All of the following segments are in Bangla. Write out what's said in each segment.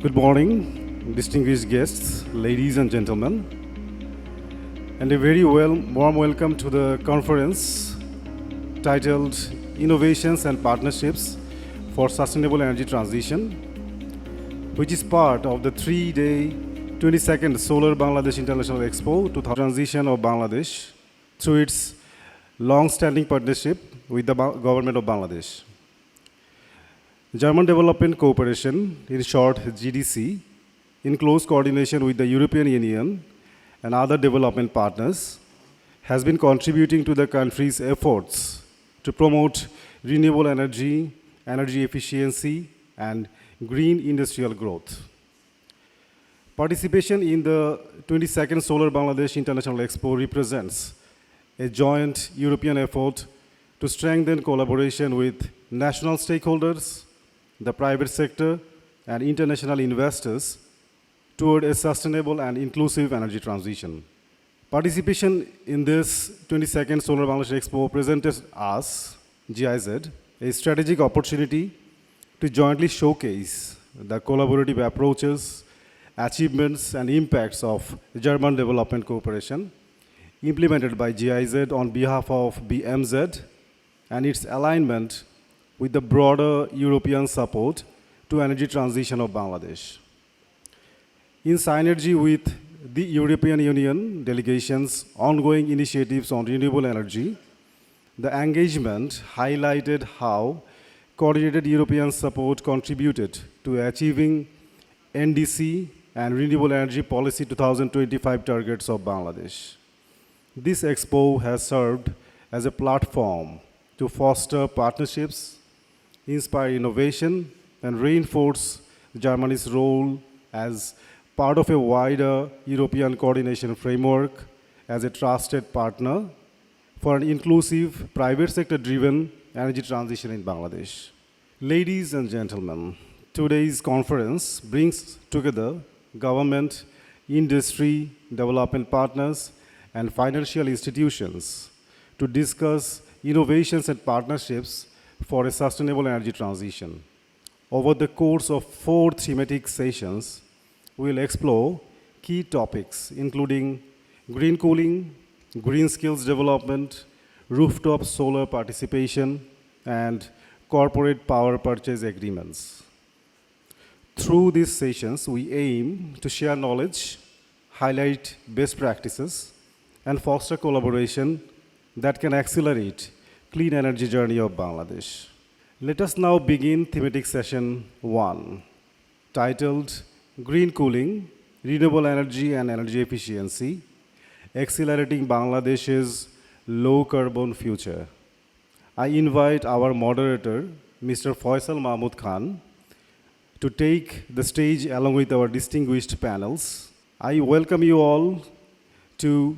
Good morning, distinguished guests, ladies and gentlemen, and a very warm welcome to the conference titled Innovations and Partnerships for Sustainable Energy Transition, which is part of the 3-day 22nd Solar Bangladesh International Expo 2000 transition of Bangladesh through its long-standing partnership with the government of Bangladesh. German Development Cooperation, in short GDC, in close coordination with the European Union and other development partners, has been contributing to the country's efforts to promote renewable energy, energy efficiency, and green industrial growth. Participation in the 22nd Solar Bangladesh International Expo represents a joint European effort to strengthen collaboration with national stakeholders, the private sector, and international investors toward a sustainable and inclusive energy transition. Participation in this 22nd Solar Bangladesh Expo presented us, GIZ, a strategic opportunity to jointly showcase the collaborative approaches, achievements, and impacts of German Development Cooperation implemented by GIZ on behalf of BMZ and its alignment with the broader European support to energy transition of Bangladesh. In synergy with the European Union delegation's ongoing initiatives on renewable energy, the engagement highlighted how coordinated European support contributed to achieving NDC and Renewable Energy Policy 2025 targets of Bangladesh. This expo has served as a platform to foster partnerships, inspire innovation, and reinforce Germany's role as part of a wider European coordination framework as a trusted partner for an inclusive, private sector-driven energy transition in Bangladesh. Ladies and gentlemen, today's conference brings together government, industry, development partners, and financial institutions to discuss innovations and partnerships for a sustainable energy transition. Over the course of 4 thematic sessions, we will explore key topics including green cooling, green skills development, rooftop solar participation, and corporate power purchase agreements. Through these sessions, we aim to share knowledge, highlight best practices, and foster collaboration that can accelerate clean energy journey of Bangladesh. Let us now begin thematic session 1, titled Green Cooling, Renewable Energy and Energy Efficiency, Accelerating Bangladesh's Low Carbon Future. I invite our moderator, Mr. Faisal Mahmood Khan, to take the stage along with our distinguished panels. I welcome you all to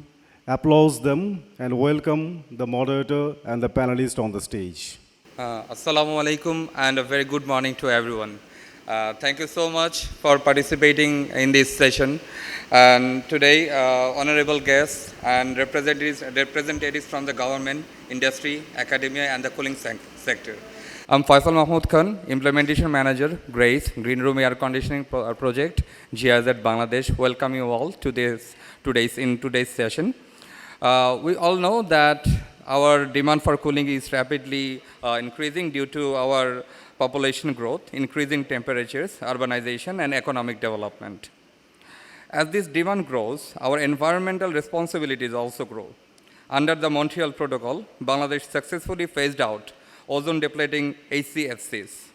applause them and welcome the moderator and the panelists on the stage. Assalamu alaikum and a very good morning to everyone. Thank you so much for participating in this session. And today, honorable guests and representatives from the government, industry, academia, and the cooling sector. I'm Faisal Mahmood Khan, Implementation Manager, GRACE, Green Room Air Conditioning Project, GIZ Bangladesh. Welcome you all to today's session. We all know that our demand for cooling is rapidly increasing due to our population growth, increasing temperatures, urbanization, and economic development. As this demand grows, our environmental responsibilities also grow. Under the Montreal Protocol, Bangladesh successfully phased out ozone-depleting HCFCs.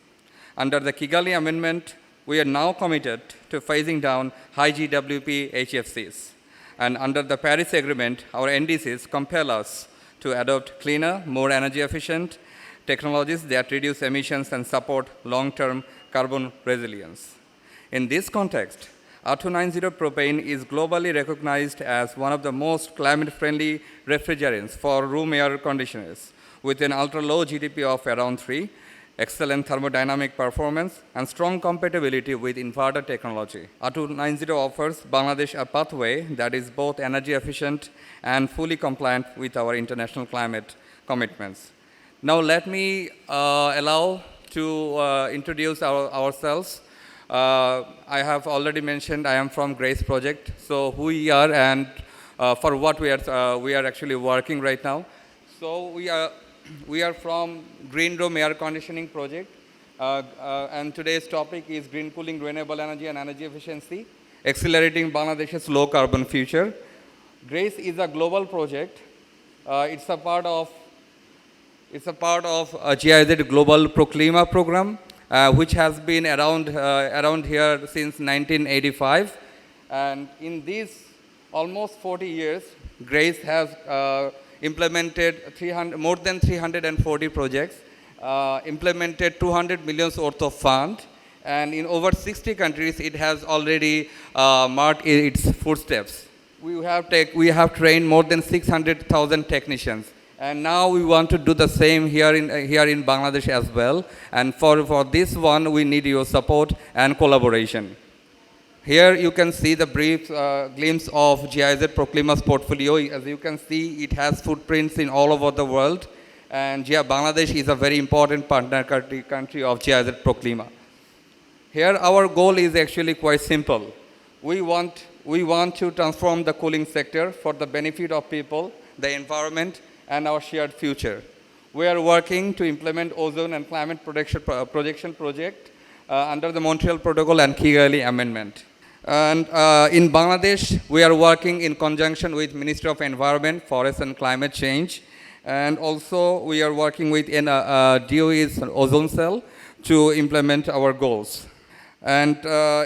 Under the Kigali Amendment, we are now committed to phasing down high GWP HFCs. And under the Paris Agreement, our NDCs compel us to adopt cleaner, more energy-efficient technologies that reduce emissions and support long-term carbon resilience. In this context, R290 propane is globally recognized as one of the most climate-friendly refrigerants for room air conditioners, with an ultra-low GDP of around 3, excellent thermodynamic performance, and strong compatibility with inverter technology. R290 offers Bangladesh a pathway that is both energy efficient and fully compliant with our international climate commitments. Now let me allow to introduce ourselves. I have already mentioned I am from Grace Project. So who we are and for what we are actually working right now. So we are from Green Room Air Conditioning Project, and today's topic is green cooling, renewable energy, and energy efficiency, accelerating Bangladesh's low carbon future. Grace is a global project. It's a part of GIZ Global Proclima program, which has been around here since 1985. And in these almost 40 years, Grace has implemented more than 340 projects, implemented 200 million worth of fund, and in over 60 countries, it has already marked its footsteps. We have trained more than 600,000 technicians. And now we want to do the same here in Bangladesh as well. And for this one, we need your support and collaboration. Here you can see the brief glimpse of GIZ Proclima's portfolio. As you can see, it has footprints in all over the world. And Bangladesh is a very important partner country of GIZ Proclima. Here our goal is actually quite simple. We want to transform the cooling sector for the benefit of people, the environment, and our shared future. We are working to implement ozone and climate projection project under the Montreal Protocol and Kigali Amendment. And in Bangladesh, we are working in conjunction with Ministry of Environment, Forest and Climate Change. And also we are working with DOE's ozone cell to implement our goals. And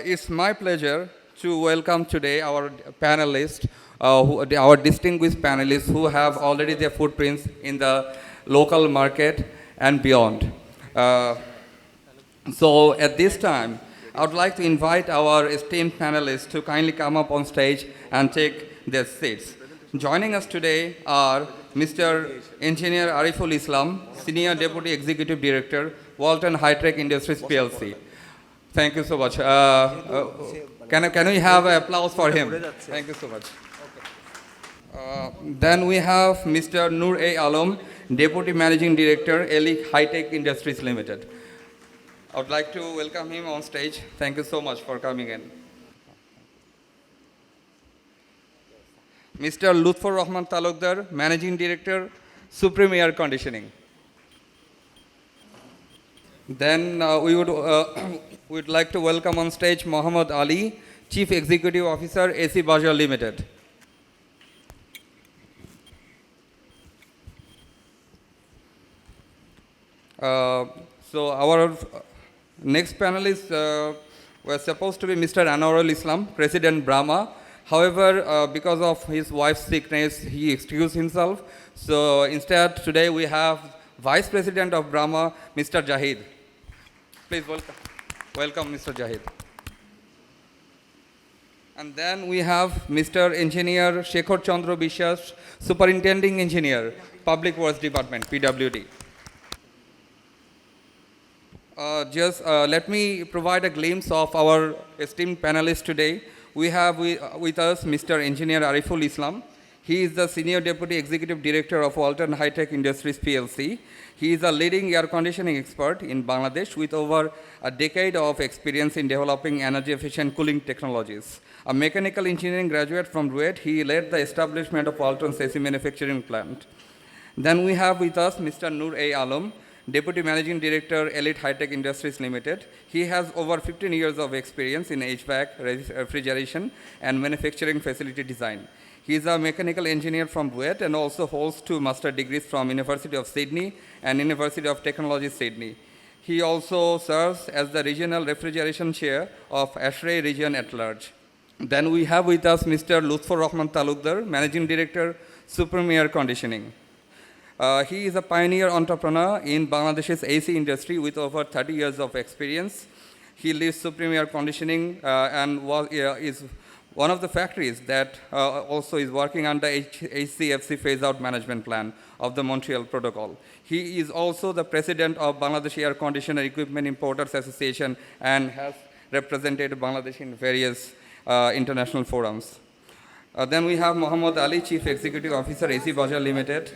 it's my pleasure to welcome today our panelists, our distinguished panelists who have already their footprints in the local market and beyond. So at this time, I would like to invite our esteemed panelists to kindly come up on stage and take their seats. Joining us today are Mr. Engineer Ariful Islam, Senior Deputy Executive Director, Walton High-Tech Industries PLC. Thank you so much. Can we have an applause for him? Thank you so much. Then we have Mr. Noor A. Alam, Deputy Managing Director, Elite High-Tech Industries Limited. I would like to welcome him on stage. Thank you so much for coming in. Mr. Lutfur Rahman Talukdar, Managing Director, Supreme Air Conditioning. Then we would like to welcome on stage Mohammad Ali, Chief Executive Officer, AC Bajar Limited. So our next panelist was supposed to be Mr. Anwarul Islam, President Brahma. However, because of his wife's sickness, he excused himself. So instead, today we have Vice President of Brahma, Mr. Jahid. Please welcome Mr. Jahid. And then we have Mr. Engineer Shekhar Chandra Bishas, Superintending Engineer, Public Works Department, PWD. Let me provide a glimpse of our esteemed panelists today. We have with us Mr. Engineer Ariful Islam. He is the Senior Deputy Executive Director of Walton High-Tech Industries PLC. He is a leading air conditioning expert in Bangladesh with over a decade of experience in developing energy-efficient cooling technologies. A mechanical engineering graduate from RUET, he led the establishment of Walton's AC manufacturing plant. Then we have with us Mr. Noor A. Alam, Deputy Managing Director, Elite High-Tech Industries Limited. He has over 15 years of experience in HVAC, refrigeration, and manufacturing facility design. He is a mechanical engineer from RUET and also holds 2 master degrees from University of Sydney and University of Technology, Sydney. He also serves as the Regional Refrigeration Chair of ASHRAE region at large. Then we have with us Mr. Lutfur Rahman Talukdar, Managing Director, Supreme Air Conditioning. He is a pioneer entrepreneur in Bangladesh's AC industry with over 30 years of experience. He leads Supreme Air Conditioning and is one of the factories that also is working under HCFC phase-out management plan of the Montreal Protocol. He is also the president of Bangladesh Air Conditioner Equipment Importers Association and has represented Bangladesh in various international forums. Then we have Mohammad Ali, Chief Executive Officer, AC Bajar Limited,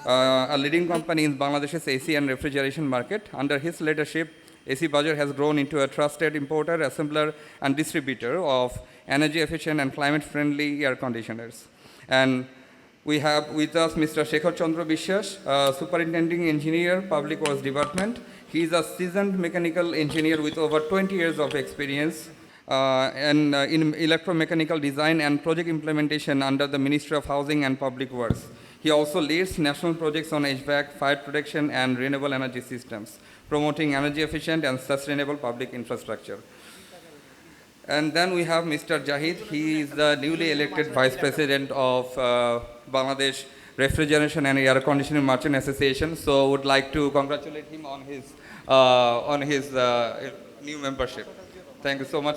a leading company in Bangladesh's AC and refrigeration market. Under his leadership, AC Budget has grown into a trusted importer, assembler, and distributor of energy efficient and climate friendly air conditioners. And we have with us Mr. Shekhar Chandra Bishwas, Superintending Engineer, Public Works Department. He is a seasoned mechanical engineer with over 20 years of experience in electromechanical design and project implementation under the Ministry of Housing and Public Works. He also leads national projects on HVAC, fire protection, and renewable energy systems, promoting energy efficient and sustainable public infrastructure. And then we have Mr. Jahid. He is the newly elected Vice President of Bangladesh Refrigeration and Air Conditioning Merchant Association. So would like to congratulate him on his new membership. Thank you so much.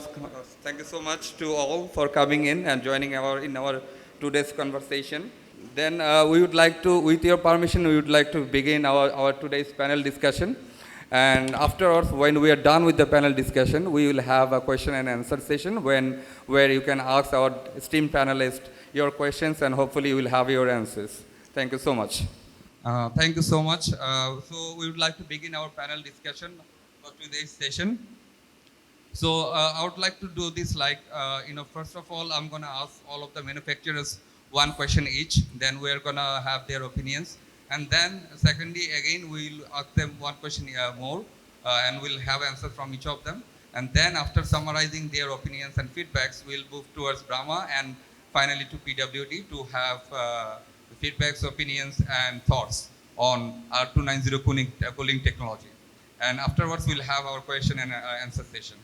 Thank you so much to all for coming in and joining in our today's conversation. Then we would like to, with your permission, we would like to begin our today's panel discussion. And afterwards, when we are done with the panel discussion, we will have a question and answer session where you can ask our esteemed panelists your questions, and hopefully you will have your answers. Thank you so much. Thank you so much. So we would like to begin our panel discussion for today's session. So I would like to do this first of all, I'm going to ask all of the manufacturers one question each. Then we are going to have their opinions. And then secondly, again, we'll ask them one question more and we'll have answers from each of them. And then after summarizing their opinions and feedbacks, we'll move towards Brahma and finally to PWD to have feedbacks, opinions, and thoughts on R290 cooling technology. And afterwards, we'll have our question and answer session.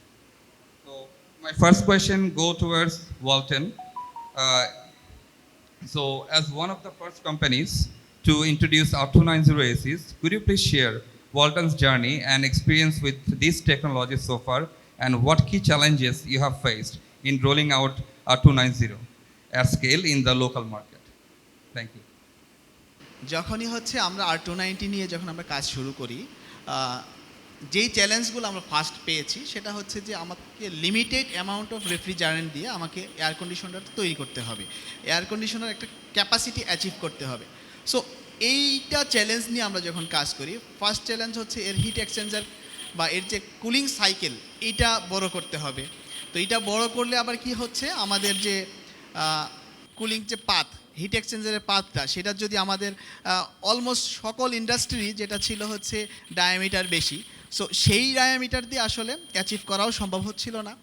So my first question go towards Walton. So as one of the first companies to introduce R290 ACs, could you please share Walton's journey and experience with this technology so far, and what key challenges you have faced in rolling out R290 at scale in the local market? Thank you. যখনই হচ্ছে আমরা R290 নিয়ে যখন আমরা কাজ শুরু করি, যেই চ্যালেঞ্জগুলো আমরা ফার্স্ট পেয়েছি সেটা হচ্ছে যে আমাকে লিমিটেড অ্যামাউন্ট অফ রেফ্রিজারেন্ট দিয়ে আমাকে এয়ার কন্ডিশনার তৈরি করতে হবে, এয়ার কন্ডিশনার একটা ক্যাপাসিটি অ্যাচিভ করতে হবে। সো এইটা চ্যালেঞ্জ নিয়ে আমরা যখন কাজ করি, ফার্স্ট চ্যালেঞ্জ হচ্ছে এর হিট এক্সচেঞ্জার বা এর যে কুলিং সাইকেল এইটা বড় করতে হবে। তো এটা বড় করলে আবার কি হচ্ছে, আমাদের যে কুলিং যে পাথ, হিট এক্সচেঞ্জারের পাথটা, সেটা যদি আমাদের অলমোস্ট সকল ইন্ডাস্ট্রি যেটা ছিল হচ্ছে ডায়ামিটার বেশি, সো সেই ডায়ামিটার দিয়ে আসলে অ্যাচিভ করাও সম্ভব হচ্ছিল না।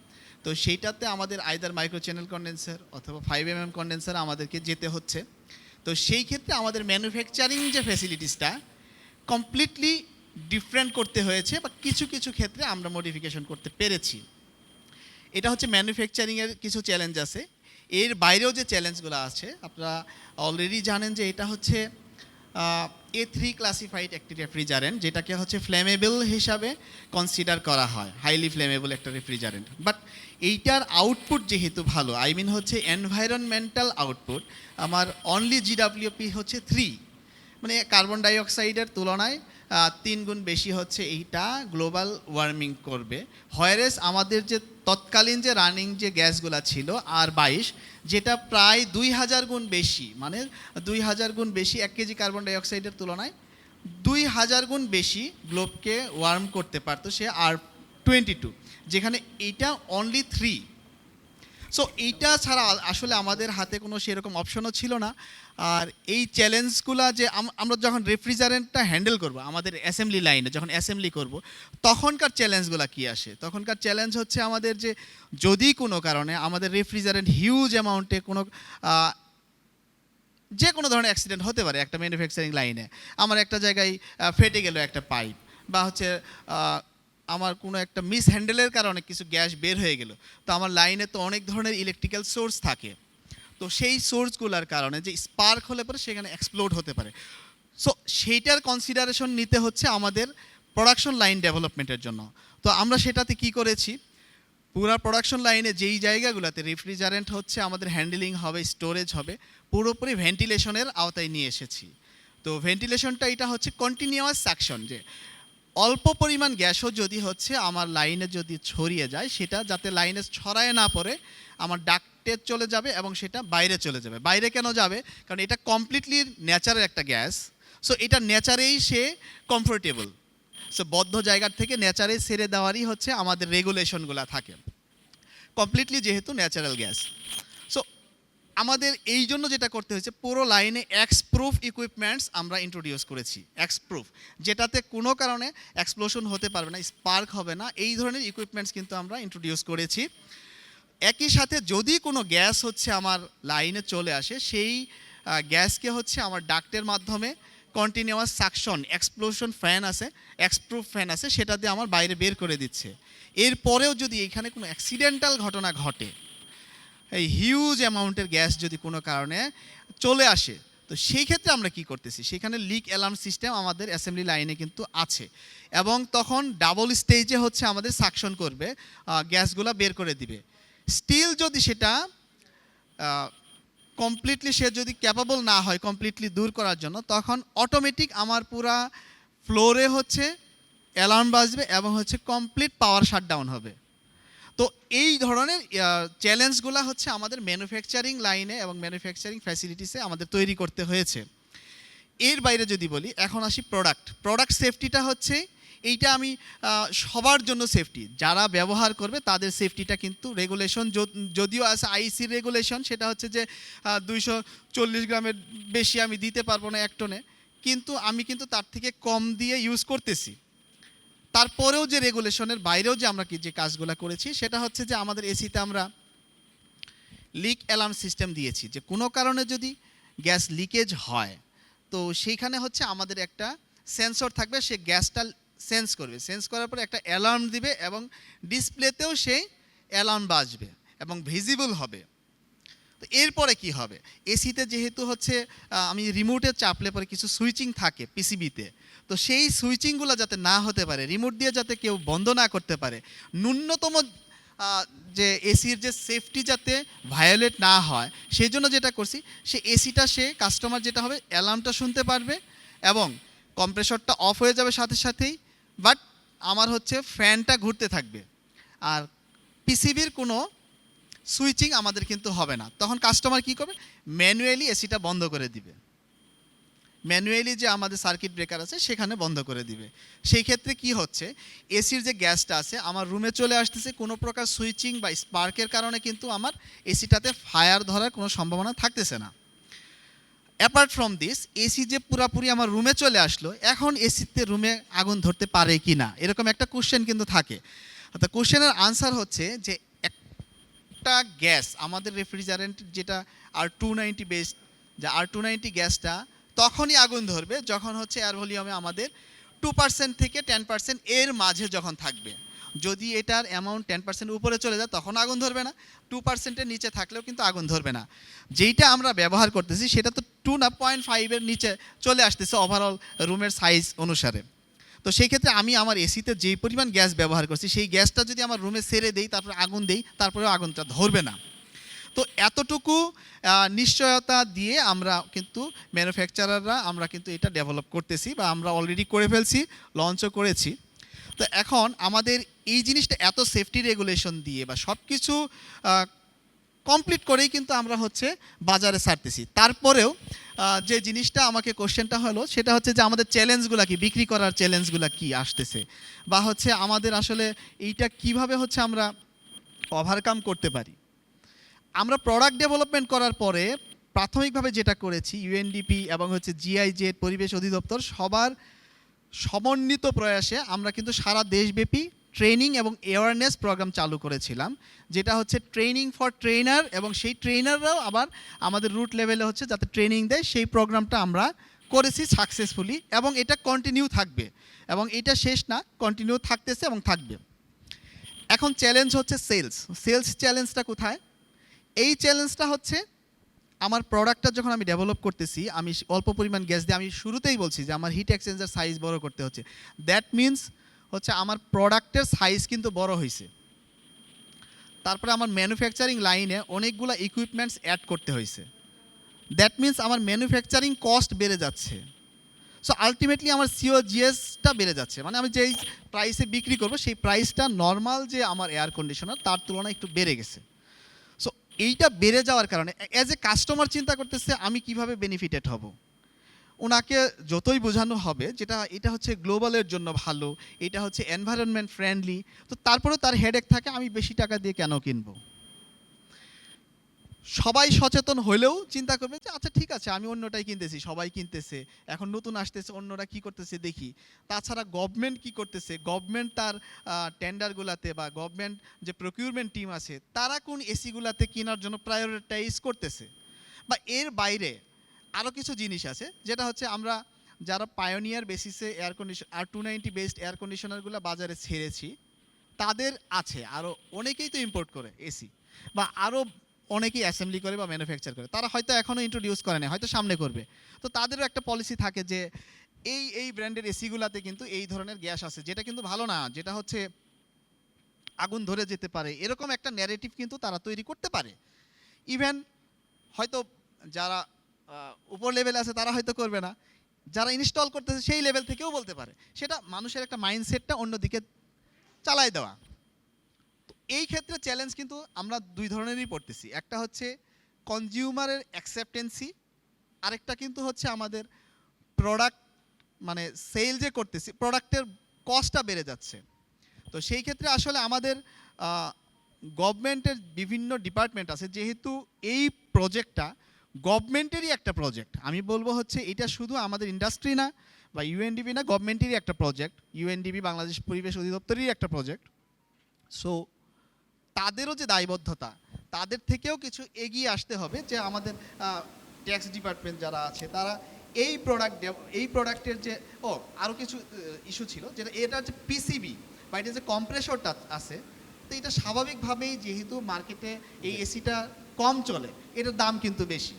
তো সেইটাতে আমাদের আইদার মাইক্রো চ্যানেল কন্ডেন্সার অথবা 5mm কন্ডেন্সার আমাদেরকে যেতে হচ্ছে। তো সেই ক্ষেত্রে আমাদের ম্যানুফ্যাকচারিং যে ফ্যাসিলিটিসটা কমপ্লিটলি ডিফারেন্ট করতে হয়েছে, বা কিছু কিছু ক্ষেত্রে আমরা মডিফিকেশন করতে পেরেছি। এটা হচ্ছে ম্যানুফ্যাকচারিংয়ের কিছু চ্যালেঞ্জ আছে। এর বাইরেও যে চ্যালেঞ্জগুলো আছে আপনারা অলরেডি জানেন যে এটা হচ্ছে A3 ক্লাসিফাইড একটি রেফ্রিজারেন্ট, যেটাকে হচ্ছে ফ্লেমেবল হিসাবে কনসিডার করা হয়, হাইলি ফ্লেমেবল একটা রেফ্রিজারেন্ট। বাট এইটার আউটপুট যেহেতু ভালো, আই মিন হচ্ছে এনভায়রনমেন্টাল আউটপুট, আমার অনলি জিডাব্লিউপি হচ্ছে 3, মানে কার্বন ডাইঅক্সাইডের তুলনায় 3 গুণ বেশি হচ্ছে এইটা গ্লোবাল ওয়ার্মিং করবে। হয়ারেস আমাদের যে তৎকালীন যে রানিং যে গ্যাসগুলো ছিল R22, যেটা প্রায় 2000 গুণ বেশি, মানে 2000 গুণ বেশি 1 কেজি কার্বন ডাইঅক্সাইডের তুলনায় 2000 গুণ বেশি গ্লোবকে ওয়ার্ম করতে পারতো সে R22, যেখানে এইটা অনলি 3। সো এইটা ছাড়া আসলে আমাদের হাতে কোনো সেরকম অপশনও ছিল না। আর এই চ্যালেঞ্জগুলো যে আমরা যখন রেফ্রিজারেন্টটা হ্যান্ডেল করব, আমাদের অ্যাসেম্বলি লাইনে যখন অ্যাসেম্বলি করব, তখনকার চ্যালেঞ্জগুলো কী আসে? তখনকার চ্যালেঞ্জ হচ্ছে আমাদের যে যদি কোনো কারণে আমাদের রেফ্রিজারেন্ট হিউজ অ্যামাউন্টে কোনো যে কোনো ধরনের অ্যাক্সিডেন্ট হতে পারে একটা ম্যানুফ্যাকচারিং লাইনে, আমার একটা জায়গায় ফেটে গেল একটা পাইপ, বা হচ্ছে আমার কোনো একটা মিস হ্যান্ডেলের কারণে কিছু গ্যাস বের হয়ে গেল, তো আমার লাইনে তো অনেক ধরনের ইলেকট্রিক্যাল সোর্স থাকে, তো সেই সোর্সগুলোর কারণে যে স্পার্ক হলে পরে সেখানে এক্সপ্লোড হতে পারে। সো সেইটার কনসিডারেশন নিতে হচ্ছে আমাদের প্রোডাকশন লাইন ডেভেলপমেন্টের জন্য। তো আমরা সেটাতে কি করেছি, পুরো প্রোডাকশন লাইনে যেই জায়গাগুলোতে রেফ্রিজারেন্ট হচ্ছে আমাদের হ্যান্ডেলিং হবে, স্টোরেজ হবে, পুরোপুরি ভেন্টিলেশনের আওতায় নিয়ে এসেছি। তো ভেন্টিলেশনটা এটা হচ্ছে কন্টিনিউয়াস সাকশন, যে অল্প পরিমাণ গ্যাসও যদি হচ্ছে আমার লাইনে যদি ছড়িয়ে যায়, সেটা যাতে লাইনে ছড়ায় না পড়ে আমার ডাক্টে চলে যাবে এবং সেটা বাইরে চলে যাবে। বাইরে কেন যাবে? কারণ এটা কমপ্লিটলি ন্যাচারের একটা গ্যাস, সো এটা ন্যাচারেই সে কমফোর্টেবল। সো বদ্ধ জায়গার থেকে নেচারে ছেড়ে দেওয়ারই হচ্ছে আমাদের রেগুলেশনগুলো থাকে, কমপ্লিটলি যেহেতু ন্যাচারাল গ্যাস। সো আমাদের এই জন্য যেটা করতে হয়েছে, পুরো লাইনে এক্সপ্রুফ ইকুইপমেন্টস আমরা ইন্ট্রোডিউস করেছি, এক্সপ্রুফ, যেটাতে কোনো কারণে এক্সপ্লোশন হতে পারবে না, স্পার্ক হবে না, এই ধরনের ইকুইপমেন্টস কিন্তু আমরা ইন্ট্রোডিউস করেছি। একই সাথে যদি কোনো গ্যাস হচ্ছে আমার লাইনে চলে আসে, সেই গ্যাসকে হচ্ছে আমার ডাক্টের মাধ্যমে কন্টিনিউয়াস সাকশন, এক্সপ্লোশন ফ্যান আছে, এক্সপ্রুফ ফ্যান আছে, সেটা দিয়ে আমার বাইরে বের করে দিচ্ছে। এরপরেও যদি এখানে কোনো অ্যাক্সিডেন্টাল ঘটনা ঘটে, এই হিউজ অ্যামাউন্টের গ্যাস যদি কোনো কারণে চলে আসে, তো সেই ক্ষেত্রে আমরা কি করতেছি, সেখানে লিক অ্যালার্ম সিস্টেম আমাদের অ্যাসেম্বলি লাইনে কিন্তু আছে, এবং তখন ডাবল স্টেজে হচ্ছে আমাদের সাকশন করবে, গ্যাসগুলো বের করে দিবে। স্টিল যদি সেটা কমপ্লিটলি সে যদি ক্যাপাবল না হয় কমপ্লিটলি দূর করার জন্য, তখন অটোমেটিক আমার পুরা ফ্লোরে হচ্ছে অ্যালার্ম বাজবে এবং হচ্ছে কমপ্লিট পাওয়ার শাটডাউন হবে। তো এই ধরনের চ্যালেঞ্জগুলো হচ্ছে আমাদের ম্যানুফ্যাকচারিং লাইনে এবং ম্যানুফ্যাকচারিং ফ্যাসিলিটিসে আমাদের তৈরি করতে হয়েছে। এর বাইরে যদি বলি, এখন আসি প্রোডাক্ট সেফটিটা হচ্ছে এইটা আমি সবার জন্য সেফটি, যারা ব্যবহার করবে তাদের সেফটিটা কিন্তু রেগুলেশন যদিও আছে আইসির রেগুলেশন, সেটা হচ্ছে যে 240 গ্রামের বেশি আমি দিতে পারবো না 1 টনে, কিন্তু আমি কিন্তু তার থেকে কম দিয়ে ইউজ করতেছি। তারপরেও যে রেগুলেশনের বাইরেও যে আমরা যে কাজগুলো করেছি, সেটা হচ্ছে যে আমাদের এসিতে আমরা লিক অ্যালার্ম সিস্টেম দিয়েছি, যে কোনো কারণে যদি গ্যাস লিকেজ হয়, তো সেইখানে হচ্ছে আমাদের একটা সেন্সর থাকবে, সে গ্যাসটা সেন্স করবে, সেন্স করার পরে একটা অ্যালার্ম দিবে এবং ডিসপ্লেতেও সেই অ্যালার্ম বাজবে এবং ভিজিবল হবে। তো এরপরে কি হবে, এসিতে যেহেতু হচ্ছে আমি রিমোটে চাপলে পরে কিছু সুইচিং থাকে পিসিবিতে, তো সেই সুইচিংগুলো যাতে না হতে পারে, রিমোট দিয়ে যাতে কেউ বন্ধ না করতে পারে, ন্যূনতম যে এসির যে সেফটি যাতে ভায়োলেট না হয়, সেই জন্য যেটা করছি, সে এসিটা সে কাস্টমার যেটা হবে অ্যালার্মটা শুনতে পারবে এবং কম্প্রেসরটা অফ হয়ে যাবে সাথে সাথেই, বাট আমার হচ্ছে ফ্যানটা ঘুরতে থাকবে, আর পিসিবির কোনো সুইচিং আমাদের কিন্তু হবে না। তখন কাস্টমার কী করবে, ম্যানুয়ালি এসিটা বন্ধ করে দিবে, ম্যানুয়ালি যে আমাদের সার্কিট ব্রেকার আছে সেখানে বন্ধ করে দিবে। সেই ক্ষেত্রে কি হচ্ছে, এসির যে গ্যাসটা আছে আমার রুমে চলে আসতেছে, কোনো প্রকার সুইচিং বা স্পার্কের কারণে কিন্তু আমার এসিটাতে ফায়ার ধরার কোনো সম্ভাবনা থাকতেছে না। অ্যাপার্ট ফ্রম দিস, এসি যে পুরাপুরি আমার রুমে চলে আসলো, এখন এসিতে রুমে আগুন ধরতে পারে কি না, এরকম একটা কোশ্চেন কিন্তু থাকে। তো কোশ্চেনের আনসার হচ্ছে যে একটা গ্যাস আমাদের রেফ্রিজারেন্ট যেটা R290 বেসড, যে R290 গ্যাসটা তখনই আগুন ধরবে যখন হচ্ছে এয়ার ভলিউমে আমাদের 2% থেকে 10% এর মাঝে যখন থাকবে। যদি এটার অ্যামাউন্ট 10% উপরে চলে যায় তখন আগুন ধরবে না, 2%-এর নিচে থাকলেও কিন্তু আগুন ধরবে না। যেইটা আমরা ব্যবহার করতেছি সেটা তো 2 না 0.5-এর নিচে চলে আসতেছে ওভারঅল রুমের সাইজ অনুসারে। তো সেই ক্ষেত্রে আমি আমার এসিতে যেই পরিমাণ গ্যাস ব্যবহার করছি, সেই গ্যাসটা যদি আমার রুমে ছেড়ে দেই, তারপরে আগুন দেই, তারপরেও আগুনটা ধরবে না। তো এতটুকু নিশ্চয়তা দিয়ে আমরা কিন্তু ম্যানুফ্যাকচারাররা আমরা কিন্তু এটা ডেভেলপ করতেছি, বা আমরা অলরেডি করে ফেলছি, লঞ্চও করেছি। তো এখন আমাদের এই জিনিসটা এত সেফটি রেগুলেশন দিয়ে বা সব কিছু কমপ্লিট করেই কিন্তু আমরা হচ্ছে বাজারে ছাড়তেছি। তারপরেও যে জিনিসটা আমাকে কোশ্চেনটা হলো, সেটা হচ্ছে যে আমাদের চ্যালেঞ্জগুলো কি, বিক্রি করার চ্যালেঞ্জগুলো কি আসতেছে, বা হচ্ছে আমাদের আসলে এইটা কিভাবে হচ্ছে আমরা ওভারকাম করতে পারি। আমরা প্রোডাক্ট ডেভেলপমেন্ট করার পরে প্রাথমিকভাবে যেটা করেছি, ইউএনডিপি এবং হচ্ছে জিআইজেড, পরিবেশ অধিদপ্তর, সবার সমন্বিত প্রয়াসে আমরা কিন্তু সারা দেশব্যাপী ট্রেনিং এবং অ্যাওয়ারনেস প্রোগ্রাম চালু করেছিলাম, যেটা হচ্ছে ট্রেনিং ফর ট্রেনার, এবং সেই ট্রেনাররাও আবার আমাদের রুট লেভেলে হচ্ছে যাতে ট্রেনিং দেয়, সেই প্রোগ্রামটা আমরা করেছি সাকসেসফুলি, এবং এটা কন্টিনিউ থাকবে, এবং এটা শেষ না, কন্টিনিউ থাকতেছে এবং থাকবে। এখন চ্যালেঞ্জ হচ্ছে সেলস চ্যালেঞ্জটা কোথায়? এই চ্যালেঞ্জটা হচ্ছে আমার প্রোডাক্টটা যখন আমি ডেভেলপ করতেছি, আমি অল্প পরিমাণ গ্যাস দিয়ে, আমি শুরুতেই বলছি যে আমার হিট এক্সচেঞ্জার সাইজ বড় করতে হচ্ছে, দ্যাট মিন্স হচ্ছে আমার প্রোডাক্টের সাইজ কিন্তু বড় হয়েছে। তারপরে আমার ম্যানুফ্যাকচারিং লাইনে অনেকগুলো ইকুইপমেন্টস অ্যাড করতে হয়েছে, দ্যাট মিন্স আমার ম্যানুফ্যাকচারিং কস্ট বেড়ে যাচ্ছে। সো আলটিমেটলি আমার সিওজিএসটা বেড়ে যাচ্ছে, মানে আমি যেই প্রাইসে বিক্রি করবো সেই প্রাইসটা নর্মাল যে আমার এয়ার কন্ডিশনার তার তুলনায় একটু বেড়ে গেছে। সো এইটা বেড়ে যাওয়ার কারণে অ্যাজ এ কাস্টমার চিন্তা করতেছে আমি কিভাবে বেনিফিটেড হব। ওনাকে যতই বোঝানো হবে যেটা এটা হচ্ছে গ্লোবালের জন্য ভালো, এটা হচ্ছে এনভায়রনমেন্ট ফ্রেন্ডলি, তো তারপরেও তার হেডেক থাকে আমি বেশি টাকা দিয়ে কেন কিনবো। সবাই সচেতন হলেও চিন্তা করবে যে আচ্ছা ঠিক আছে আমি অন্যটাই কিনতেছি, সবাই কিনতেছে, এখন নতুন আসতেছে অন্যরা কি করতেছে দেখি। তাছাড়া গভর্নমেন্ট কি করতেছে, গভর্নমেন্ট তার টেন্ডারগুলাতে বা গভর্নমেন্ট যে প্রকিউরমেন্ট টিম আছে তারা কোন এসিগুলাতে কেনার জন্য প্রায়োরিটাইজ করতেছে। বা এর বাইরে আরও কিছু জিনিস আছে যেটা হচ্ছে আমরা যারা পায়োনিয়ার বেসিসে air condition R290 based air কন্ডিশনারগুলো বাজারে ছেড়েছি, তাদের আছে আরও অনেকেই তো ইম্পোর্ট করে এসি, বা আরও অনেকেই অ্যাসেম্বলি করে বা ম্যানুফ্যাকচার করে, তারা হয়তো এখনও ইন্ট্রোডিউস করে না, হয়তো সামনে করবে। তো তাদেরও একটা পলিসি থাকে যে এই ব্র্যান্ডের এসিগুলাতে কিন্তু এই ধরনের গ্যাস আছে যেটা কিন্তু ভালো না, যেটা হচ্ছে আগুন ধরে যেতে পারে, এরকম একটা ন্যারেটিভ কিন্তু তারা তৈরি করতে পারে। ইভেন হয়তো যারা উপর লেভেলে আছে তারা হয়তো করবে না, যারা ইনস্টল করতেছে সেই লেভেল থেকেও বলতে পারে। সেটা মানুষের একটা মাইন্ডসেটটা অন্যদিকে চালাই দেওয়া। তো এই ক্ষেত্রে চ্যালেঞ্জ কিন্তু আমরা দুই ধরনেরই পড়তেছি, একটা হচ্ছে কনজিউমারের অ্যাকসেপ্টেন্সি, আরেকটা কিন্তু হচ্ছে আমাদের প্রোডাক্ট মানে সেল যে করতেছি প্রোডাক্টের কস্টটা বেড়ে যাচ্ছে। তো সেই ক্ষেত্রে আসলে আমাদের গভর্নমেন্টের বিভিন্ন ডিপার্টমেন্ট আছে, যেহেতু এই প্রজেক্টটা গভর্নমেন্টেরই একটা প্রজেক্ট, আমি বলবো হচ্ছে এটা শুধু আমাদের ইন্ডাস্ট্রি না বা ইউএনডিপি না, গভর্নমেন্টেরই একটা প্রজেক্ট, ইউএনডিপি বাংলাদেশ পরিবেশ অধিদপ্তরেরই একটা প্রজেক্ট। সো তাদেরও যে দায়বদ্ধতা, তাদের থেকেও কিছু এগিয়ে আসতে হবে, যে আমাদের ট্যাক্স ডিপার্টমেন্ট যারা আছে তারা এই প্রোডাক্টের যে আরও কিছু ইস্যু ছিল, যেটা এটা যে পিসিবি বা এটা যে কম্প্রেসরটা আছে, তো এটা স্বাভাবিকভাবেই যেহেতু মার্কেটে এই এসিটা কম চলে, এটার দাম কিন্তু বেশি।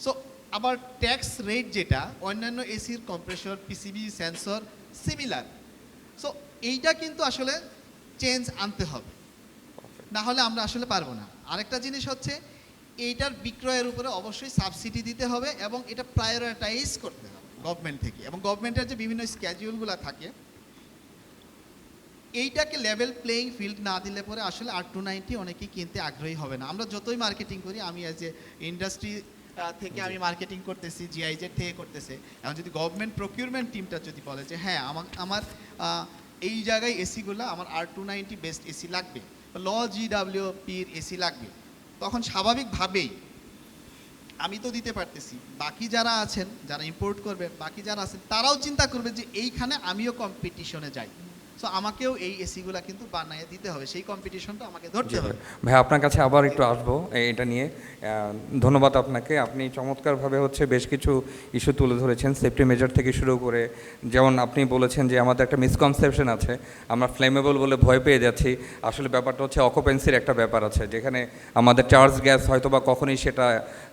সো আবার ট্যাক্স রেট যেটা অন্যান্য এসির compressor PCB sensor similar, so এইটা কিন্তু আসলে চেঞ্জ আনতে হবে, না হলে আমরা আসলে পারবো না। আরেকটা জিনিস হচ্ছে এইটার বিক্রয়ের উপরে অবশ্যই সাবসিডি দিতে হবে এবং এটা প্রায়োরিটাইজ করতে হবে গভর্নমেন্ট থেকে, এবং গভর্নমেন্টের যে বিভিন্ন স্ক্যাজুয়ালগুলো থাকে এইটাকে লেভেল প্লেইং ফিল্ড না দিলে পরে আসলে R290 অনেকেই কিনতে আগ্রহী হবে না। আমরা যতই মার্কেটিং করি, আমি অ্যাজ এ ইন্ডাস্ট্রি থেকে আমি মার্কেটিং করতেছি, জিআইজেড থেকে করতেছে, এখন যদি গভর্নমেন্ট প্রকিউরমেন্ট টিমটা যদি বলে যে হ্যাঁ আমার এই জায়গায় এসিগুলো আমার R290 বেস্ট এসি লাগবে, GWPর এসি লাগবে, তখন স্বাভাবিকভাবেই আমি তো দিতে পারতেছি, বাকি যারা আছেন যারা ইম্পোর্ট করবে, বাকি যারা আছেন তারাও চিন্তা করবে যে এইখানে আমিও কম্পিটিশনে যাই, সো আমাকেও এই এসিগুলা কিন্তু বানাইয়ে দিতে হবে, সেই কম্পিটিশনটা আমাকে ধরতে হবে। ভাই আপনার কাছে আবার একটু আসবো এটা নিয়ে। ধন্যবাদ আপনাকে, আপনি চমৎকারভাবে হচ্ছে বেশ কিছু ইস্যু তুলে ধরেছেন, সেফটি মেজার থেকে শুরু করে, যেমন আপনি বলেছেন যে আমাদের একটা মিসকনসেপশন আছে, আমরা ফ্লেমেবল বলে ভয় পেয়ে যাচ্ছি, আসলে ব্যাপারটা হচ্ছে অকুপেন্সির একটা ব্যাপার আছে, যেখানে আমাদের চার্জ গ্যাস হয়তো বা কখনোই সেটা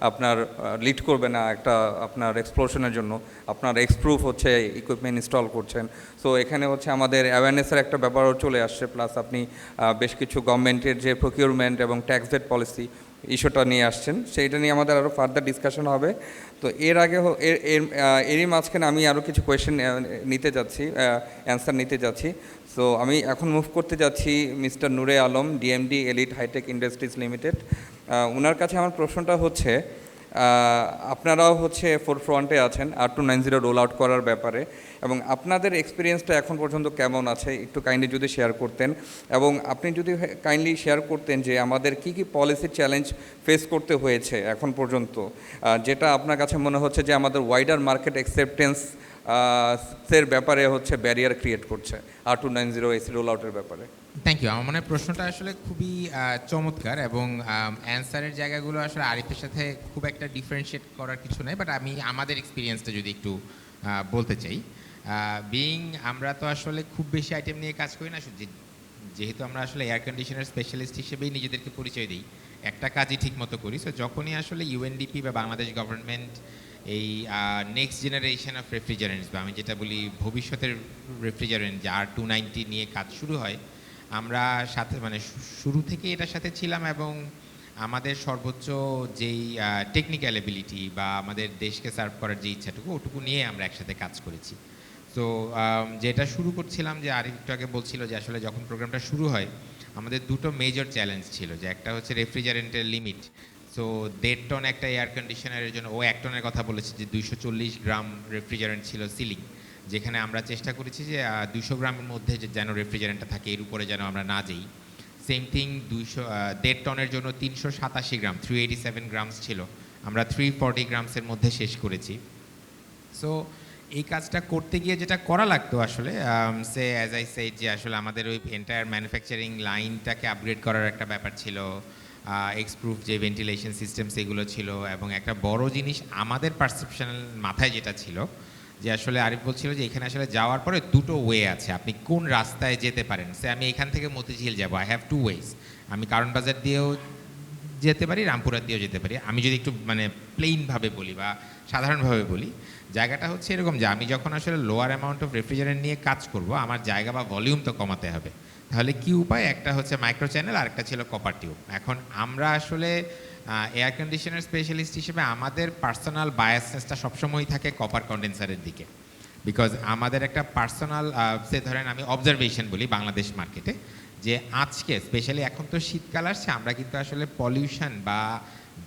আপনার লিড করবে না একটা আপনার এক্সপ্লোশনের জন্য, আপনার এক্সপ্রুফ হচ্ছে ইকুইপমেন্ট ইনস্টল করছেন। সো এখানে হচ্ছে আমাদের অ্যাওয়ারনেসের একটা ব্যাপারও চলে আসছে, প্লাস আপনি বেশ কিছু গভর্নমেন্টের যে প্রকিউরমেন্ট এবং ট্যাক্স রেট পলিসি ইস্যুটা নিয়ে আসছেন, সেইটা নিয়ে আমাদের আরও ফার্দার ডিসকাশন হবে। তো এর আগে এরই মাঝখানে আমি আরও কিছু কোয়েশ্চেন নিতে যাচ্ছি, অ্যান্সার নিতে যাচ্ছি। সো আমি এখন মুভ করতে যাচ্ছি mister Noore Alam, DMD Elite Hitech Industries Limited. ওনার কাছে আমার প্রশ্নটা হচ্ছে, আপনারাও হচ্ছে ফ্রন্টে আছেন R290 রোল আউট করার ব্যাপারে, এবং আপনাদের এক্সপিরিয়েন্সটা এখন পর্যন্ত কেমন আছে একটু কাইন্ডলি যদি শেয়ার করতেন, এবং আপনি যদি কাইন্ডলি শেয়ার করতেন যে আমাদের কি কি পলিসি চ্যালেঞ্জ ফেস করতে হয়েছে এখন পর্যন্ত, যেটা আপনার কাছে মনে হচ্ছে যে আমাদের ওয়াইডার মার্কেট অ্যাকসেপ্টেন্স এর ব্যাপারে হচ্ছে ব্যারিয়ার ক্রিয়েট করছে R290 এসি রোল আউটের ব্যাপারে। Thank you. আমার মনে হয় প্রশ্নটা আসলে খুবই চমৎকার, এবং অ্যান্সারের জায়গাগুলো আসলে আরিফের সাথে খুব একটা ডিফারেন্সিয়েট করার কিছু নাই, বাট আমি আমাদের এক্সপিরিয়েন্সটা যদি একটু বলতে চাই। আমরা তো আসলে খুব বেশি আইটেম নিয়ে কাজ করি না, যেহেতু আমরা আসলে এয়ার কন্ডিশনার স্পেশালিস্ট হিসেবেই নিজেদেরকে পরিচয় দিই, একটা কাজই ঠিক মতো করি। সো যখনই আসলে ইউএনডিপি বা বাংলাদেশ গভর্নমেন্ট এই নেক্সট জেনারেশন অফ রেফ্রিজারেন্টস, বা আমি যেটা বলি ভবিষ্যতের রেফ্রিজারেন্ট, যে R290 নিয়ে কাজ শুরু হয়, আমরা সাথে মানে শুরু থেকে এটার সাথে ছিলাম, এবং আমাদের সর্বোচ্চ যেই টেকনিক্যাল এবিলিটি বা আমাদের দেশকে সার্ভ করার যে ইচ্ছাটুকু, ওটুকু নিয়ে আমরা একসাথে কাজ করেছি। তো যেটা শুরু করছিলাম, যে আরেকটু আগে বলছিল যে আসলে যখন প্রোগ্রামটা শুরু হয় আমাদের দুটো মেজর চ্যালেঞ্জ ছিল, যে একটা হচ্ছে রেফ্রিজারেন্টের লিমিট। সো 1.5 টন একটা এয়ার কন্ডিশনারের জন্য ও 1 টনের কথা বলেছে যে 240 গ্রাম রেফ্রিজারেন্ট ছিল সিলিং, যেখানে আমরা চেষ্টা করেছি যে 200 গ্রামের মধ্যে যে যেন রেফ্রিজারেন্টটা থাকে, এর উপরে যেন আমরা না যাই। সেম থিং 1.5 টনের জন্য 387 গ্রাম 387 গ্রামস ছিল, আমরা 340 গ্রামসের মধ্যে শেষ করেছি। সো এই কাজটা করতে গিয়ে যেটা করা লাগতো আসলে সে অ্যাজ আই সেড যে আসলে আমাদের ওই এন্টায়ার ম্যানুফ্যাকচারিং লাইনটাকে আপগ্রেড করার একটা ব্যাপার ছিল, এক্সপ্রুভ যে ভেন্টিলেশন সিস্টেম সেগুলো ছিল, এবং একটা বড় জিনিস আমাদের পারসেপশনাল মাথায় যেটা ছিল যে আসলে আরিফ বলছিল যে এখানে আসলে যাওয়ার পরে দুটো ওয়ে আছে, আপনি কোন রাস্তায় যেতে পারেন। সে আমি এখান থেকে মতিঝিল যাব, আই হ্যাভ 2 ওয়েজ, আমি কারণ বাজার দিয়েও যেতে পারি, রামপুরহাট দিয়েও যেতে পারি। আমি যদি একটু মানে প্লেইনভাবে বলি বা সাধারণভাবে বলি, জায়গাটা হচ্ছে এরকম যে আমি যখন আসলে লোয়ার অ্যামাউন্ট অফ রেফ্রিজারেন্ট নিয়ে কাজ করব, আমার জায়গা বা ভলিউম তো কমাতে হবে। তাহলে কি উপায়? একটা হচ্ছে মাইক্রো চ্যানেল আর একটা ছিল কপার টিউব। এখন আমরা আসলে এয়ার কন্ডিশনার স্পেশালিস্ট হিসেবে আমাদের পার্সোনাল বায়াসনেসটা সবসময়ই থাকে কপার কন্ডেন্সারের দিকে, বিকজ আমাদের একটা পার্সোনাল সে ধরেন আমি অবজারভেশন বলি বাংলাদেশ মার্কেটে, যে আজকে স্পেশালি এখন তো শীতকাল আসছে, আমরা কিন্তু আসলে পলিউশন বা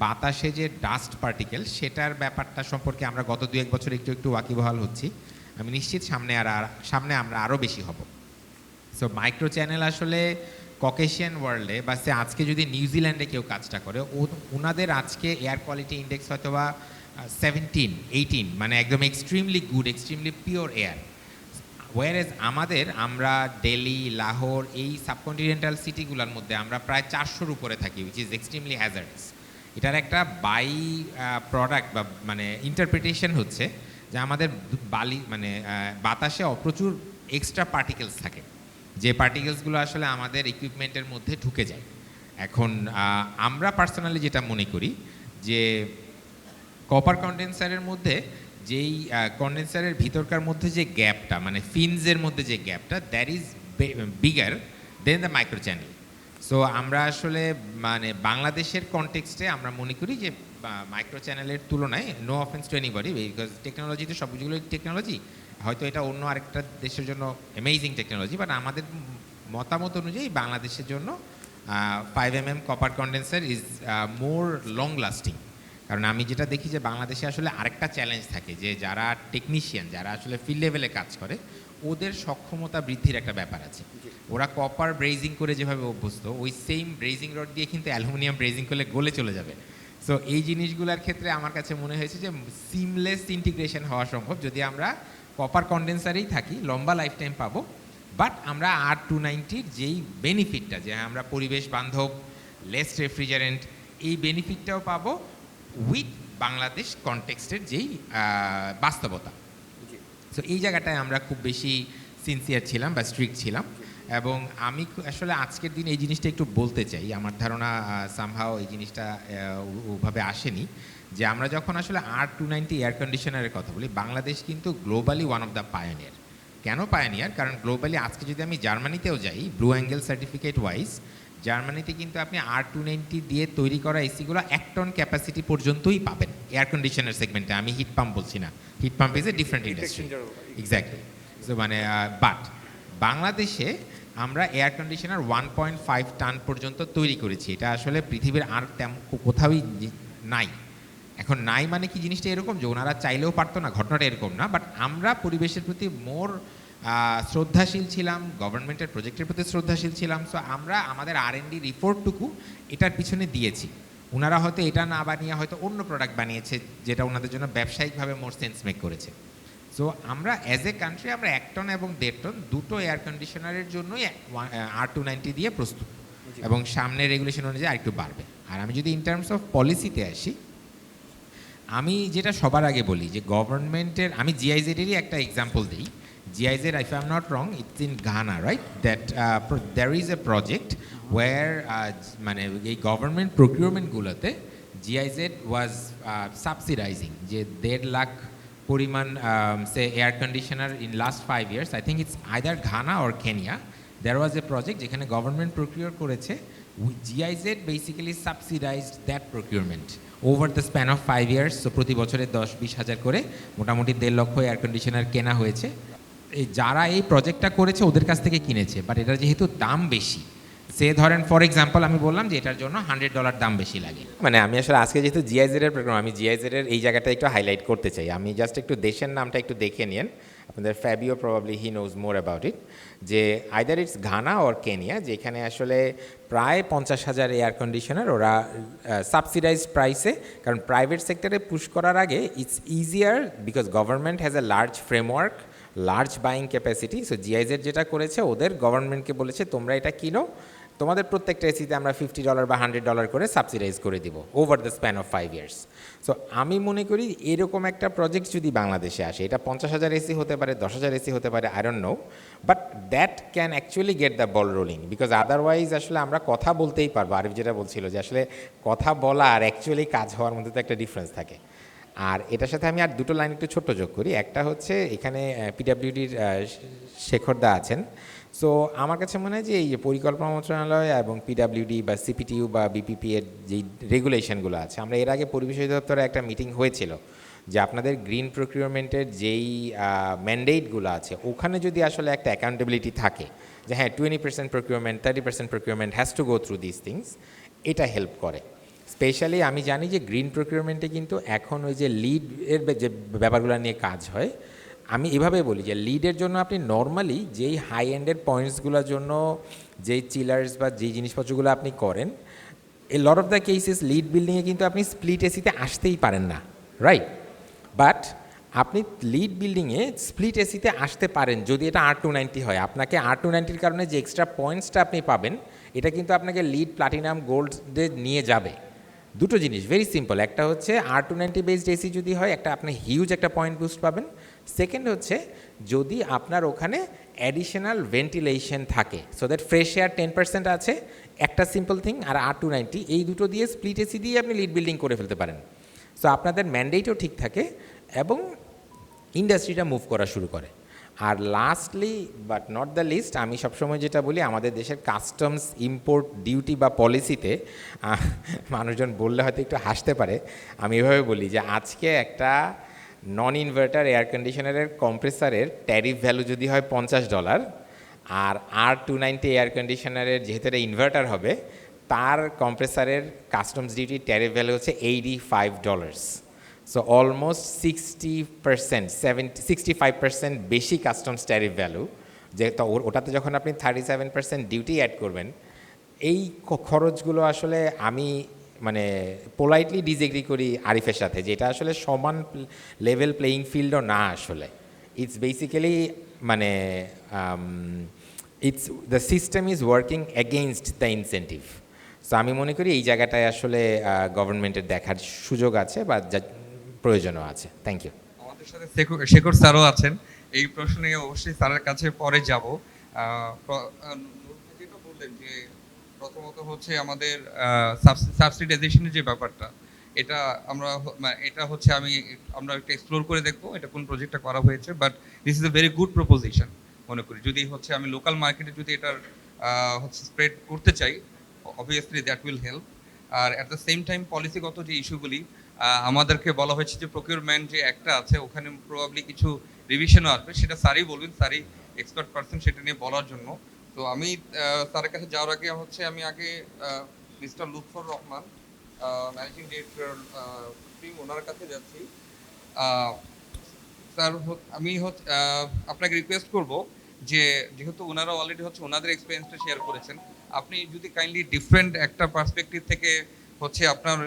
বাতাসে যে ডাস্ট পার্টিকেল সেটার ব্যাপারটা সম্পর্কে আমরা গত 2-1 বছর একটু একটু ওয়াকিবহাল হচ্ছি। আমি নিশ্চিত সামনে আমরা আরও বেশি হব। সো মাইক্রো চ্যানেল আসলে ককেশিয়ান ওয়ার্ল্ডে বা সে আজকে যদি নিউজিল্যান্ডে কেউ কাজটা করে, ওনাদের আজকে এয়ার কোয়ালিটি ইন্ডেক্স হয়তো বা 17-18, মানে একদম extremely good, extremely pure air. ওয়ারেজ আমরা দিল্লি, লাহোর, এই সাবকন্টিনেন্টাল সিটিগুলোর মধ্যে আমরা প্রায় 400-র উপরে থাকি, উইচ ইজ এক্সট্রিমলি হ্যাজার্ডস। এটার একটা বাই প্রোডাক্ট বা মানে ইন্টারপ্রিটেশন হচ্ছে যে আমাদের বাতাসে প্রচুর এক্সট্রা পার্টিকেলস থাকে, যে পার্টিকেলসগুলো আসলে আমাদের ইকুইপমেন্টের মধ্যে ঢুকে যায়। এখন আমরা পার্সোনালি যেটা মনে করি যে কপার কন্ডেন্সারের মধ্যে যেই কন্ডেন্সারের ভিতরকার মধ্যে যে গ্যাপটা, মানে ফিনসের মধ্যে যে গ্যাপটা, that is bigger then the micro channel. So আমরা আসলে মানে বাংলাদেশের কনটেক্সটে আমরা মনে করি যে মাইক্রো চ্যানেলের তুলনায়, no offence to anybody, because technology তো সবগুলো টেকনোলজি, হয়তো এটা অন্য আরেকটা দেশের জন্য অ্যামেজিং টেকনোলজি, বাট আমাদের মতামত অনুযায়ী বাংলাদেশের জন্য 5 mm copper condenser is more long lasting. কারণ আমি যেটা দেখি যে বাংলাদেশে আসলে আরেকটা চ্যালেঞ্জ থাকে যে যারা টেকনিশিয়ান, যারা আসলে ফিল্ড লেভেলে কাজ করে, ওদের সক্ষমতা বৃদ্ধির একটা ব্যাপার আছে। ওরা কপার ব্রেজিং করে যেভাবে অভ্যস্ত, ওই সেম ব্রেজিং রড দিয়ে কিন্তু অ্যালুমিনিয়াম ব্রেজিং করলে গলে চলে যাবে। সো এই জিনিসগুলোর ক্ষেত্রে আমার কাছে মনে হয়েছে যে সিমলেস ইন্টিগ্রেশন হওয়া সম্ভব যদি আমরা কপার কন্ডেন্সারেই থাকি, লম্বা লাইফ টাইম পাবো, বাট আমরা R290-র যেই বেনিফিটটা, যে আমরা পরিবেশ বান্ধব, লেস রেফ্রিজারেন্ট, এই বেনিফিটটাও পাবো উইথ বাংলাদেশ কনটেক্সটের যেই বাস্তবতা। সো এই জায়গাটায় আমরা খুব বেশি সিনসিয়ার ছিলাম বা স্ট্রিক্ট ছিলাম, এবং আমি আসলে আজকের দিন এই জিনিসটা একটু বলতে চাই। আমার ধারণা সামহাও এই জিনিসটা ওভাবে আসেনি, যে আমরা যখন আসলে R290 এয়ার কন্ডিশনারের কথা বলি, বাংলাদেশ কিন্তু globally one of the pioneer. কেন পায়োনিয়ার? কারণ গ্লোবালি আজকে যদি আমি জার্মানিতেও যাই, ব্লু অ্যাঙ্গেল সার্টিফিকেট ওয়াইজ, জার্মানিতে কিন্তু আপনি R290 দিয়ে তৈরি করা এসিগুলো 1 টন ক্যাপাসিটি পর্যন্তই পাবেন এয়ার কন্ডিশনার সেগমেন্টে। আমি হিট পাম্প বলছি না, heat pump is a different industry, exactly. So মানে বাট বাংলাদেশে আমরা এয়ার কন্ডিশনার 1.5 টন পর্যন্ত তৈরি করেছি। এটা আসলে পৃথিবীর আর কোথাওই নাই। এখন নাই মানে কি, জিনিসটা এরকম যে ওনারা চাইলেও পারতো না, ঘটনাটা এরকম না, বাট আমরা পরিবেশের প্রতি মোর শ্রদ্ধাশীল ছিলাম, গভর্নমেন্টের প্রজেক্টের প্রতি শ্রদ্ধাশীল ছিলাম। সো আমরা আমাদের R&D রিপোর্টটুকু এটার পিছনে দিয়েছি। ওনারা হয়তো এটা না বানিয়ে হয়তো অন্য প্রোডাক্ট বানিয়েছে, যেটা ওনাদের জন্য ব্যবসায়িকভাবে মোর সেন্স মেক করেছে। সো আমরা অ্যাজ এ কান্ট্রি আমরা 1 টন এবং 1.5 টন দুটো এয়ার কন্ডিশনারের জন্যই R290 দিয়ে প্রস্তুত, এবং সামনের রেগুলেশন অনুযায়ী আরেকটু বাড়বে। আর আমি যদি ইন টার্মস অফ পলিসিতে আসি, আমি যেটা সবার আগে বলি যে গভর্নমেন্টের, আমি GIZ-এরই একটা এক্সাম্পল দিই। GIZ, if I'm not wrong, it's in Ghana, right? That there is a project where মানে এই গভর্নমেন্ট প্রকিউরমেন্টগুলোতে GIZ was subsidizing যে 1.5 লাখ পরিমাণ সে air conditioner in last 5 years. I think it's either Ghana or Kenya. There was a project যেখানে গভর্নমেন্ট প্রকিউর করেছে, GIZ basically subsidized that procurement over the span of 5 years. So প্রতি বছরে 10-20 হাজার করে মোটামুটি 1.5 লক্ষ এয়ার কন্ডিশনার কেনা হয়েছে। যারা এই প্রজেক্টটা করেছে ওদের কাছ থেকে কিনেছে, বাট এটা যেহেতু দাম বেশি, সে ধরেন ফর এক্সাম্পল আমি বললাম যে এটার জন্য $100 দাম বেশি লাগে। মানে আমি আসলে আজকে যেহেতু জিআইজেড এর প্রোগ্রাম, আমি জিআইজেড এর এই জায়গাটা একটু হাইলাইট করতে চাই। আমি জাস্ট একটু দেশের নামটা একটু দেখে নিন, আপনাদের Fabio probably he knows more about it, যে either it's Ghana or Kenya, যেখানে আসলে প্রায় 50,000 এয়ার কন্ডিশনার ওরা সাবসিডাইজড প্রাইসে, কারণ প্রাইভেট সেক্টরে পুশ করার আগে it's easier because government has a large framework, large buying capacity. So GIZ যেটা করেছে, ওদের গভর্নমেন্টকে বলেছে তোমরা এটা কিনো, তোমাদের প্রত্যেকটা এসিতে আমরা $50 বা $100 করে সাবসিডাইজ করে দিব over the span of 5 years. So আমি মনে করি এরকম একটা প্রজেক্ট যদি বাংলাদেশে আসে, এটা 50,000 এসি হতে পারে, 10,000 এসি হতে পারে, I don't know, but that can actually get the ball rolling, because otherwise আসলে আমরা কথা বলতেই পারবো। আরিফ যেটা বলছিল যে আসলে কথা বলা আর অ্যাকচুয়ালি কাজ হওয়ার মধ্যে তো একটা ডিফারেন্স থাকে। আর এটার সাথে আমি আর দুটো লাইন একটু ছোট্ট যোগ করি। একটা হচ্ছে এখানে পিডাব্লিউডির শেখরদা আছেন। সো আমার কাছে মনে হয় যে এই যে পরিকল্পনা মন্ত্রণালয় এবং পিডাব্লিউডি বা সিপিটিউ বা বিপিপি এর যেই রেগুলেশনগুলো আছে, আমরা এর আগে পরিবেশ অধিদপ্তরে একটা মিটিং হয়েছিল যে আপনাদের গ্রিন প্রকিউরমেন্টের যেই ম্যান্ডেটগুলো আছে, ওখানে যদি আসলে একটা অ্যাকাউন্টেবিলিটি থাকে যে হ্যাঁ 20% procurement, 30% procurement has to go through this things, এটা হেল্প করে। স্পেশালি আমি জানি যে গ্রিন প্রকিউরমেন্টে কিন্তু এখন ওই যে লিড এর যে ব্যাপারগুলো নিয়ে কাজ হয়, আমি এভাবে বলি যে লিডের জন্য আপনি নর্মালি যেই হাই এন্ডের পয়েন্টসগুলোর জন্য যেই চিলার্স বা যেই জিনিসপত্রগুলো আপনি করেন, a lot of the cases LEED বিল্ডিংয়ে কিন্তু আপনি স্প্লিট এসিতে আসতেই পারেন না, রাইট? বাট আপনি লিড বিল্ডিংয়ে স্প্লিট এসিতে আসতে পারেন যদি এটা R290 হয়। আপনাকে R290-র কারণে যে এক্সট্রা পয়েন্টসটা আপনি পাবেন, এটা কিন্তু আপনাকে লিড, প্লাটিনাম, গোল্ডে নিয়ে যাবে। দুটো জিনিস ভেরি সিম্পল, একটা হচ্ছে R290 বেসড এসি যদি হয়, একটা আপনি হিউজ একটা পয়েন্ট বুস্ট পাবেন। সেকেন্ড হচ্ছে যদি আপনার ওখানে অ্যাডিশনাল ভেন্টিলেশন থাকে, সো দ্যাট ফ্রেশ এয়ার 10% আছে, একটা সিম্পল থিং। আর R290 এই দুটো দিয়ে স্প্লিট এসি দিয়ে আপনি লিড বিল্ডিং করে ফেলতে পারেন। সো আপনাদের ম্যান্ডেটও ঠিক থাকে এবং ইন্ডাস্ট্রিটা মুভ করা শুরু করে। আর lastly but not the least, আমি সবসময় যেটা বলি, আমাদের দেশের কাস্টমস ইম্পোর্ট ডিউটি বা পলিসিতে মানুষজন বললে হয়তো একটু হাসতে পারে, আমি এভাবে বলি যে আজকে একটা নন ইনভার্টার এয়ার কন্ডিশনারের কম্প্রেসারের ট্যারিফ ভ্যালু যদি হয় $50, আর R290 এয়ার কন্ডিশনারের যেহেতু এটা ইনভার্টার হবে, তার কম্প্রেসারের কাস্টমস ডিউটি ট্যারিফ ভ্যালু হচ্ছে $85। সো অলমোস্ট 65% বেশি কাস্টমস ট্যারিফ ভ্যালু, যে ওটাতে যখন আপনি 37% ডিউটি অ্যাড করবেন, এই খরচগুলো আসলে আমি মানে পোলাইটলি ডিসএগ্রি করি আরিফের সাথে, যে এটা আসলে সমান লেভেল প্লেয়িং ফিল্ডও না আসলে। ইটস বেসিক্যালি মানে it's the system is working against the incentive. So আমি মনে করি এই জায়গাটায় আসলে গভর্নমেন্টের দেখার সুযোগ আছে বা প্রয়োজনও আছে। Thank you. আমাদের সাথে শেখর স্যারও আছেন। এই প্রশ্ন নিয়ে অবশ্যই স্যারের কাছে পরে যাব। যেটা বললেন যে প্রথমত হচ্ছে আমাদের সাবসিডাইজেশনের যে ব্যাপারটা, এটা এটা হচ্ছে আমরা একটু এক্সপ্লোর করে দেখবো এটা কোন প্রজেক্টটা করা হয়েছে। But this is a very good proposition মনে করি। যদি হচ্ছে আমি লোকাল মার্কেটে যদি এটার হচ্ছে স্প্রেড করতে চাই, অবভিয়াসলি দ্যাট উইল হেল্প। আর অ্যাট দ্য সেম টাইম পলিসিগত যে ইস্যুগুলি আমাদেরকে বলা হয়েছে যে প্রকিউরমেন্ট যে একটা আছে, ওখানে প্রবাবলি কিছু রিভিশনও আসবে, সেটা স্যারই বলবেন, স্যারই এক্সপার্ট পারসন সেটা নিয়ে বলার জন্য। তো আমি স্যারের কাছে যাওয়ার আগে হচ্ছে আমি আগে mister Lutfur Rahman, managing director, ওনার কাছে যাচ্ছি। স্যার, আমি আপনাকে রিকোয়েস্ট করব যে যেহেতু ওনারা অলরেডি হচ্ছে ওনাদের এক্সপিরিয়েন্সটা শেয়ার করেছেন, আপনি যদি কাইন্ডলি ডিফারেন্ট একটা পার্সপেক্টিভ থেকে হচ্ছে আপনার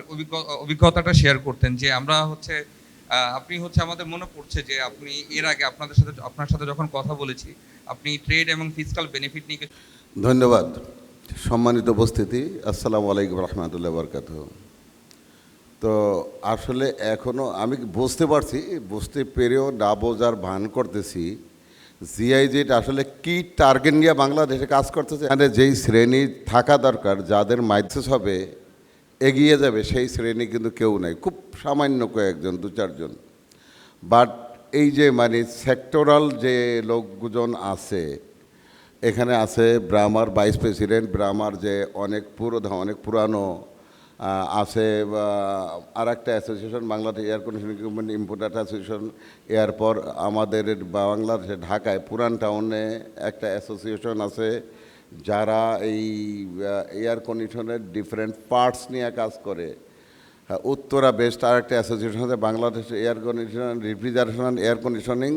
অভিজ্ঞতাটা শেয়ার করতেন। যে আমরা হচ্ছে আপনি হচ্ছে আমাদের মনে পড়ছে যে আপনি এর আগে আপনার সাথে যখন কথা বলেছি, আপনি ট্রেড এবং ফিসকাল বেনিফিট নিয়ে ধন্যবাদ। সম্মানিত উপস্থিতি, আসসালামু আলাইকুম রহমতুল্লাহ বরকাতুহ। তো আসলে এখনও আমি বুঝতে পারছি, বুঝতে পেরেও না বোঝার ভান করতেছি জিআইজেড আসলে কি টার্গেট নিয়ে বাংলাদেশে কাজ করতেছে। মানে যেই শ্রেণী থাকা দরকার, যাদের মাইসেস হবে, এগিয়ে যাবে, সেই শ্রেণী কিন্তু কেউ নাই, খুব সামান্য কয়েকজন, 2-4 জন। বাট এই যে মানে সেক্টরাল যে লোকজন আছে, এখানে আছে ব্রামার ভাইস প্রেসিডেন্ট, ব্রামার যে অনেক পুরানো আছে, আর একটা association Bangladesh air conditioning equipment importer association. এরপর আমাদের বাংলাদেশে ঢাকায় পুরান টাউনে একটা অ্যাসোসিয়েশন আছে, যারা এই এয়ার কন্ডিশনের ডিফারেন্ট পার্টস নিয়ে কাজ করে। হ্যাঁ, উত্তরা বেস্ট আর একটা অ্যাসোসিয়েশন আছে Bangladesh air condition refrigeration air conditioning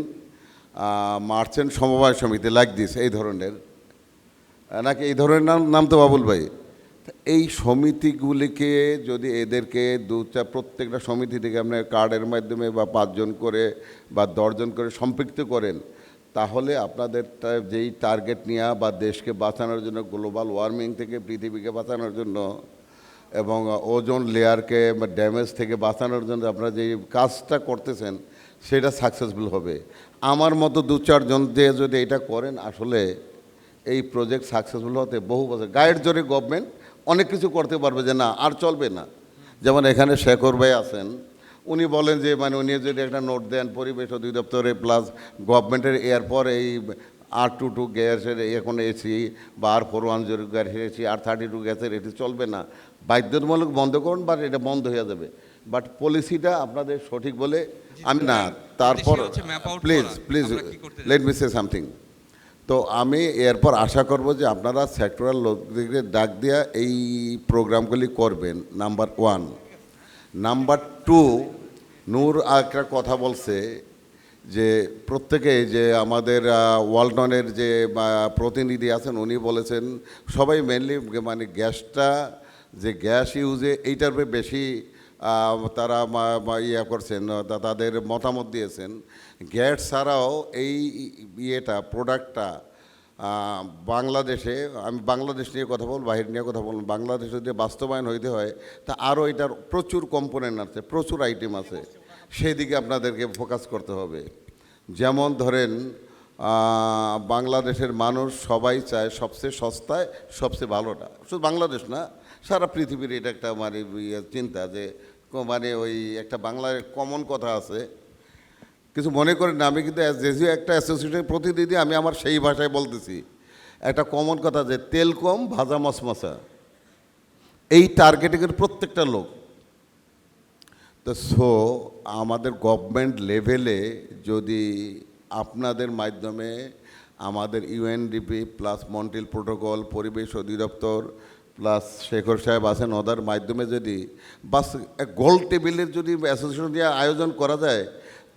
merchant সমবায় সমিতি লাইক দিস, এই ধরনের নাকি এই ধরনের নাম তো বাবুল ভাই। এই সমিতিগুলিকে যদি এদেরকে প্রত্যেকটা সমিতি থেকে আপনার কার্ডের মাধ্যমে বা 5 জন করে বা 10 জন করে সম্পৃক্ত করেন, তাহলে আপনাদের যেই টার্গেট নিয়ে বা দেশকে বাঁচানোর জন্য, গ্লোবাল ওয়ার্মিং থেকে পৃথিবীকে বাঁচানোর জন্য এবং ওজোন লেয়ারকে ড্যামেজ থেকে বাঁচানোর জন্য আপনারা যে কাজটা করতেছেন সেটা সাকসেসফুল হবে। আমার মতো 2-4 জন দিয়ে যদি এটা করেন, আসলে এই প্রজেক্ট সাকসেসফুল হতে বহু বছর গাইড জোরে গভর্নমেন্ট অনেক কিছু করতে পারবে, যে না আর চলবে না। যেমন এখানে শেখর ভাই আছেন, উনি বলেন যে উনি যদি একটা নোট দেন পরিবেশ অধিদপ্তরে প্লাস গভর্নমেন্টের এরপর এই R22 গ্যাসের এখন এসি বা R410 গ্যাসের এসি R32 গ্যাসের এসি চলবে না, বাধ্যতামূলক বন্ধ করুন, বাট এটা বন্ধ হয়ে যাবে। বাট পলিসিটা আপনাদের সঠিক বলে আমি না, তারপর please let me say something. তো আমি এরপর আশা করব যে আপনারা সেক্টরাল লোকদেরকে ডাক দিয়া এই প্রোগ্রামগুলি করবেন, নাম্বার 1। নাম্বার 2, নূর একটা কথা বলছে যে প্রত্যেকে যে আমাদের ওয়ালটনের যে প্রতিনিধি আছেন উনি বলেছেন সবাই মেনলি গ্যাসটা যে গ্যাস ইউজে এইটার বেশি তারা ইয়ে করছেন, তাদের মতামত দিয়েছেন। গ্যাস ছাড়াও এই প্রোডাক্টটা বাংলাদেশে, আমি বাংলাদেশ নিয়ে কথা বলব, বাহির নিয়ে কথা বলব, বাংলাদেশে যদি বাস্তবায়ন হইতে হয় তা আরও এটার প্রচুর কম্পোনেন্ট আছে, প্রচুর আইটেম আছে, সেই দিকে আপনাদেরকে ফোকাস করতে হবে। যেমন ধরেন বাংলাদেশের মানুষ সবাই চায় সবচেয়ে সস্তায় সবচেয়ে ভালোটা, শুধু বাংলাদেশ না সারা পৃথিবীর এটা একটা চিন্তা যে ওই একটা বাংলার কমন কথা আছে, কিছু মনে করেন না, আমি কিন্তু যেহেতু একটা অ্যাসোসিয়েশনের প্রতিনিধি আমি আমার সেই ভাষায় বলতেছি, একটা কমন কথা যে তেল কম ভাজা মশমশা, এই টার্গেটিংয়ের প্রত্যেকটা লোক। তো আমাদের গভর্নমেন্ট লেভেলে যদি আপনাদের মাধ্যমে আমাদের ইউএনডিপি প্লাস মন্ট্রিল প্রোটোকল, পরিবেশ অধিদপ্তর প্লাস শেখর সাহেব আছেন, ওদের মাধ্যমে যদি বাস গোল টেবিলের যদি অ্যাসোসিয়েশন দিয়ে আয়োজন করা যায়,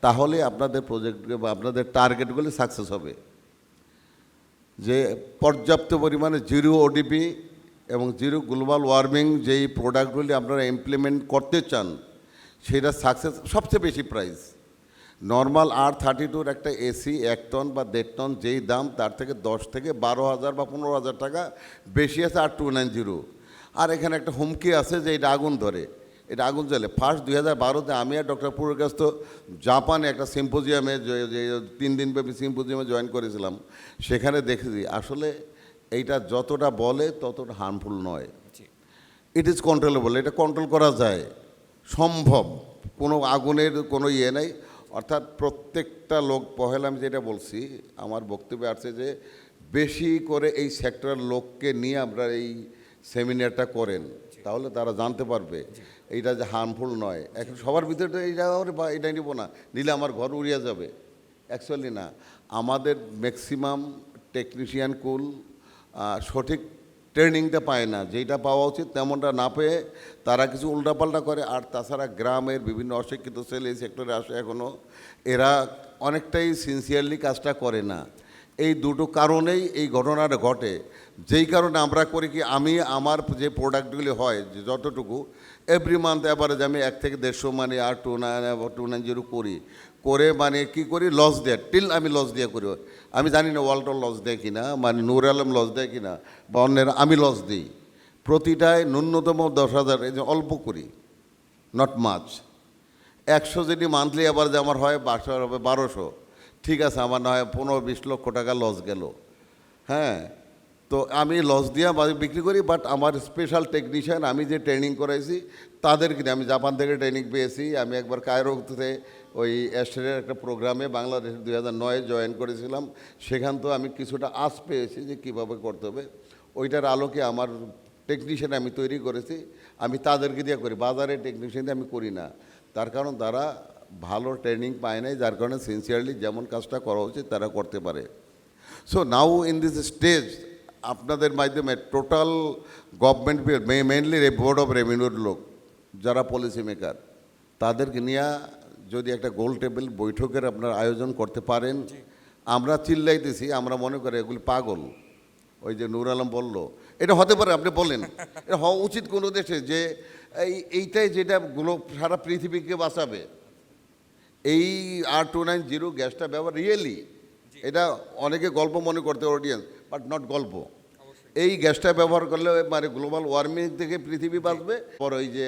তাহলে আপনাদের প্রজেক্ট বা আপনাদের টার্গেটগুলি সাকসেস হবে। যে পর্যাপ্ত পরিমাণে জিরো ওডিপি এবং জিরো গ্লোবাল ওয়ার্মিং যেই প্রোডাক্টগুলি আপনারা ইমপ্লিমেন্ট করতে চান, সেটা সাকসেস সবচেয়ে বেশি প্রাইস। নর্মাল R32 একটা এসি 1 টন বা 1.5 টন যেই দাম, তার থেকে 10 থেকে 12,000 বা 15,000 টাকা বেশি আছে R290। আর এখানে একটা হুমকি আছে যে এটা আগুন ধরে, এটা আগুন জ্বলে। ফার্স্ট 2012-তে আমি আর ডক্টর পুরকাস্ত জাপানে একটা সিম্পোজিয়ামে যে 3 দিনব্যাপী সিম্পোজিয়ামে জয়েন করেছিলাম, সেখানে দেখেছি আসলে এইটা যতটা বলে ততটা হার্মফুল নয়। ইট ইজ কন্ট্রোলেবল, এটা কন্ট্রোল করা যায়, সম্ভব, কোনো আগুনের কোনো ইয়ে নেই। অর্থাৎ প্রত্যেকটা লোক পহেলা, আমি যেটা বলছি আমার বক্তব্যে আছে যে বেশি করে এই সেক্টরের লোককে নিয়ে আপনারা এই সেমিনারটা করেন, তাহলে তারা জানতে পারবে এইটা যে হার্মফুল নয়। এখন সবার ভিতরে এইটা এটা নিব না, নিলে আমার ঘর উড়িয়ে যাবে, অ্যাকচুয়ালি না। আমাদের ম্যাক্সিমাম টেকনিশিয়ান কুল সঠিক ট্রেনিংটা পায় না, যেটা পাওয়া উচিত তেমনটা না পেয়ে তারা কিছু উল্টাপাল্টা করে। আর তাছাড়া গ্রামের বিভিন্ন অশিক্ষিত ছেলে এই সেক্টরে আসে এখনও, এরা অনেকটাই সিনসিয়ারলি কাজটা করে না। এই দুটো কারণেই এই ঘটনাটা ঘটে, যেই কারণে আমরা করি কি, আমি আমার যে প্রোডাক্টগুলি হয় যে যতটুকু এভরি মান্থ অ্যাভারেজ আমি 1 থেকে 150 R290 করি, করে কী করি, লস দেয় টিল আমি লস দিয়ে করি। আমি জানি না ওয়ালটন লস দেয় কিনা, নূর আলম লস দেয় কিনা বা অন্যের, আমি লস দিই। প্রতিটায় ন্যূনতম 10,000, এই যে অল্প করি, নট মাছ। 100 যদি মান্থলি অ্যাভারেজ আমার হয়, বাসার হবে 1200, ঠিক আছে, আমার না হয় 15-20 লক্ষ টাকা লস গেল। হ্যাঁ, তো আমি লস দিয়ে বিক্রি করি, বাট আমার স্পেশাল টেকনিশিয়ান আমি যে ট্রেনিং করাইছি তাদেরকে নিয়ে, আমি জাপান থেকে ট্রেনিং পেয়েছি। আমি একবার কায়রোতে ওই অ্যাস্ট্রেলিয়ার একটা প্রোগ্রামে বাংলাদেশে 2009-এ জয়েন করেছিলাম, সেখান তো আমি কিছুটা আশ পেয়েছি যে কীভাবে করতে হবে। ওইটার আলোকে আমার টেকনিশিয়ান আমি তৈরি করেছি, আমি তাদেরকে দিয়ে করি, বাজারে টেকনিশিয়ান দিয়ে আমি করি না। তার কারণ তারা ভালো ট্রেনিং পায় নাই, যার কারণে সিনসিয়ারলি যেমন কাজটা করা উচিত তারা করতে পারে। So now in this stage আপনাদের মাধ্যমে total government mainly board of রেভিনিউর লোক যারা পলিসি মেকার তাদেরকে নিয়ে যদি একটা গোল টেবিল বৈঠকের আপনার আয়োজন করতে পারেন, আমরা চিল্লাইতেছি, আমরা মনে করি এগুলি পাগল। ওই যে নূর আলম বলল, এটা হতে পারে, আপনি বলেন এটা হওয়া উচিত কোনো দেশে যে এইটাই যেটা সারা পৃথিবীকে বাঁচাবে, এই R290 গ্যাসটা ব্যবহার রিয়েলি, এটা অনেকে গল্প মনে করতে অডিয়েন্স, বাট নট গল্প। এই গ্যাসটা ব্যবহার করলে মানে গ্লোবাল ওয়ার্মিং থেকে পৃথিবী বাঁচবে, পর ওই যে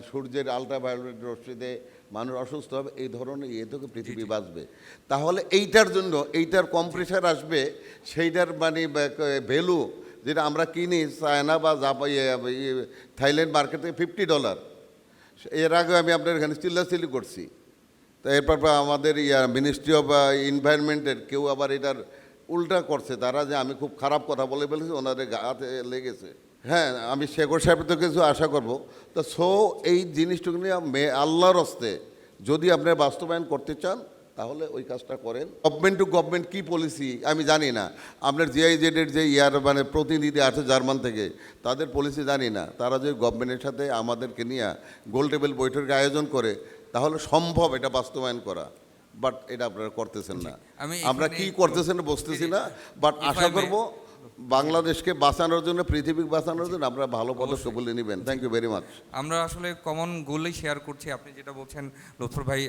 সূর্যের আলট্রাভায়োলেট রশ্মিতে মানুষ অসুস্থ হবে, এই ধরনের ইয়ে থেকে পৃথিবী বাঁচবে। তাহলে এইটার জন্য এইটার কম্প্রেসার আসবে, সেইটার মানে ভ্যালু যেটা আমরা কিনি চায়না বা থাইল্যান্ড মার্কেটে $50। এর আগে আমি আপনার এখানে চিল্লাচিল্লি করছি, তো এরপর আমাদের মিনিস্ট্রি অফ এনভায়রনমেন্টের কেউ আবার এটার উল্টা করছে, তারা যে আমি খুব খারাপ কথা বলে ফেলেছি, ওনাদের গাতে লেগেছে। হ্যাঁ, আমি শেখর সাহেবের তো কিছু আশা করব। তো এই জিনিসটুকু নিয়ে আল্লাহর হস্তে যদি আপনারা বাস্তবায়ন করতে চান তাহলে ওই কাজটা করেন। গভর্নমেন্ট টু গভর্নমেন্ট কী পলিসি আমি জানি না, আপনার জিআইজেডের যে মানে প্রতিনিধি আছে জার্মান থেকে, তাদের পলিসি জানি না। তারা যদি গভর্নমেন্টের সাথে আমাদেরকে নিয়ে গোল টেবিল বৈঠকের আয়োজন করে তাহলে সম্ভব এটা বাস্তবায়ন করা, বাট এটা আপনারা করতেছেন না। আমরা কি করতেছেন বুঝতেছি না, বাট আশা করব বাংলাদেশকে বাঁচানোর জন্য, পৃথিবী বাঁচানোর জন্য আমরা ভালো পদক্ষেপ বলে নেবেন। Thank you very much. আমরা আসলে কমন গোলই শেয়ার করছি, আপনি যেটা বলছেন লুৎফর ভাই,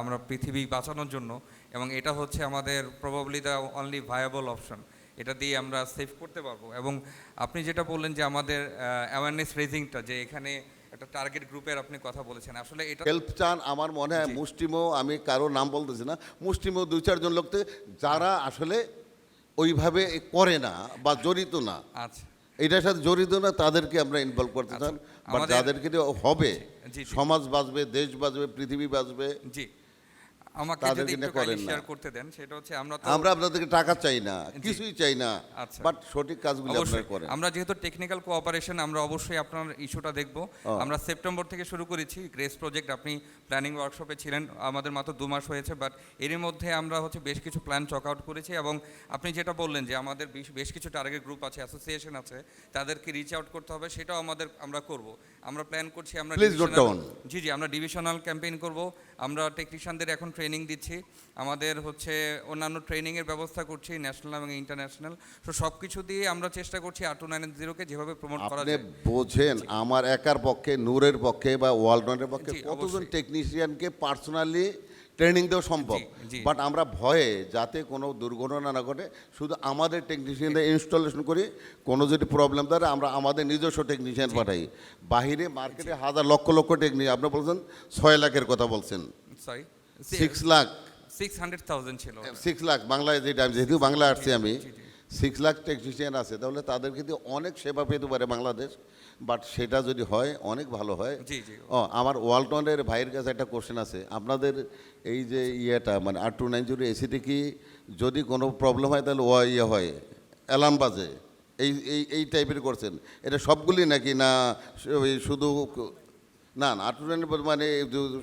আমরা পৃথিবী বাঁচানোর জন্য, এবং এটা হচ্ছে আমাদের probably the only viable option, এটা দিয়ে আমরা সেভ করতে পারবো। এবং আপনি যেটা বললেন যে আমাদের অ্যাওয়ারনেস রেজিংটা, যে এখানে একটা টার্গেট গ্রুপের আপনি কথা বলেছেন, আসলে এটা হেল্প চান, আমার মনে হয় মুষ্টিমো, আমি কারো নাম বলতেছি না, মুষ্টিমো 2-4 জন লোকতে যারা আসলে ওইভাবে করে না বা জড়িত না, আচ্ছা, এটার সাথে জড়িত না, তাদেরকে আমরা ইনভলভ করতে চান। বাট যাদেরকে দিয়ে হবে, সমাজ বাঁচবে, দেশ বাঁচবে, পৃথিবী বাঁচবে, জি আমাকে যদি একটু শেয়ার করতে দেন, সেটা হচ্ছে আমরা আপনাদেরকে টাকা চাই না, কিছুই চাই না, আচ্ছা, বাট সঠিক কাজগুলো আপনারা করেন। আমরা যেহেতু টেকনিক্যাল কোঅপারেশন, আমরা অবশ্যই আপনার ইস্যুটা দেখব। আমরা সেপ্টেম্বর থেকে শুরু করেছি গ্রেস প্রজেক্ট, আপনি প্ল্যানিং ওয়ার্কশপে ছিলেন, আমাদের মাত্র 2 মাস হয়েছে, বাট এরই মধ্যে আমরা হচ্ছে বেশ কিছু প্ল্যান চক আউট করেছি। এবং আপনি যেটা বললেন যে আমাদের বেশ কিছু টার্গেট গ্রুপ আছে, অ্যাসোসিয়েশন আছে, তাদেরকে রিচ আউট করতে হবে, সেটাও আমরা করব। আমরা প্ল্যান করছি, আমরা জি আমরা ডিভিশনাল ক্যাম্পেইন করব, আমরা টেকনিশিয়ানদের এখন ট্রেনিং দিচ্ছি, আমাদের হচ্ছে অন্যান্য ট্রেনিংয়ের ব্যবস্থা করছি ন্যাশনাল এবং ইন্টারন্যাশনাল। তো সব কিছু দিয়ে আমরা চেষ্টা করছি R290-কে যেভাবে প্রমোট করা যায়। আপনি বোঝেন আমার একার পক্ষে, নূরের পক্ষে বা ওয়ার্ল্ডের পক্ষে কতজন টেকনিশিয়ানকে পার্সোনালি ট্রেনিং দেওয়া সম্ভব, বাট আমরা ভয়ে যাতে কোনো দুর্ঘটনা না ঘটে শুধু আমাদের টেকনিশিয়ানদের ইনস্টলেশন করি, কোনো যদি প্রবলেম থাকে আমরা আমাদের নিজস্ব টেকনিশিয়ান পাঠাই। বাহিরে মার্কেটে হাজার লক্ষ লক্ষ টেকনিশিয়ান, আপনি বলছেন 6 লাখের কথা বলছেন, সরি 6 লাখ 600,000 ছিল, 6 লাখ বাংলায়, যেটা যেহেতু বাংলায় আসছি আমি, 6 লাখ টেকনিশিয়ান আছে, তাহলে তাদেরকে দিয়ে অনেক সেবা পেতে পারে বাংলাদেশ। বাট সেটা যদি হয় অনেক ভালো হয়। আমার ওয়ালটনের ভাইয়ের কাছে একটা কোশ্চেন আছে, আপনাদের এই যে ইয়েটা মানে R290 এসিতে কি যদি কোনো প্রবলেম হয় তাহলে হয় অ্যালার্ম বাজে, এই টাইপের করছেন, এটা সবগুলি নাকি না শুধু না R290 মানে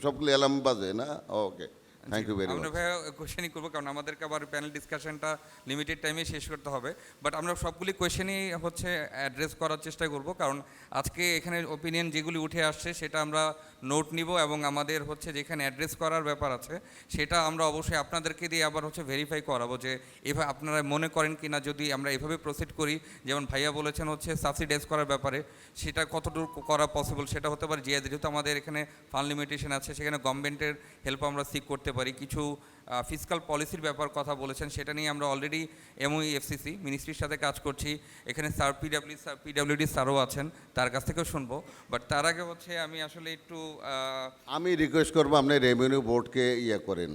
সবগুলি অ্যালার্ম বাজে না? ওকে, থ্যাংক ইউ ভেরি মাচ। আমরা ভাই কোয়েশ্চেনই করবো, কারণ আমাদেরকে আবার প্যানেল ডিসকাশনটা লিমিটেড টাইমে শেষ করতে হবে, বাট আমরা সবগুলি কোয়েশ্চেনই হচ্ছে অ্যাড্রেস করার চেষ্টা করব, কারণ আজকে এখানে ওপিনিয়ন যেগুলি উঠে আসছে সেটা আমরা নোট নিব, এবং আমাদের হচ্ছে যেখানে অ্যাড্রেস করার ব্যাপার আছে সেটা আমরা অবশ্যই আপনাদেরকে দিয়ে আবার হচ্ছে ভেরিফাই করাবো যে এভাবে আপনারা মনে করেন কি না, যদি আমরা এভাবে প্রসিড করি, যেমন ভাইয়া বলেছেন হচ্ছে সাবসিডাইজ করার ব্যাপারে, সেটা কতটুকু করা পসিবল সেটা হতে পারে। যেহেতু আমাদের এখানে ফান্ড লিমিটেশন আছে, সেখানে গভর্নমেন্টের হেল্প আমরা সিক করতে পারি। কিছু ফিসকাল পলিসির ব্যাপার কথা বলেছেন, সেটা নিয়ে আমরা অলরেডি MOE FCC মিনিস্ট্রির সাথে কাজ করছি, এখানে PWD স্যারও আছেন, তার কাছ থেকেও শুনবো। বাট তার আগে হচ্ছে আমি আসলে একটু আমি রিকোয়েস্ট করবো আপনি রেভিনিউ বোর্ডকে করেন,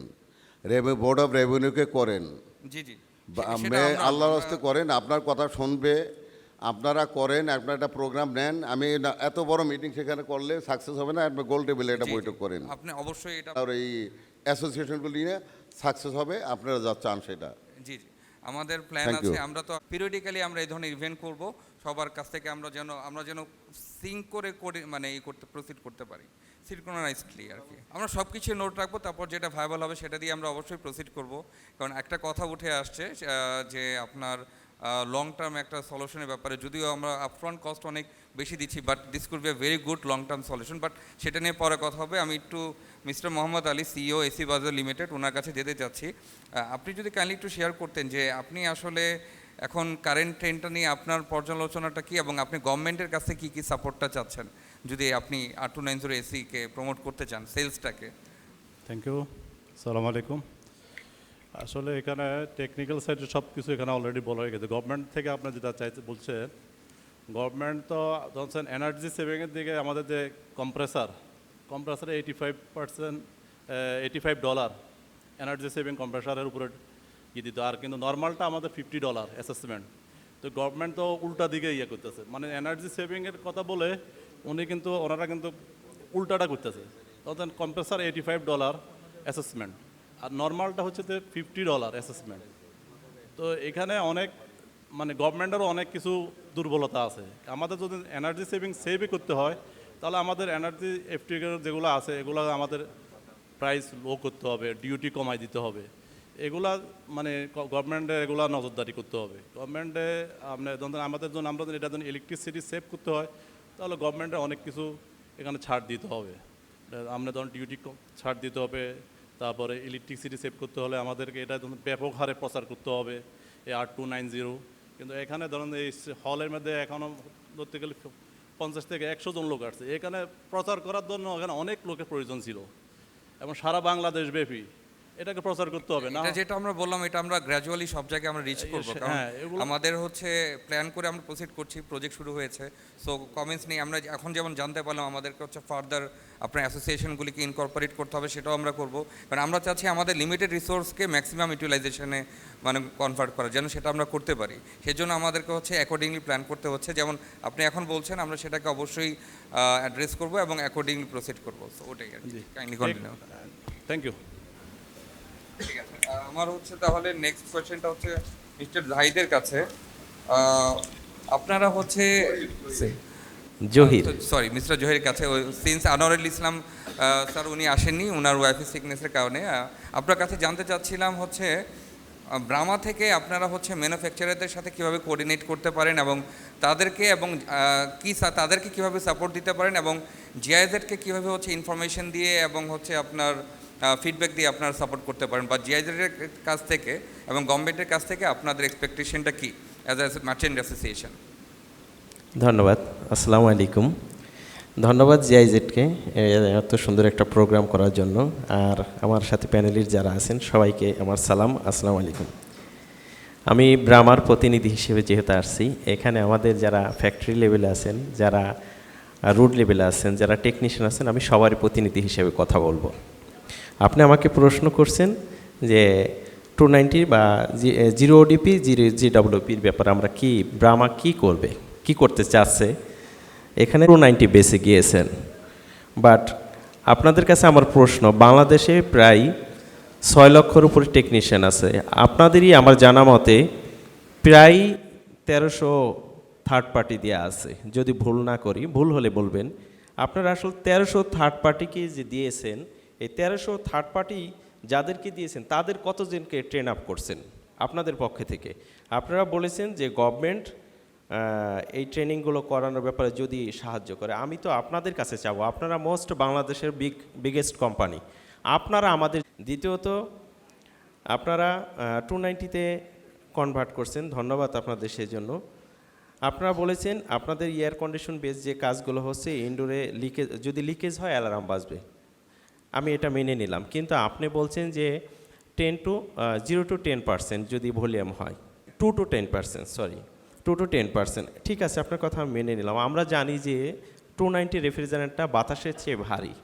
বোর্ড অফ রেভিনিউকে করেন, জি জি আল্লাহর হস্তে করেন, আপনার কথা শুনবে, আপনারা করেন, আপনারা একটা প্রোগ্রাম নেন। আমি এত বড় মিটিং সেখানে করলে সাকসেস হবে না, আপনি গোল টেবিলে একটা বৈঠক করেন, আপনি অবশ্যই এটা, আর এই অ্যাসোসিয়েশনগুলি নিয়ে সাকসেস হবে, আপনারা যা চান সেটা। জি জি আমাদের প্ল্যান আছে, আমরা তো পিরিয়ডিক্যালি আমরা এই ধরনের ইভেন্ট করব, সবার কাছ থেকে আমরা যেন সিঙ্ক করে মানে প্রসিড করতে পারি, সিনক্রোনাইজডলি আর কি। আমরা সব কিছু নোট রাখবো, তারপর যেটা ভায়াবল হবে সেটা দিয়ে আমরা অবশ্যই প্রসিড করব। কারণ একটা কথা উঠে আসছে যে আপনার লং টার্ম একটা সলিউশনের ব্যাপারে, যদিও আমরা আপফ্রন্ট কস্ট অনেক বেশি দিচ্ছি, but this could B a very good long term solution. But সেটা নিয়ে পরে কথা হবে। আমি একটু mister Mohammad Ali, CEO AC বাজার লিমিটেড, ওনার কাছে যেতে চাচ্ছি। আপনি যদি কাইন্ডলি একটু শেয়ার করতেন যে আপনি আসলে এখন কারেন্ট ট্রেন্ডটা নিয়ে আপনার পর্যালোচনাটা কী, এবং আপনি গভর্নমেন্টের কাছে কী কী সাপোর্টটা চাচ্ছেন যদি আপনি R290 এসিকে প্রমোট করতে চান, সেলসটাকে। থ্যাংক ইউ, সালাম আলাইকুম। আসলে এখানে টেকনিক্যাল সাইডে সব কিছু এখানে অলরেডি বলা হয়ে গেছে। গভর্নমেন্ট থেকে আপনার যেটা চাইতে বলছেন, গভর্নমেন্ট তো ধরছেন এনার্জি সেভিংয়ের দিকে আমাদের যে কম্প্রেসারে $85 এনার্জি সেভিং কম্প্রেসারের উপরে দিত, আর কিন্তু নর্মালটা আমাদের $50 অ্যাসেসমেন্ট। তো গভর্নমেন্ট তো উল্টা দিকে করতেছে, মানে এনার্জি সেভিংয়ের কথা বলে ওনারা কিন্তু উল্টাটা করতেছে। তখন কম্প্রেসার $85 অ্যাসেসমেন্ট, আর নর্মালটা হচ্ছে যে $50 অ্যাসেসমেন্ট। তো এখানে অনেক মানে গভর্নমেন্টেরও অনেক কিছু দুর্বলতা আছে। আমাদের যদি এনার্জি সেভই করতে হয়, তাহলে আমাদের এনার্জি এফটিকের যেগুলো আছে এগুলো আমাদের প্রাইস লো করতে হবে, ডিউটি কমাই দিতে হবে। এগুলা মানে গভর্নমেন্টে এগুলা নজরদারি করতে হবে। গভর্নমেন্টে আমাদের জন্য আমরা এটা জন্য ইলেকট্রিসিটি সেভ করতে হয়, তাহলে গভর্নমেন্টে অনেক কিছু এখানে ছাড় দিতে হবে। আমরা ধরুন ডিউটি ছাড় দিতে হবে, তারপরে ইলেকট্রিসিটি সেভ করতে হলে আমাদেরকে এটা ব্যাপক হারে প্রচার করতে হবে, এই R290। কিন্তু এখানে ধরুন এই হলের মধ্যে এখনও ধরতে গেলে 50 থেকে 100 জন লোক আসছে। এখানে প্রচার করার জন্য এখানে অনেক লোকের প্রয়োজন ছিল, এবং সারা বাংলাদেশ ব্যাপী এটাকে প্রচার করতে হবে না। এটা যেটা আমরা বললাম, এটা আমরা গ্র্যাজুয়ালি সব জায়গায় আমরা রিচ করবো, কারণ হ্যাঁ, এগুলো- আমাদের হচ্ছে প্ল্যান করে আমরা প্রসিড করছি, প্রজেক্ট শুরু হয়েছে। সো কমেন্টস নেই, আমরা এখন যেমন জানতে পারলাম আমাদেরকে হচ্ছে ফার্দার আপনার অ্যাসোসিয়েশনগুলিকে ইনকর্পোরেট করতে হবে, সেটাও আমরা করবো। কারণ আমরা চাচ্ছি আমাদের লিমিটেড রিসোর্সকে ম্যাক্সিমাম ইউটিলাইজেশনে মানে কনভার্ট করা, যেন সেটা আমরা করতে পারি। সেজন্য আমাদেরকে হচ্ছে অ্যাকর্ডিংলি প্ল্যান করতে হচ্ছে। যেমন আপনি এখন বলছেন, আমরা সেটাকে অবশ্যই অ্যাড্রেস করবো এবং অ্যাকর্ডিংলি প্রসিড করবো। সো ওটাই আর কি, কাইন্ডলি কন্টিনিউ। Thank you. ঠিক আছে, আমার হচ্ছে তাহলে নেক্সট কোয়েশ্চেনটা হচ্ছে মিস্টার জাহিদের কাছে। আপনারা হচ্ছে জহির, সরি মিস্টার জহির কাছে, সিন্স আনোয়ারুল ইসলাম স্যার উনি আসেননি ওনার ওয়াইফের সিকনেসের কারণে, আপনার কাছে জানতে চাচ্ছিলাম হচ্ছে ব্রামা থেকে আপনারা হচ্ছে ম্যানুফ্যাকচারারদের সাথে কীভাবে কোঅর্ডিনেট করতে পারেন, এবং তাদেরকে তাদেরকে কীভাবে সাপোর্ট দিতে পারেন, এবং জিআইজেডকে কীভাবে হচ্ছে ইনফরমেশন দিয়ে এবং হচ্ছে আপনার ফিডব্যাক দিয়ে আপনারা সাপোর্ট করতে পারেন, বা জিআইজেডের কাছ থেকে এবং গভর্নমেন্টের কাছ থেকে আপনাদের এক্সপেকটেশনটা কী অ্যাজ এ মার্চেন্ট অ্যাসোসিয়েশন। ধন্যবাদ, আসসালামু আলাইকুম। ধন্যবাদ জিআইজেডকে এত সুন্দর একটা প্রোগ্রাম করার জন্য, আর আমার সাথে প্যানেলের যারা আছেন সবাইকে আমার সালাম, আসসালামু আলাইকুম। আমি ব্রামার প্রতিনিধি হিসেবে যেহেতু আসছি, এখানে আমাদের যারা ফ্যাক্টরি লেভেলে আছেন, যারা রুট লেভেলে আছেন, যারা টেকনিশিয়ান আছেন, আমি সবারই প্রতিনিধি হিসেবে কথা বলবো। আপনি আমাকে প্রশ্ন করছেন যে 290 বা জিরো ওডিপি জিডব্লিউপির ব্যাপারে আমরা ব্রামা কি করতে চাচ্ছে। এখানে 290 বেসে গিয়েছেন, বাট আপনাদের কাছে আমার প্রশ্ন, বাংলাদেশে প্রায় 6 লক্ষের উপরে টেকনিশিয়ান আছে। আপনাদেরই আমার জানা মতে প্রায় 1300 থার্ড পার্টি দেওয়া আছে, যদি ভুল না করি, ভুল হলে বলবেন। আপনারা আসলে 1300 থার্ড পার্টিকে যে দিয়েছেন, এই 1300 থার্ড পার্টি যাদেরকে দিয়েছেন তাদের কতজনকে ট্রেন আপ করছেন আপনাদের পক্ষে থেকে? আপনারা বলেছেন যে গভর্নমেন্ট এই ট্রেনিংগুলো করানোর ব্যাপারে যদি সাহায্য করে। আমি তো আপনাদের কাছে চাবো, আপনারা মোস্ট বাংলাদেশের বিগেস্ট কোম্পানি, আপনারা আমাদের। দ্বিতীয়ত, আপনারা 290-তে কনভার্ট করছেন, ধন্যবাদ আপনাদের সেজন্য। আপনারা বলেছেন আপনাদের এয়ার কন্ডিশন বেস যে কাজগুলো হচ্ছে, ইনডোরে যদি লিকেজ হয় অ্যালার্ম বাজবে, আমি এটা মেনে নিলাম। কিন্তু আপনি বলছেন যে 0 to 10% যদি ভলিউম হয়, 2 to 10%, ঠিক আছে, আপনার কথা আমি মেনে নিলাম। আমরা জানি যে 290 রেফ্রিজারেটরটা বাতাসের চেয়ে ভারী।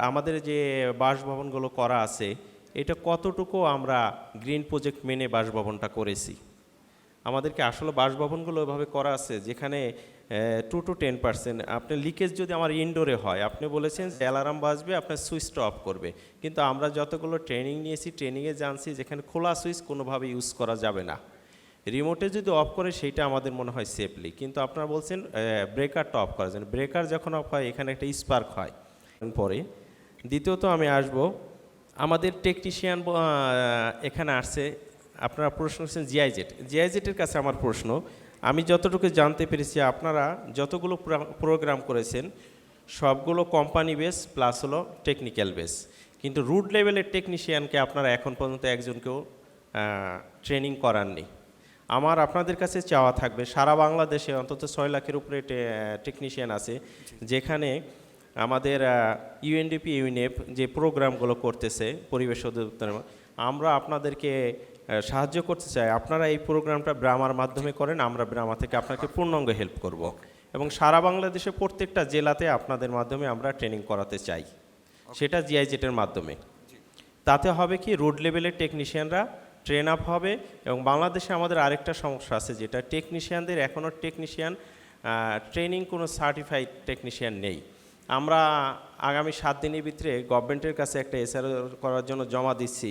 আমাদের যে বাসভবনগুলো করা আছে, এটা কতটুকু আমরা গ্রিন প্রজেক্ট মেনে বাসভবনটা করেছি? আমাদেরকে আসলে বাসভবনগুলো ওইভাবে করা আছে যেখানে 2 to 10%। আপনি লিকেজ যদি আমার ইনডোরে হয়, আপনি বলেছেন অ্যালার্ম বাজবে, আপনার সুইচটা অফ করবে, কিন্তু আমরা যতগুলো ট্রেনিং নিয়েছি, ট্রেনিংয়ে জানছি যেখানে খোলা সুইচ কোনোভাবে ইউজ করা যাবে না, রিমোটে যদি অফ করে সেইটা আমাদের মনে হয় সেফলি। কিন্তু আপনারা বলছেন ব্রেকারটা অফ করার জন্য, ব্রেকার যখন অফ হয় এখানে একটা স্পার্ক হয় পরে। দ্বিতীয়ত আমি আসব, আমাদের টেকনিশিয়ান এখানে আসছে, আপনারা প্রশ্ন করছেন জিআইজেটের কাছে আমার প্রশ্ন, আমি যতটুকু জানতে পেরেছি আপনারা যতগুলো প্রোগ্রাম করেছেন সবগুলো কোম্পানি বেস প্লাস হলো টেকনিক্যাল বেস, কিন্তু রুট লেভেলের টেকনিশিয়ানকে আপনারা এখন পর্যন্ত একজনকেও ট্রেনিং করাননি। আমার আপনাদের কাছে চাওয়া থাকবে, সারা বাংলাদেশে অন্তত 6 লাখের উপরে টেকনিশিয়ান আছে, যেখানে আমাদের ইউএনডিপি ইউনিএফ যে প্রোগ্রামগুলো করতেছে পরিবেশ অধিদপ্তরের, আমরা আপনাদেরকে সাহায্য করতে চাই। আপনারা এই প্রোগ্রামটা ব্রামার মাধ্যমে করেন, আমরা ব্রামা থেকে আপনাকে পূর্ণাঙ্গ হেল্প করব এবং সারা বাংলাদেশে প্রত্যেকটা জেলাতে আপনাদের মাধ্যমে আমরা ট্রেনিং করাতে চাই, সেটা জিআইজেটের মাধ্যমে। তাতে হবে কি, রুট লেভেলের টেকনিশিয়ানরা ট্রেন আপ হবে এবং বাংলাদেশে আমাদের আরেকটা সমস্যা আছে, যেটা টেকনিশিয়ানদের এখনও টেকনিশিয়ান ট্রেনিং কোনো সার্টিফাইড টেকনিশিয়ান নেই। আমরা আগামী 7 দিনের ভিতরে গভর্নমেন্টের কাছে একটা এসআর করার জন্য জমা দিচ্ছি,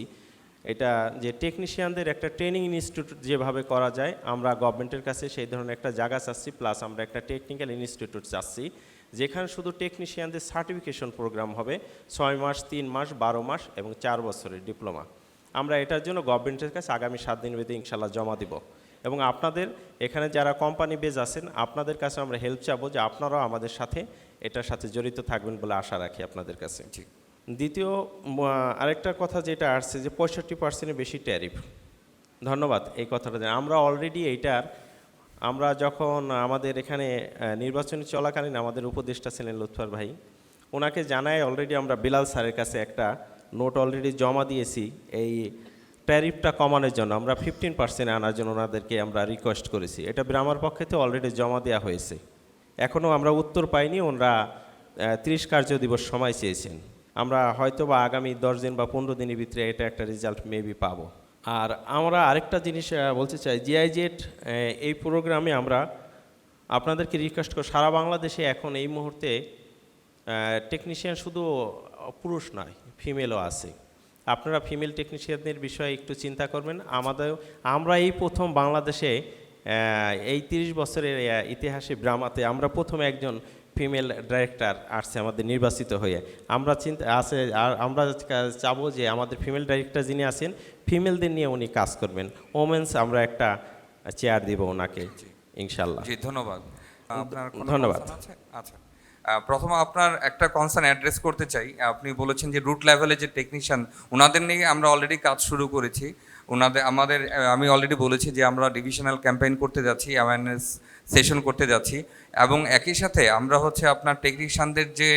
এটা যে টেকনিশিয়ানদের একটা ট্রেনিং ইনস্টিটিউট যেভাবে করা যায়, আমরা গভর্নমেন্টের কাছে সেই ধরনের একটা জায়গা চাচ্ছি, প্লাস আমরা একটা টেকনিক্যাল ইনস্টিটিউট চাচ্ছি যেখানে শুধু টেকনিশিয়ানদের সার্টিফিকেশন প্রোগ্রাম হবে 6 মাস, 3 মাস, 12 মাস এবং 4 বছরের ডিপ্লোমা। আমরা এটার জন্য গভর্নমেন্টের কাছে আগামী 7 দিনের ভিতরে ইনশাল্লাহ জমা দিব এবং আপনাদের এখানে যারা কোম্পানি বেজ আছেন আপনাদের কাছে আমরা হেল্প চাবো যে আপনারাও আমাদের সাথে এটার সাথে জড়িত থাকবেন বলে আশা রাখি আপনাদের কাছে। দ্বিতীয় আরেকটা কথা যেটা আসছে যে 65%-এর বেশি ট্যারিফ, ধন্যবাদ এই কথাটা। আমরা অলরেডি এইটার আমরা যখন আমাদের এখানে নির্বাচনী চলাকালীন আমাদের উপদেষ্টা ছিলেন লুৎফর ভাই, ওনাকে জানায় অলরেডি আমরা বিলাল স্যারের কাছে একটা নোট অলরেডি জমা দিয়েছি এই ট্যারিফটা কমানোর জন্য। আমরা 15% আনার জন্য ওনাদেরকে আমরা রিকোয়েস্ট করেছি, এটা ব্রামার পক্ষেতে অলরেডি জমা দেওয়া হয়েছে। এখনও আমরা উত্তর পাইনি, ওনারা 30 কার্য দিবস সময় চেয়েছেন। আমরা হয়তো বা আগামী 10 দিন বা 15 দিনের ভিতরে এটা একটা রেজাল্ট মেবি পাবো। আর আমরা আরেকটা জিনিস বলতে চাই, জিআইজেড এই প্রোগ্রামে আমরা আপনাদেরকে রিকোয়েস্ট করি, সারা বাংলাদেশে এখন এই মুহূর্তে টেকনিশিয়ান শুধু পুরুষ নয়, ফিমেলও আছে। আপনারা ফিমেল টেকনিশিয়ানদের বিষয়ে একটু চিন্তা করবেন। আমরা এই প্রথম বাংলাদেশে এই 30 বছরের ইতিহাসে ব্রামাতে আমরা প্রথম একজন ফিমেল ডাইরেক্টর আসছে আমাদের নির্বাচিত হয়ে। আমরা আমরা চাবো যে আমাদের ফিমেল ডাইরেক্টর যিনি আছেন ফিমেলদের নিয়ে উনি কাজ করবেন। ওমেন্স আমরা একটা চেয়ার দিব ওনাকে ইনশাল্লাহ। জি ধন্যবাদ। আপনার কোনো ধন্যবাদ। concern আছে? আচ্ছা, প্রথমে আপনার একটা কনসার্ন অ্যাড্রেস করতে চাই। আপনি বলেছেন যে রুট লেভেলে যে টেকনিশিয়ান, ওনাদের নিয়ে আমরা অলরেডি কাজ শুরু করেছি। আমি অলরেডি বলেছি যে আমরা ডিভিশনাল ক্যাম্পেইন করতে যাচ্ছি, অ্যাওয়ারনেস সেশন করতে যাচ্ছি এবং একই সাথে আমরা আপনার টেকনিশিয়ানদের যে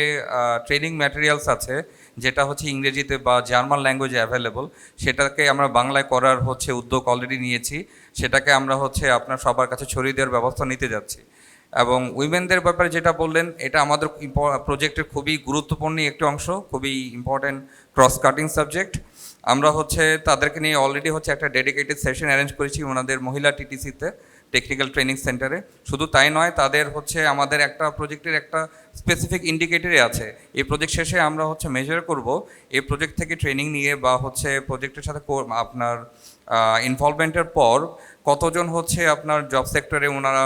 ট্রেনিং ম্যাটেরিয়ালস আছে, যেটা ইংরেজিতে বা জার্মান ল্যাঙ্গুয়েজে অ্যাভেলেবল, সেটাকে আমরা বাংলায় করার উদ্যোগ অলরেডি নিয়েছি। সেটাকে আমরা আপনার সবার কাছে ছড়িয়ে দেওয়ার ব্যবস্থা নিতে যাচ্ছি। এবং উইমেনদের ব্যাপারে যেটা বললেন, এটা আমাদের প্রজেক্টের খুবই গুরুত্বপূর্ণ একটি অংশ, খুবই ইম্পর্ট্যান্ট ক্রস কাটিং সাবজেক্ট। আমরা তাদেরকে নিয়ে অলরেডি একটা ডেডিকেটেড সেশন অ্যারেঞ্জ করেছি ওনাদের মহিলা টিটিসিতে, টেকনিক্যাল ট্রেনিং সেন্টারে। শুধু তাই নয়, তাদের আমাদের একটা প্রজেক্টের একটা স্পেসিফিক ইন্ডিকেটরে আছে। এই প্রজেক্ট শেষে আমরা মেজার করব এই প্রজেক্ট থেকে ট্রেনিং নিয়ে বা প্রজেক্টের সাথে আপনার ইনভলভমেন্টের পর কতজন আপনার জব সেক্টরে ওনারা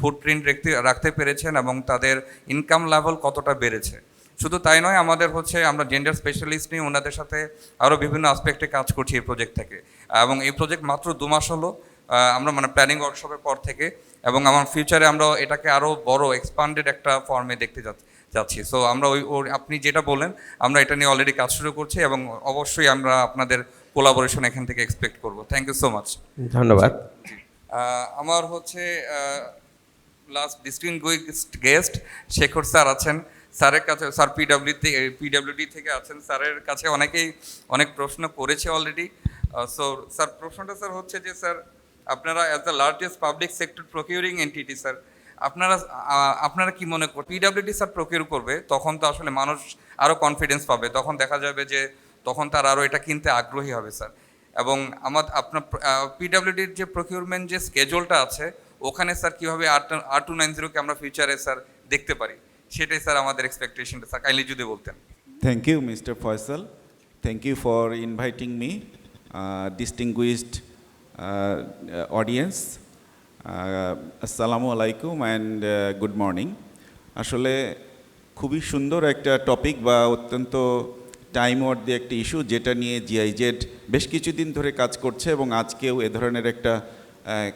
ফুটপ্রিন্ট রাখতে পেরেছেন এবং তাদের ইনকাম লেভেল কতটা বেড়েছে। শুধু তাই নয়, আমাদের আমরা জেন্ডার স্পেশালিস্ট নিয়ে ওনাদের সাথে আরও বিভিন্ন আসপেক্টে কাজ করছি এই প্রজেক্ট থেকে। এবং এই প্রজেক্ট মাত্র 2 মাস হলো আমরা প্ল্যানিং ওয়ার্কশপের পর থেকে, এবং আমার ফিউচারে আমরা এটাকে আরও বড় এক্সপান্ডেড একটা ফর্মে দেখতে যাচ্ছি। সো আমরা আপনি যেটা বলেন, আমরা এটা নিয়ে অলরেডি কাজ শুরু করছি এবং অবশ্যই আমরা আপনাদের কোলাবোরেশন এখান থেকে এক্সপেক্ট করব। Thank you so much. ধন্যবাদ। আমার last distinguished guest Shekhar sir আছেন। স্যারের কাছে, স্যার পিডব্লিউডি থেকে আছেন। স্যারের কাছে অনেকেই অনেক প্রশ্ন করেছে অলরেডি। সো স্যার, প্রশ্নটা স্যার যে স্যার, আপনারা as the largest public sector procuring entity sir, আপনারা কি মনে করেন পিডব্লিউডি স্যার প্রকিউর করবে, তখন তো আসলে মানুষ আরও কনফিডেন্স পাবে, তখন দেখা যাবে যে তখন তারা আরও এটা কিনতে আগ্রহী হবে স্যার। এবং আপনার পিডব্লিউডির যে প্রকিউরমেন্ট যে স্কেজুলটা আছে, ওখানে স্যার কীভাবে R290-কে আমরা ফিউচারে স্যার দেখতে পারি, সেটাই স্যার আমাদের এক্সপেকটেশনটা। স্যার কাইন্ডলি যদি বলতেন। Thank you, Mr. Faisal. Thank you for inviting me, distinguished audience. Assalamu alaikum and good morning. আসলে খুবই সুন্দর একটা টপিক বা অত্যন্ত টাইম ওয়ার্দি একটা ইস্যু, যেটা নিয়ে জিআইজেড বেশ কিছুদিন ধরে কাজ করছে এবং আজকেও এ ধরনের একটা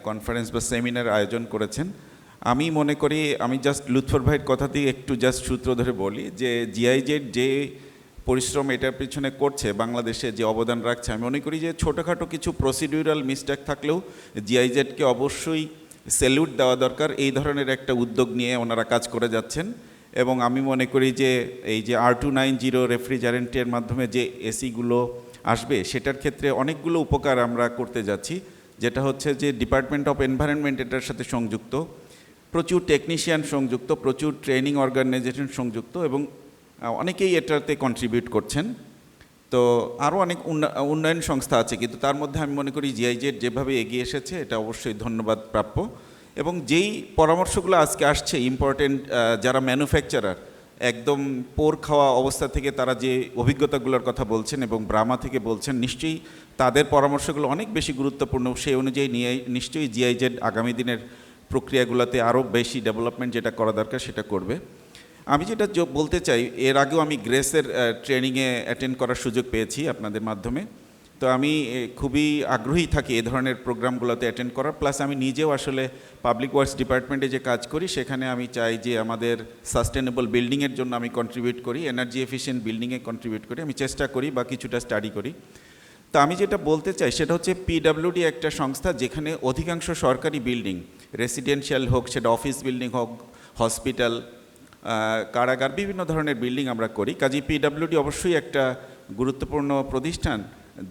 কনফারেন্স বা সেমিনার আয়োজন করেছেন। আমি মনে করি, আমি জাস্ট লুৎফর ভাইয়ের কথা দিয়ে একটু জাস্ট সূত্র ধরে বলি যে জিআইজেড যে পরিশ্রম এটার পিছনে করছে, বাংলাদেশে যে অবদান রাখছে, আমি মনে করি যে ছোটোখাটো কিছু প্রসিডিউরাল মিস্টেক থাকলেও জিআইজেডকে অবশ্যই স্যালুট দেওয়া দরকার। এই ধরনের একটা উদ্যোগ নিয়ে ওনারা কাজ করে যাচ্ছেন এবং আমি মনে করি যে এই যে R290 রেফ্রিজারেন্টের মাধ্যমে যে এসিগুলো আসবে সেটার ক্ষেত্রে অনেকগুলো উপকার আমরা করতে যাচ্ছি, যেটা হচ্ছে যে ডিপার্টমেন্ট অফ এনভায়রনমেন্ট এটার সাথে সংযুক্ত, প্রচুর টেকনিশিয়ান সংযুক্ত, প্রচুর ট্রেনিং অর্গানাইজেশন সংযুক্ত এবং অনেকেই এটাতে কন্ট্রিবিউট করছেন। তো আরও অনেক উন্নয়ন সংস্থা আছে, কিন্তু তার মধ্যে আমি মনে করি জিআইজেড যেভাবে এগিয়ে এসেছে এটা অবশ্যই ধন্যবাদ প্রাপ্য। এবং যেই পরামর্শগুলো আজকে আসছে ইম্পর্টেন্ট, যারা ম্যানুফ্যাকচারার একদম পোর খাওয়া অবস্থা থেকে তারা যে অভিজ্ঞতাগুলোর কথা বলছেন এবং ব্রামা থেকে বলছেন, নিশ্চয়ই তাদের পরামর্শগুলো অনেক বেশি গুরুত্বপূর্ণ। সেই অনুযায়ী নিয়ে নিশ্চয়ই জিআইজেড আগামী দিনের প্রক্রিয়াগুলোতে আরও বেশি ডেভেলপমেন্ট যেটা করা দরকার সেটা করবে। আমি যেটা বলতে চাই, এর আগেও আমি গ্রেসের ট্রেনিংয়ে অ্যাটেন্ড করার সুযোগ পেয়েছি আপনাদের মাধ্যমে। তো আমি খুবই আগ্রহী থাকি এ ধরনের প্রোগ্রামগুলোতে অ্যাটেন্ড করার। প্লাস আমি নিজেও আসলে পাবলিক ওয়ার্কস ডিপার্টমেন্টে যে কাজ করি সেখানে আমি চাই যে আমাদের সাস্টেনেবল বিল্ডিংয়ের জন্য আমি কন্ট্রিবিউট করি, এনার্জি এফিশিয়েন্ট বিল্ডিংয়ে কন্ট্রিবিউট করি, আমি চেষ্টা করি বা কিছুটা স্টাডি করি। তো আমি যেটা বলতে চাই সেটা হচ্ছে পিডাব্লিউডি একটা সংস্থা যেখানে অধিকাংশ সরকারি বিল্ডিং, রেসিডেন্সিয়াল হোক, সেটা অফিস বিল্ডিং হোক, হসপিটাল, কারাগার, বিভিন্ন ধরনের বিল্ডিং আমরা করি। কাজেই পিডাব্লিউডি অবশ্যই একটা গুরুত্বপূর্ণ প্রতিষ্ঠান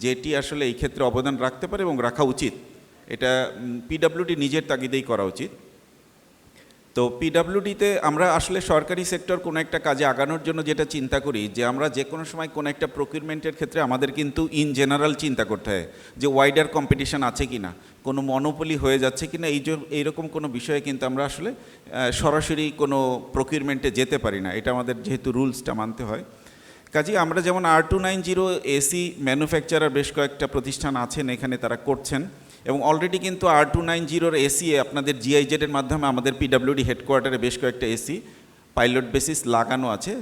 যেটি আসলে এই ক্ষেত্রে অবদান রাখতে পারে এবং রাখা উচিত। এটা পিডাব্লিউডি নিজের তাগিদেই করা উচিত। তো পিডাব্লিউডিতে আমরা আসলে সরকারি সেক্টর কোনো একটা কাজে আগানোর জন্য যেটা চিন্তা করি যে আমরা যে কোনো সময় কোনো একটা প্রকিউরমেন্টের ক্ষেত্রে আমাদের কিন্তু ইন জেনারেল চিন্তা করতে হয় যে ওয়াইডার কম্পিটিশন আছে কি না, কোনো মনোপলি হয়ে যাচ্ছে কি না, এইরকম কোনো বিষয়ে কিন্তু আমরা আসলে সরাসরি কোনো প্রকিউরমেন্টে যেতে পারি না। এটা আমাদের যেহেতু রুলসটা মানতে হয়। কাজেই আমরা যেমন R290 এসি ম্যানুফ্যাকচারার বেশ কয়েকটা প্রতিষ্ঠান আছেন এখানে, তারা করছেন এবং অলরেডি কিন্তু R290 এসি আপনাদের জিআইজেডের মাধ্যমে আমাদের পিডাব্লিউডি হেডকোয়ার্টারে বেশ কয়েকটা এসি পাইলট বেসিস লাগানো আছে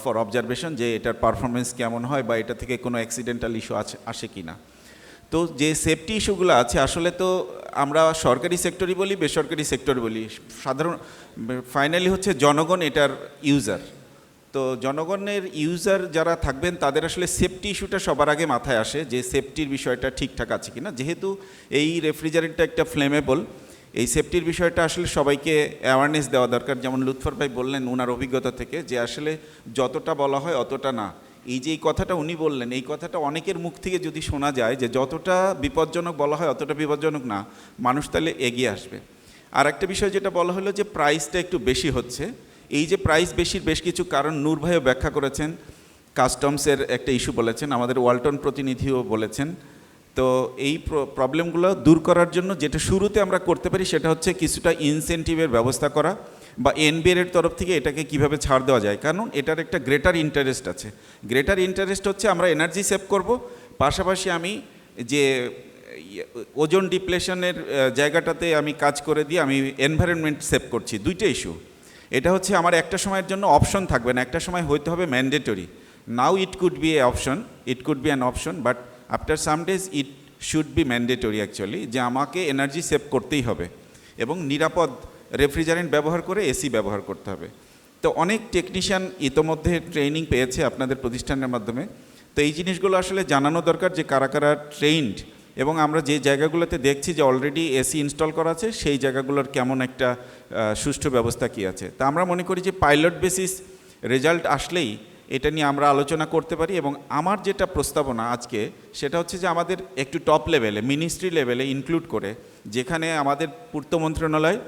ফর অবজারভেশন, যে এটার পারফরমেন্স কেমন হয় বা এটা থেকে কোনো অ্যাক্সিডেন্টাল ইস্যু আসে কি না। তো যে সেফটি ইস্যুগুলো আছে আসলে তো আমরা সরকারি সেক্টরই বলি, বেসরকারি সেক্টর বলি, সাধারণ ফাইনালি হচ্ছে জনগণ এটার ইউজার। তো জনগণের ইউজার যারা থাকবেন তাদের আসলে সেফটি ইস্যুটা সবার আগে মাথায় আসে, যে সেফটির বিষয়টা ঠিকঠাক আছে কিনা। যেহেতু এই রেফ্রিজারেন্টটা একটা ফ্লেমেবল, এই সেফটির বিষয়টা আসলে সবাইকে অ্যাওয়ারনেস দেওয়া দরকার। যেমন লুৎফর ভাই বললেন ওনার অভিজ্ঞতা থেকে যে আসলে যতটা বলা হয় অতটা না। এই যে এই কথাটা উনি বললেন, এই কথাটা অনেকের মুখ থেকে যদি শোনা যায় যে যতটা বিপজ্জনক বলা হয় অতটা বিপজ্জনক না, মানুষ তাহলে এগিয়ে আসবে। আর একটা বিষয় যেটা বলা হলো যে প্রাইসটা একটু বেশি হচ্ছে, এই যে প্রাইস বেশির বেশ কিছু কারণ নূর ভাইও ব্যাখ্যা করেছেন, কাস্টমসের একটা ইস্যু বলেছেন, আমাদের ওয়ালটন প্রতিনিধিও বলেছেন। তো এই প্রবলেমগুলো দূর করার জন্য যেটা শুরুতে আমরা করতে পারি সেটা হচ্ছে কিছুটা ইনসেন্টিভের ব্যবস্থা করা, বা এনবিআর এর তরফ থেকে এটাকে কিভাবে ছাড় দেওয়া যায়। কারণ এটার একটা গ্রেটার ইন্টারেস্ট আছে। গ্রেটার ইন্টারেস্ট হচ্ছে আমরা এনার্জি সেভ করব, পাশাপাশি আমি যে ওজোন ডিপ্লেশনের জায়গাটাতে আমি কাজ করে দিয়ে আমি এনভায়রনমেন্ট সেভ করছি। দুইটা ইস্যু। এটা হচ্ছে আমার একটা সময়ের জন্য অপশন থাকবে না, একটা সময় হইতে হবে mandatory. Now it could B A option, it could be an option, but after some days it should be mandatory actually, যে আমাকে এনার্জি সেভ করতেই হবে এবং নিরাপদ রেফ্রিজারেন্ট ব্যবহার করে এসি ব্যবহার করতে হবে। তো অনেক টেকনিশিয়ান ইতোমধ্যে ট্রেনিং পেয়েছে আপনাদের প্রতিষ্ঠানের মাধ্যমে। তো এই জিনিসগুলো আসলে জানানো দরকার যে কারা কারা ট্রেইনড, এবং আমরা যে জায়গাগুলোতে দেখছি যে অলরেডি এসি ইনস্টল করা আছে সেই জায়গাগুলোর কেমন একটা সুষ্ঠু ব্যবস্থা কী আছে। তা আমরা মনে করি যে পাইলট বেসিস রেজাল্ট আসলেই এটা নিয়ে আমরা আলোচনা করতে পারি। এবং আমার যেটা প্রস্তাবনা আজকে সেটা হচ্ছে যে আমাদের একটু টপ লেভেলে, মিনিস্ট্রি লেভেলে ইনক্লুড করে, যেখানে আমাদের পূর্ত মন্ত্রণালয়,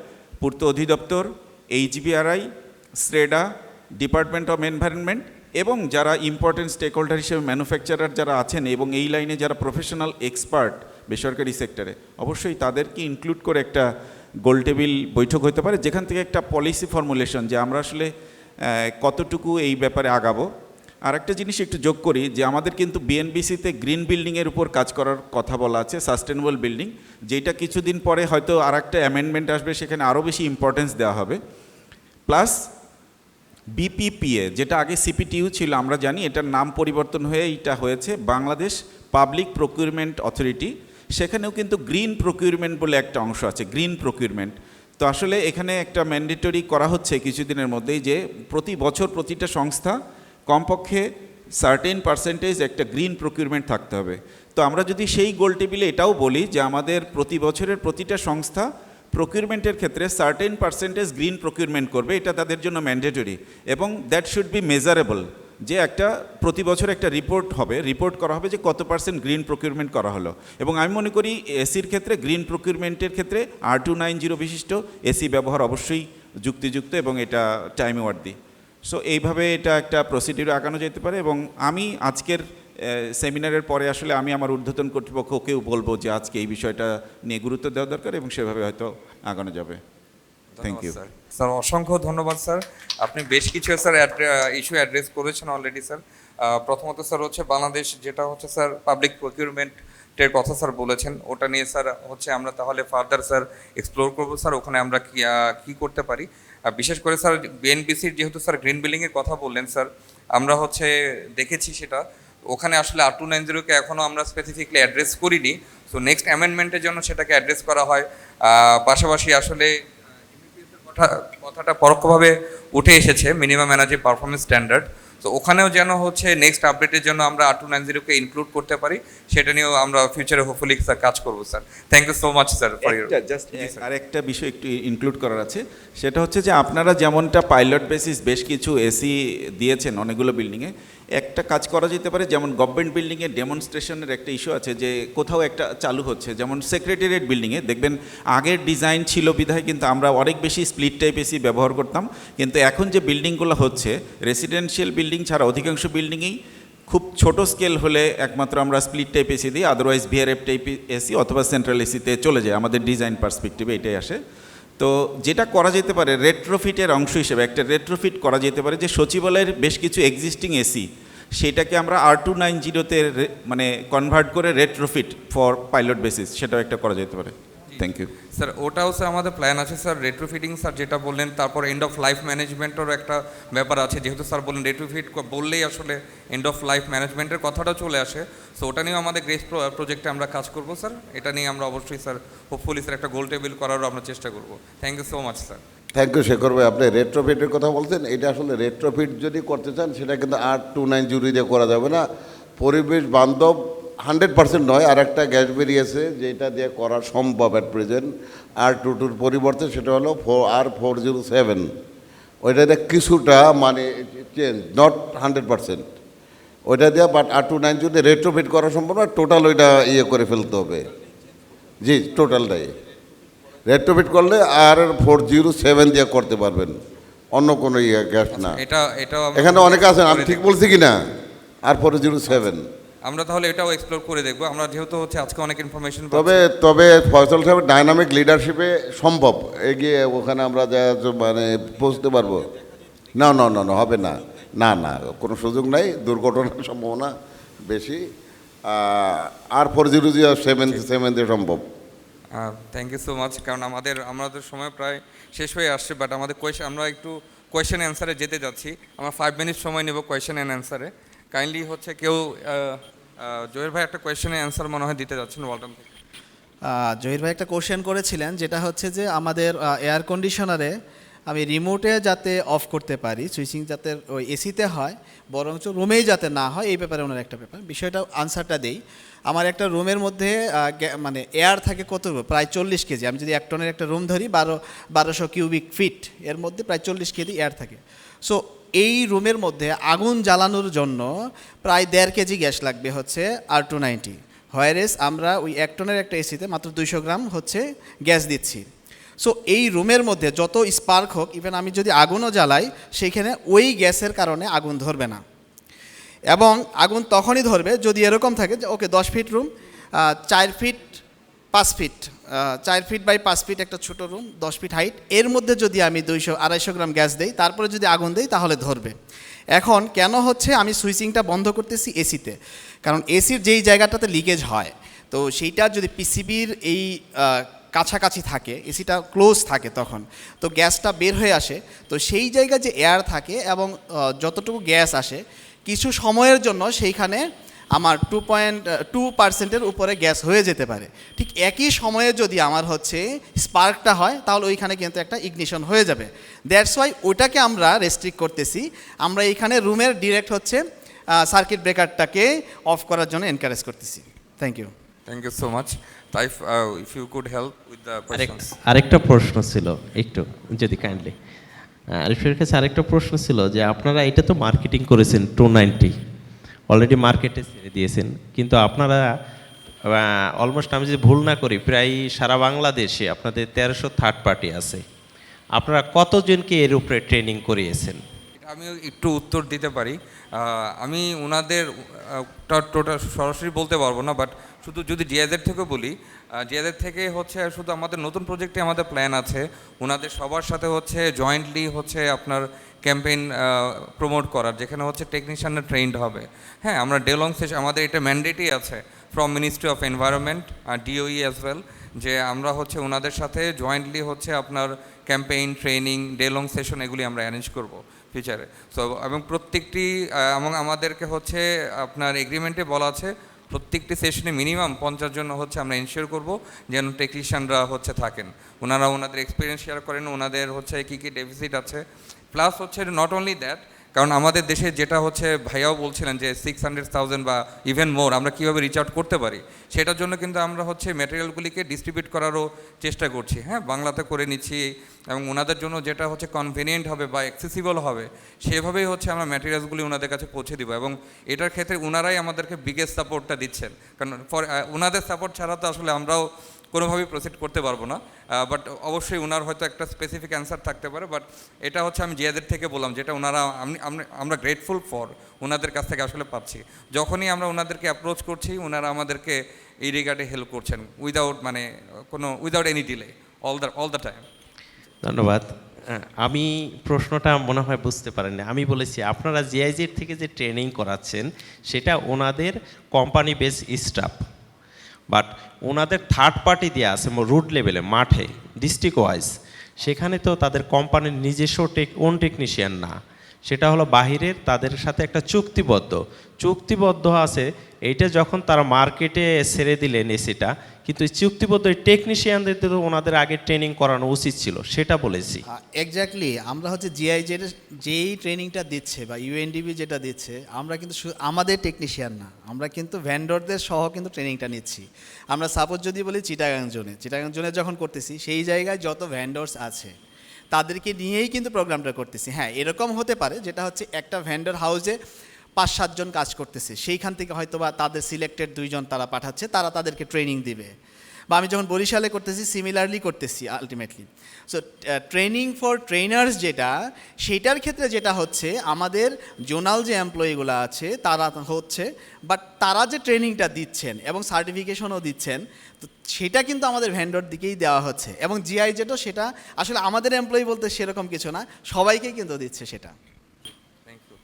পূর্ত অধিদপ্তর, HBRI, SREDA, department of environment এবং যারা ইম্পর্টেন্ট স্টেক হোল্ডার হিসেবে ম্যানুফ্যাকচারার যারা আছেন এবং এই লাইনে যারা প্রফেশনাল এক্সপার্ট বেসরকারি সেক্টরে, অবশ্যই তাদেরকে ইনক্লুড করে একটা গোল টেবিল বৈঠক হতে পারে, যেখান থেকে একটা পলিসি ফর্মুলেশন যে আমরা আসলে কতটুকু এই ব্যাপারে আগাবো। আর একটা জিনিস একটু যোগ করি যে আমাদের কিন্তু বিএনবিসিতে গ্রিন বিল্ডিংয়ের উপর কাজ করার কথা বলা আছে, সাস্টেনেবল বিল্ডিং, যেটা কিছুদিন পরে হয়তো আর একটা অ্যামেন্ডমেন্ট আসবে, সেখানে আরও বেশি ইম্পর্টেন্স দেওয়া হবে। প্লাস বিপিপিএ, যেটা আগে সিপিটিইউ ছিল আমরা জানি, এটার নাম পরিবর্তন হয়ে এটা হয়েছে বাংলাদেশ পাবলিক প্রকিউরমেন্ট অথরিটি। সেখানেও কিন্তু গ্রিন প্রকিউরমেন্ট বলে একটা অংশ আছে, গ্রিন প্রকিউরমেন্ট। তো আসলে এখানে একটা ম্যান্ডেটরি করা হচ্ছে কিছুদিনের মধ্যেই যে প্রতি বছর প্রতিটা সংস্থা কমপক্ষে সার্টেন পার্সেন্টেজ একটা গ্রিন প্রকিউরমেন্ট থাকতে হবে। তো আমরা যদি সেই গোল টেবিলে এটাও বলি যে আমাদের প্রতি বছরের প্রতিটা সংস্থা প্রকিউরমেন্টের ক্ষেত্রে সার্টেন পার্সেন্টেজ গ্রিন প্রকিউরমেন্ট করবে, এটা তাদের জন্য ম্যান্ডেটরি, এবং দ্যাট শুড বি মেজারেবল, যে একটা প্রতি বছর একটা রিপোর্ট করা হবে যে কত পার্সেন্ট গ্রিন প্রকিউরমেন্ট করা হলো। এবং আমি মনে করি এসির ক্ষেত্রে গ্রিন প্রকিউরমেন্টের ক্ষেত্রে R290 বিশিষ্ট এসি ব্যবহার অবশ্যই যুক্তিযুক্ত এবং এটা টাইম ওয়ার্দি। সো এইভাবে এটা একটা প্রসিডিউরে আগানো যেতে পারে। এবং আমি আজকের সেমিনারের পরে আসলে আমি আমার ঊর্ধ্বতন কর্তৃপক্ষকেও বলবো যে আজকে এই বিষয়টা নিয়ে গুরুত্ব দেওয়া দরকার এবং সেভাবে হয়তো আগানো যাবে। থ্যাংক ইউ স্যার, অসংখ্য ধন্যবাদ স্যার। আপনি বেশ কিছু স্যার ইস্যু অ্যাড্রেস করেছেন অলরেডি স্যার। প্রথমত স্যার হচ্ছে বাংলাদেশ যেটা হচ্ছে স্যার পাবলিক প্রকিউরমেন্টের কথা স্যার বলেছেন, ওটা নিয়ে স্যার হচ্ছে আমরা তাহলে ফার্দার স্যার এক্সপ্লোর করবো স্যার, ওখানে আমরা কি করতে পারি। বিশেষ করে স্যার বিএনবিসির যেহেতু স্যার গ্রিন বিল্ডিংয়ের কথা বললেন স্যার, আমরা হচ্ছে দেখেছি সেটা ওখানে আসলে R290-কে এখনও আমরা স্পেসিফিকলি অ্যাড্রেস করিনি। সো নেক্সট অ্যামেন্ডমেন্টের জন্য সেটাকে অ্যাড্রেস করা হয়। পাশাপাশি আসলে কথাটা পরোক্ষভাবে উঠে এসেছে মিনিমাম এনার্জি পারফরমেন্স স্ট্যান্ডার্ড। তো ওখানেও যেন হচ্ছে নেক্সট আপডেটের জন্য আমরা R290-কে ইনক্লুড করতে পারি, সেটা নিয়েও আমরা ফিউচারে হোপফুলি স্যার কাজ করবো sir. Thank you so much sir for your. Just আরেকটা বিষয় একটু ইনক্লুড করার আছে, সেটা হচ্ছে যে আপনারা যেমনটা পাইলট বেসিস বেশ কিছু এসি দিয়েছেন অনেকগুলো বিল্ডিংয়ে, একটা কাজ করা যেতে পারে, যেমন গভর্নমেন্ট বিল্ডিংয়ে ডেমনস্ট্রেশনের একটা ইস্যু আছে যে কোথাও একটা চালু হচ্ছে, যেমন সেক্রেটারিয়েট বিল্ডিংয়ে দেখবেন আগের ডিজাইন ছিল বিধায় কিন্তু আমরা অনেক বেশি স্প্লিট টাইপ এসি ব্যবহার করতাম, কিন্তু এখন যে বিল্ডিংগুলো হচ্ছে রেসিডেন্সিয়াল বিল্ডিং ছাড়া অধিকাংশ বিল্ডিংয়েই খুব ছোট স্কেল হলে একমাত্র আমরা স্প্লিট টাইপ এসি দিই, আদারওয়াইজ ভিআরএফ টাইপ এসি অথবা সেন্ট্রাল এসিতে চলে যায়, আমাদের ডিজাইন পার্সপেক্টিভে এটাই আসে। তো যেটা করা যেতে পারে রেট্রোফিটের অংশ হিসেবে একটা রেট্রোফিট করা যেতে পারে, যে সচিবালয়ের বেশ কিছু এক্সিস্টিং এসি সেটাকে আমরা R290-তে মানে কনভার্ট করে রেট্রোফিট ফর পাইলট বেসিস, সেটাও একটা করা যেতে পারে। Thank you sir. ওটাও স্যার আমাদের প্ল্যান আছে স্যার, রেট্রোফিটিং স্যার যেটা বললেন, তারপর এন্ড অফ লাইফ ম্যানেজমেন্টেরও একটা ব্যাপার আছে, যেহেতু স্যার বললেন রেট্রোফিট বললেই আসলে এন্ড অফ লাইফ ম্যানেজমেন্টের কথাটাও চলে আসে। সো ওটা নিয়েও আমাদের গ্রেস প্রজেক্টে আমরা কাজ করবো স্যার, এটা নিয়ে আমরা অবশ্যই স্যার হোপফুলি স্যার একটা গোল টেবিল করারও আমরা চেষ্টা করবো। Thank you so much sir. Thank you Shekhar ভাই, আপনি রেট্রোফিটের কথা বলছেন, এটা আসলে রেট্রোফিট যদি করতে চান সেটা কিন্তু R290 দিয়ে করা যাবে না, পরিবেশ বান্ধব 100% নয়। আর একটা গ্যাস বেরিয়েছে যেটা দিয়ে করা সম্ভব অ্যাট প্রেজেন্ট R22-র পরিবর্তে, সেটা হলো R407। ওইটাতে কিছুটা মানে চেঞ্জ, নট 100% ওইটা দিয়ে, বাট R290 দিয়ে রেট্রোফিট করা সম্ভব না, টোটাল ওইটা ইয়ে করে ফেলতে হবে। জি, টোটালটাই রেট্রোফিট করলে R407 দিয়ে করতে পারবেন, অন্য কোনো ইয়ে গ্যাস না। এটাও এখানে অনেকে আছেন, আমি ঠিক বলছি কি না? R407 আমরা তাহলে এটাও এক্সপ্লোর করে দেখবো আমরা, যেহেতু হচ্ছে আজকে অনেক ইনফরমেশন। তবে ফয়সাল সাহেবের ডাইনামিক লিডারশিপে সম্ভব এগিয়ে ওখানে আমরা যা মানে পৌঁছতে পারবো। না না না না হবে না, না না কোনো সুযোগ নাই, দুর্ঘটনার সম্ভাবনা বেশি। R407 দিয়ে সম্ভব। থ্যাংক ইউ সো মাচ, কারণ আমাদের সময় প্রায় শেষ হয়ে আসছে, বাট আমাদের আমরা একটু কোয়েশ্চেন অ্যান্সারে যেতে যাচ্ছি। আমরা 5 মিনিট সময় নেব কোয়েশ্চেন অ্যান্ড অ্যান্সারে। কাইন্ডলি হচ্ছে কেউ জহির ভাই একটা কোয়েশ্চেনের অ্যান্সার মনে হয় দিতে যাচ্ছেন, ওয়ালটন থেকে। জহির ভাই একটা কোশ্চেন করেছিলেন, যেটা হচ্ছে যে আমাদের এয়ার কন্ডিশনারে আমি রিমোটে যাতে অফ করতে পারি, সুইচিং যাতে ওই এসিতে হয় বরঞ্চ রুমেই যাতে না হয়, এই ব্যাপারে ওনার একটা ব্যাপার বিষয়টা আনসারটা দেই। আমার একটা রুমের মধ্যে মানে এয়ার থাকে কত, প্রায় 40 কেজি। আমি যদি 1 টনের একটা রুম ধরি, 1200 কিউবিক ফিট, এর মধ্যে প্রায় 40 কেজি এয়ার থাকে। সো এই রুমের মধ্যে আগুন জ্বালানোর জন্য প্রায় 1.5 কেজি গ্যাস লাগবে হচ্ছে R290, হোয়ারেস আমরা ওই 1 টনের একটা এসিতে মাত্র 200 গ্রাম হচ্ছে গ্যাস দিচ্ছি। সো এই রুমের মধ্যে যত স্পার্ক হোক, ইভেন আমি যদি আগুনও জ্বালাই, সেইখানে ওই গ্যাসের কারণে আগুন ধরবে না, এবং আগুন তখনই ধরবে যদি এরকম থাকে যে okay 10 feet room, 4 feet 5 feet, 4 feet by 5 feet একটা ছোটো রুম, 10 ফিট হাইট, এর মধ্যে যদি আমি 200-250 গ্রাম গ্যাস দেই, তারপরে যদি আগুন দেই তাহলে ধরবে। এখন কেন হচ্ছে আমি সুইচিংটা বন্ধ করতেছি এসিতে, কারণ এসির যেই জায়গাটাতে লিকেজ হয়, তো সেইটা যদি পিসিবির এই কাছাকাছি থাকে, এসিটা ক্লোজ থাকে তখন, তো গ্যাসটা বের হয়ে আসে। তো সেই জায়গায় যে এয়ার থাকে এবং যতটুকু গ্যাস আসে কিছু সময়ের জন্য সেইখানে আমার 2.2% উপরে গ্যাস হয়ে যেতে পারে। ঠিক একই সময়ে যদি আমার হচ্ছে স্পার্কটা হয় তাহলে ওইখানে কিন্তু একটা ইগনিশন হয়ে যাবে। দ্যাটস ওয়াই ওইটাকে আমরা রেস্ট্রিক্ট করতেছি। আমরা এইখানে রুমের ডিরেক্ট হচ্ছে সার্কিট ব্রেকারটাকে অফ করার জন্য এনকারেজ করতেছি। Thank you. Thank you so much. Taif, if you could help with the questions. আরেকটা প্রশ্ন ছিল, একটু যদি কাইন্ডলি আরিফের কাছে আরেকটা প্রশ্ন ছিল যে আপনারা এটা তো মার্কেটিং করেছেন 290 অলরেডি মার্কেটে ছেড়ে দিয়েছেন, কিন্তু আপনারা অলমোস্ট আমি যদি ভুল না করি প্রায় সারা বাংলাদেশে আপনাদের 1300 থার্ড পার্টি আছে, আপনারা কতজনকে এর উপরে ট্রেনিং করিয়েছেন? আমি একটু উত্তর দিতে পারি। আমি ওনাদের টোটাল সরাসরি বলতে পারবো না, বাট শুধু যদি জিআইজেড থেকে বলি, জিআইজেড থেকে হচ্ছে শুধু আমাদের নতুন প্রজেক্টে আমাদের প্ল্যান আছে ওনাদের সবার সাথে হচ্ছে জয়েন্টলি হচ্ছে আপনার ক্যাম্পেইন প্রমোট করার, যেখানে হচ্ছে টেকনিশিয়ানরা ট্রেন্ড হবে। হ্যাঁ, আমরা ডে লং সেশন, আমাদের এটা ম্যান্ডেটই আছে ফ্রম মিনিস্ট্রি অফ এনভায়রনমেন্ট আর ডিওই অ্যাজ ওয়েল, যে আমরা হচ্ছে ওনাদের সাথে জয়েন্টলি হচ্ছে আপনার campaign, training, day long session এগুলি আমরা অ্যারেঞ্জ করব ফিউচারে। সো এবং প্রত্যেকটি এবং আমাদেরকে হচ্ছে আপনার এগ্রিমেন্টে বলা আছে প্রত্যেকটি সেশনে মিনিমাম 50 জন হচ্ছে আমরা এনশিওর করব যেন টেকনিশিয়ানরা হচ্ছে থাকেন, ওনারা ওনাদের এক্সপিরিয়েন্স শেয়ার করেন, ওনাদের হচ্ছে কী কী ডেফিসিট আছে। প্লাস হচ্ছে নট অনলি দ্যাট, কারণ আমাদের দেশে যেটা হচ্ছে ভাইয়াও বলছিলেন যে 600,000 বা ইভেন মোর আমরা কীভাবে রিচ আউট করতে পারি, সেটার জন্য কিন্তু আমরা হচ্ছে ম্যাটেরিয়ালগুলিকে ডিস্ট্রিবিউট করারও চেষ্টা করছি। হ্যাঁ, বাংলাতে করে নিচ্ছি এবং ওনাদের জন্য যেটা হচ্ছে কনভিনিয়েন্ট হবে বা অ্যাক্সেসিবল হবে সেভাবেই হচ্ছে আমরা ম্যাটেরিয়ালসগুলি ওনাদের কাছে পৌঁছে দিব, এবং এটার ক্ষেত্রে ওনারাই আমাদেরকে বিগেস্ট সাপোর্টটা দিচ্ছেন, কারণ ওনাদের সাপোর্ট ছাড়া তো আসলে আমরাও কোনোভাবেই প্রসিড করতে পারবো না। বাট অবশ্যই ওনার হয়তো একটা স্পেসিফিক অ্যান্সার থাকতে পারে, বাট এটা হচ্ছে আমি জিয়াদের থেকে বললাম যেটা ওনারা আমরা গ্রেটফুল ফর ওনাদের কাছ থেকে আসলে পাচ্ছি। যখনই আমরা ওনাদেরকে অ্যাপ্রোচ করছি ওনারা আমাদেরকে এই রিগার্ডে হেল্প করছেন without any delay all the time. ধন্যবাদ। আমি প্রশ্নটা মনে হয় বুঝতে পারেননি। আমি বলেছি আপনারা জিআইজেড থেকে যে ট্রেনিং করাচ্ছেন সেটা ওনাদের কোম্পানি বেস স্টাফ, বাট ওনাদের থার্ড পার্টি দিয়ে আছে রুট লেভেলে মাঠে ডিস্ট্রিক্ট ওয়াইজ, সেখানে তো তাদের কোম্পানির নিজস্ব ওন টেকনিশিয়ান না, সেটা হলো বাহিরের, তাদের সাথে একটা চুক্তিবদ্ধ আছে। এইটা যখন তারা মার্কেটে ছেড়ে দিলেন এসিটা, কিন্তু চুক্তিবদ্ধ টেকনিশিয়ানদের তো ওনাদের আগে ট্রেনিং করানো উচিত ছিল, সেটা বলেছি। এক্স্যাক্টলি, আমরা হচ্ছে জিআইজেড যেই ট্রেনিংটা দিচ্ছে বা ইউএনডিবি যেটা দিচ্ছে, আমরা কিন্তু আমাদের টেকনিশিয়ান না, আমরা কিন্তু ভ্যান্ডরদের সহ কিন্তু ট্রেনিংটা নিচ্ছি। আমরা সাপোজ যদি বলি চিটাগাং জোনে যখন করতেছি, সেই জায়গায় যত ভ্যান্ডরস আছে তাদেরকে নিয়েই কিন্তু প্রোগ্রামটা করতেছি। হ্যাঁ, এরকম হতে পারে যেটা হচ্ছে একটা ভ্যান্ডর হাউসে 5-7 জন কাজ করতেছে, সেইখান থেকে হয়তো বা তাদের সিলেক্টেড 2 জন তারা পাঠাচ্ছে, তারা তাদেরকে ট্রেনিং দিবে। বা আমি যখন বরিশালে করতেছি সিমিলারলি করতেছি ultimately. So training for trainers যেটা, সেইটার ক্ষেত্রে যেটা হচ্ছে আমাদের জোনাল যে এমপ্লয়িগুলো আছে তারা হচ্ছে, বাট তারা যে ট্রেনিংটা দিচ্ছেন এবং সার্টিফিকেশনও দিচ্ছেন, তো সেটা কিন্তু আমাদের ভেন্ডর দিকেই দেওয়া হচ্ছে, এবং জিআইজেডও সেটা আসলে আমাদের এমপ্লয়ি বলতে সেরকম কিছু না, সবাইকেই কিন্তু দিচ্ছে সেটা। Thank you.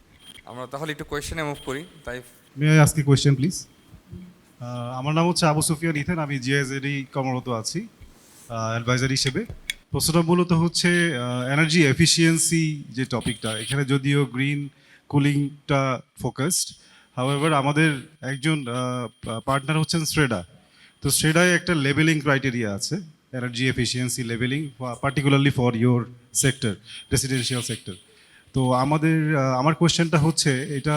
আমরা তাহলে একটু কোয়েশ্চেনে মুভ করি। তাই may I ask a question please? আমার নাম হচ্ছে আবু সুফিয়ান ইথেন, আমি জিআইজেডই কর্মরত আছি অ্যাডভাইজার হিসেবে। প্রশ্নটা মূলত হচ্ছে এনার্জি এফিসিয়েন্সি যে টপিকটা, এখানে যদিও গ্রিন কুলিংটা ফোকাসড, হাউএভার আমাদের একজন পার্টনার হচ্ছেন শ্রেডা। তো শ্রেডায় একটা লেভেলিং ক্রাইটেরিয়া আছে, energy efficiency leveling, particularly for your sector, residential sector. তো আমার কোয়েশ্চেনটা হচ্ছে এটা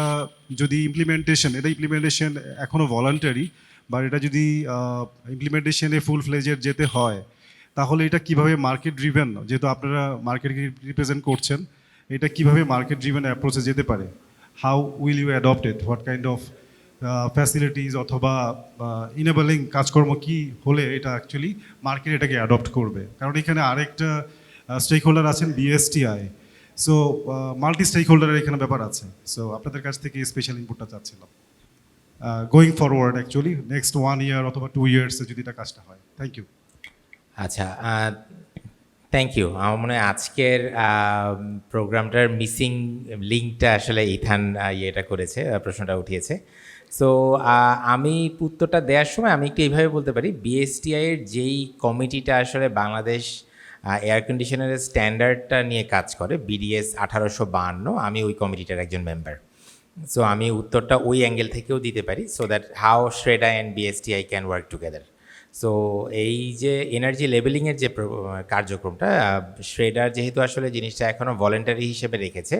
যদি ইমপ্লিমেন্টেশন এখনও ভলান্টারি, বা এটা যদি ইমপ্লিমেন্টেশনে ফুল ফ্লেজের যেতে হয় তাহলে এটা কিভাবে মার্কেট ড্রিভেন, যেহেতু আপনারা মার্কেটকে রিপ্রেজেন্ট করছেন, এটা কিভাবে মার্কেট ড্রিভেন অ্যাপ্রোচে যেতে পারে? How will you adopt it, what kind of facilities অথবা ইনেবলিং কাজকর্ম কি হলে এটা অ্যাকচুয়ালি মার্কেট এটাকে অ্যাডপ্ট করবে? কারণ এখানে আরেকটা স্টেক হোল্ডার আছেন বিএসটিআই, সো মাল্টি স্টেক হোল্ডারের এখানে ব্যাপার আছে। সো আপনাদের কাছ থেকে স্পেশাল ইনপুটটা চাচ্ছিলাম going forward, actually next 1 year অথবা 2 ইয়ার্সে যদি এটা কাজটা হয়। Thank you. আচ্ছা, থ্যাংক ইউ। আমার মনে হয় আজকের প্রোগ্রামটার মিসিং লিঙ্কটা আসলে ইথান ইয়েটা করেছে, প্রশ্নটা উঠিয়েছে। সো আমি উত্তরটা দেওয়ার সময় আমি একটু এইভাবে বলতে পারি, বিএসটিআই এর যেই কমিটিটা আসলে বাংলাদেশ এয়ার কন্ডিশনারের স্ট্যান্ডার্ডটা নিয়ে কাজ করে, বিডিএস 1852, আমি ওই কমিটিটার একজন মেম্বার। সো আমি উত্তরটা ওই অ্যাঙ্গেল থেকেও দিতে পারি, so that how SREDA and BSTI can work together. So এই যে এনার্জি লেবেলিংয়ের যে কার্যক্রমটা, শ্রেডার যেহেতু আসলে জিনিসটা এখনও ভলেন্টারি হিসেবে রেখেছে,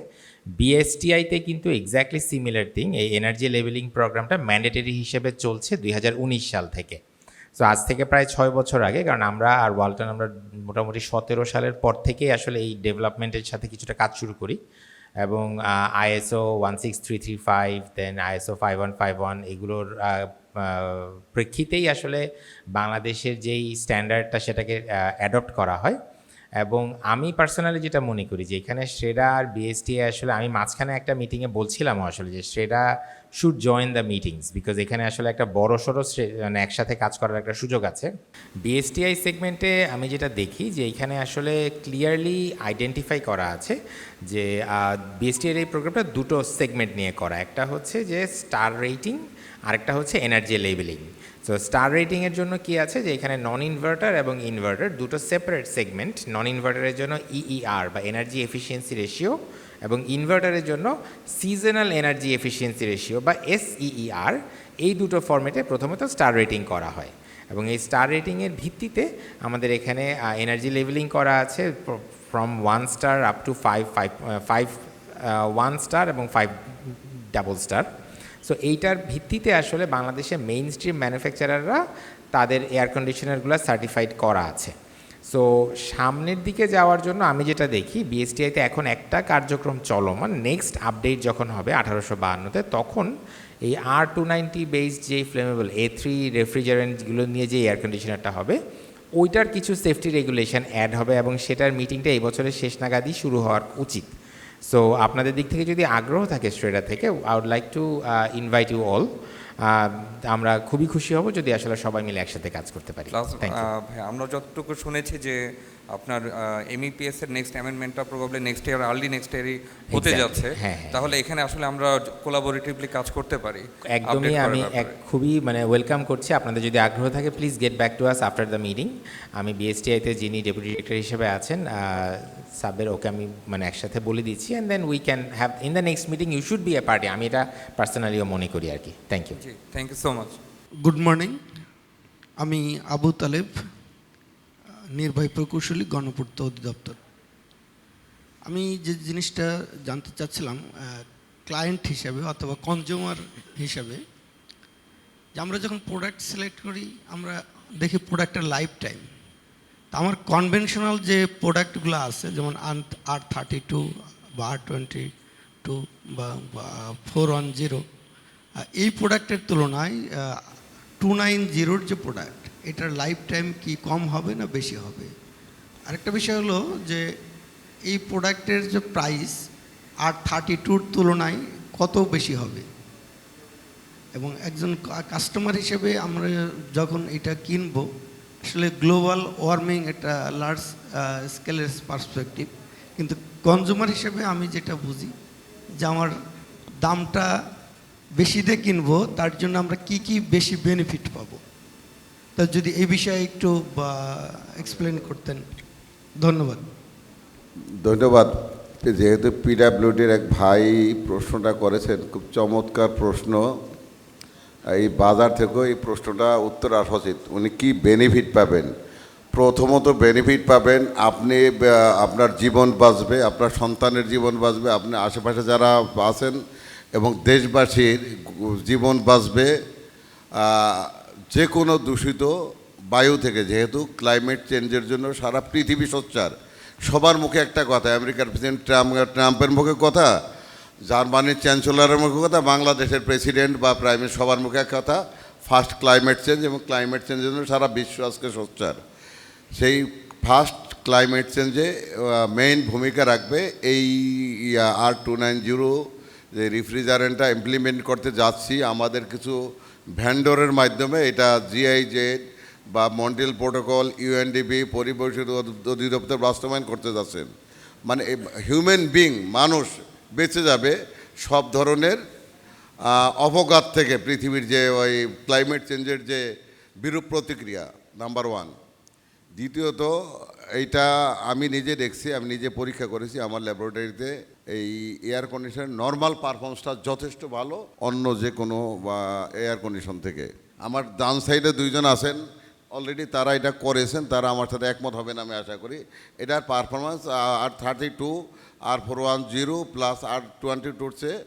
বিএসটিআইতে কিন্তু এক্স্যাক্টলি সিমিলার থিং, এই এনার্জি লেবেলিং প্রোগ্রামটা ম্যান্ডেটরি হিসেবে চলছে 2019 সাল থেকে। সো আজ থেকে প্রায় 6 বছর আগে, কারণ আমরা আর ওয়ালটন আমরা মোটামুটি 17 সালের পর থেকেই আসলে এই ডেভেলপমেন্টের সাথে কিছুটা কাজ শুরু করি, এবং আইএসও 16335, দেন আইএসও 5151, এগুলোর প্রেক্ষিতেই আসলে বাংলাদেশের যেই স্ট্যান্ডার্ডটা সেটাকে অ্যাডপ্ট করা হয়। এবং আমি পার্সোনালি যেটা মনে করি যে এখানে শ্রেডা আর বিএসটিআই আসলে, আমি মাঝখানে একটা মিটিংয়ে বলছিলাম আসলে যে SREDA should join the meetings, because এখানে আসলে একটা বড় সড়ো মানে একসাথে কাজ করার একটা সুযোগ আছে। বিএসটিআই সেগমেন্টে আমি যেটা দেখি যে এখানে আসলে ক্লিয়ারলি আইডেন্টিফাই করা আছে যে বিএসটিআই এই প্রোগ্রামটা দুটো সেগমেন্ট নিয়ে করা, একটা হচ্ছে যে স্টার রেটিং, আরেকটা হচ্ছে এনার্জি লেবেলিং। সো স্টার রেটিংয়ের জন্য কি আছে যে এখানে নন ইনভার্টার এবং ইনভার্টার দুটো সেপারেট সেগমেন্ট, নন ইনভার্টারের জন্য ইইআর বা এনার্জি এফিসিয়েন্সি রেশিও, এবং ইনভার্টারের জন্য সিজনাল এনার্জি এফিসিয়েন্সি রেশিও বা এসইইআর, এই দুটো ফরম্যাটে প্রথমত স্টার রেটিং করা হয়। এবং এই স্টার রেটিংয়ের ভিত্তিতে আমাদের এখানে এনার্জি লেভেলিং করা আছে from 1 star up to 5 1 star এবং 5 ডাবল স্টার। সো এইটার ভিত্তিতে আসলে বাংলাদেশে মেইন স্ট্রিম ম্যানুফ্যাকচারাররা তাদের এয়ার কন্ডিশনারগুলো সার্টিফাইড করা আছে। সো সামনের দিকে যাওয়ার জন্য আমি যেটা দেখি, বিএসটিআইতে এখন একটা কার্যক্রম চলমান, নেক্সট আপডেট যখন হবে 1852-তে, তখন এই R290 বেসড যে ফ্লেমেবল A3 রেফ্রিজারেন্টগুলো নিয়ে যে এয়ার কন্ডিশনারটা হবে, ওইটার কিছু সেফটি রেগুলেশন অ্যাড হবে, এবং সেটার মিটিংটা এই বছরের শেষ নাগাদই শুরু হওয়ার উচিত। সো আপনাদের দিক থেকে যদি আগ্রহ থাকে শ্রেডা থেকে, I would like to invite you all. আমরা খুবই খুশি হব যদি আসলে সবাই মিলে একসাথে কাজ করতে পারি। Thank you. ভাই, আমরা যতটুকু শুনেছি যে আপনার এমইপিএস এর নেক্সট অ্যামেন্ডমেন্টটা probably next year, early next ইয়ারই হতে Exactly. যাচ্ছে, হ্যাঁ, হ্যাঁ। তাহলে এখানে আসলে আমরা কোলাবোরেটিভলি কাজ করতে পারি। একদমই, update আমি করার ব্যাপারে। খুবই মানে ওয়েলকাম করছি। আপনাদের যদি আগ্রহ থাকে please get back to us after the meeting. আমি বিএসটিআইতে যিনি ডেপুটি ডিরেক্টর হিসেবে আছেন সাবের, ওকে আমি মানে একসাথে বলে দিচ্ছি, and then we can have in the next meeting you should be a party. আমি এটা পার্সোনালিও মনে করি আর কি। Thank you. জি, thank you so much. Good morning, আমি আবু তালেব, নির্বাহী প্রকৌশলী, গণপূর্ত অধিদপ্তর। আমি যে জিনিসটা জানতে চাচ্ছিলাম ক্লায়েন্ট হিসাবে অথবা কনজিউমার হিসাবে, যে আমরা যখন প্রোডাক্ট সিলেক্ট করি আমরা দেখি প্রোডাক্টের লাইফ টাইম। তা আমার কনভেনশনাল যে প্রোডাক্টগুলো আছে, যেমন R32 বা R22 বা 410, এই প্রোডাক্টের তুলনায় 290-র যে প্রোডাক্ট, এটার লাইফ টাইম কি কম হবে না বেশি হবে? আরেকটা বিষয় হলো যে এই প্রোডাক্টের যে প্রাইস R32-র তুলনায় কত বেশি হবে, এবং একজন কাস্টমার হিসেবে আমরা যখন এটা কিনবো, আসলে গ্লোবাল ওয়ার্মিং একটা লার্জ স্কেলের পার্সপেক্টিভ, কিন্তু কনজিউমার হিসেবে আমি যেটা বুঝি যে আমার দামটা বেশি দিয়ে কিনবো, তার জন্য আমরা কি কি বেশি বেনিফিট পাবো, তা যদি এই বিষয়ে একটু এক্সপ্লেন করতেন। ধন্যবাদ। ধন্যবাদ। যেহেতু পিডাব্লিউডির এক ভাই প্রশ্নটা করেছেন, খুব চমৎকার প্রশ্ন। এই বাজার থেকেও এই প্রশ্নটা উত্তর আসা উচিত। উনি কি বেনিফিট পাবেন? প্রথমত বেনিফিট পাবেন আপনি, আপনার জীবন বাঁচবে, আপনার সন্তানের জীবন বাঁচবে, আপনি আশেপাশে যারা আছেন এবং দেশবাসীর জীবন বাঁচবে যে কোনো দূষিত বায়ু থেকে। যেহেতু ক্লাইমেট চেঞ্জের জন্য সারা পৃথিবী সোচ্চার। সবার মুখে একটা কথা, আমেরিকার প্রেসিডেন্ট ট্রাম্পের মুখে কথা, জার্মানির চ্যান্সেলরের মুখে কথা, বাংলাদেশের প্রেসিডেন্ট বা প্রাইম মিনিস্টার সবার মুখে এক কথা, ফার্স্ট ক্লাইমেট চেঞ্জ, এবং ক্লাইমেট চেঞ্জের জন্য সারা বিশ্ব আজকে সোচ্চার। সেই ফার্স্ট ক্লাইমেট চেঞ্জে মেইন ভূমিকা রাখবে এই R290 যে রেফ্রিজারেন্টটা ইমপ্লিমেন্ট করতে যাচ্ছি। আমাদের কিছু ভ্যান্ডরের মাধ্যমে এটা GIZ বা মন্ট্রিয়াল প্রোটোকল, UNDP, পরিবেশ অধিদপ্তর বাস্তবায়ন করতে যাচ্ছেন। মানে হিউম্যান বিং, মানুষ বেঁচে যাবে সব ধরনের অবগাত থেকে পৃথিবীর যে ওই ক্লাইমেট চেঞ্জের যে বিরূপ প্রতিক্রিয়া নাম্বার ওয়ান। দ্বিতীয়ত এইটা আমি নিজে দেখছি, আমি নিজে পরীক্ষা করেছি আমার ল্যাবরেটরিতে। এই এয়ার কন্ডিশনের নর্মাল পারফরমেন্সটা যথেষ্ট ভালো অন্য যে কোনো এয়ার কন্ডিশন থেকে। আমার ডান সাইডে দুইজন আছেন অলরেডি, তারা এটা করেছেন, তারা আমার সাথে একমত হবেন আমি আশা করি। এটার performance R32 R410 plus R22 চেয়ে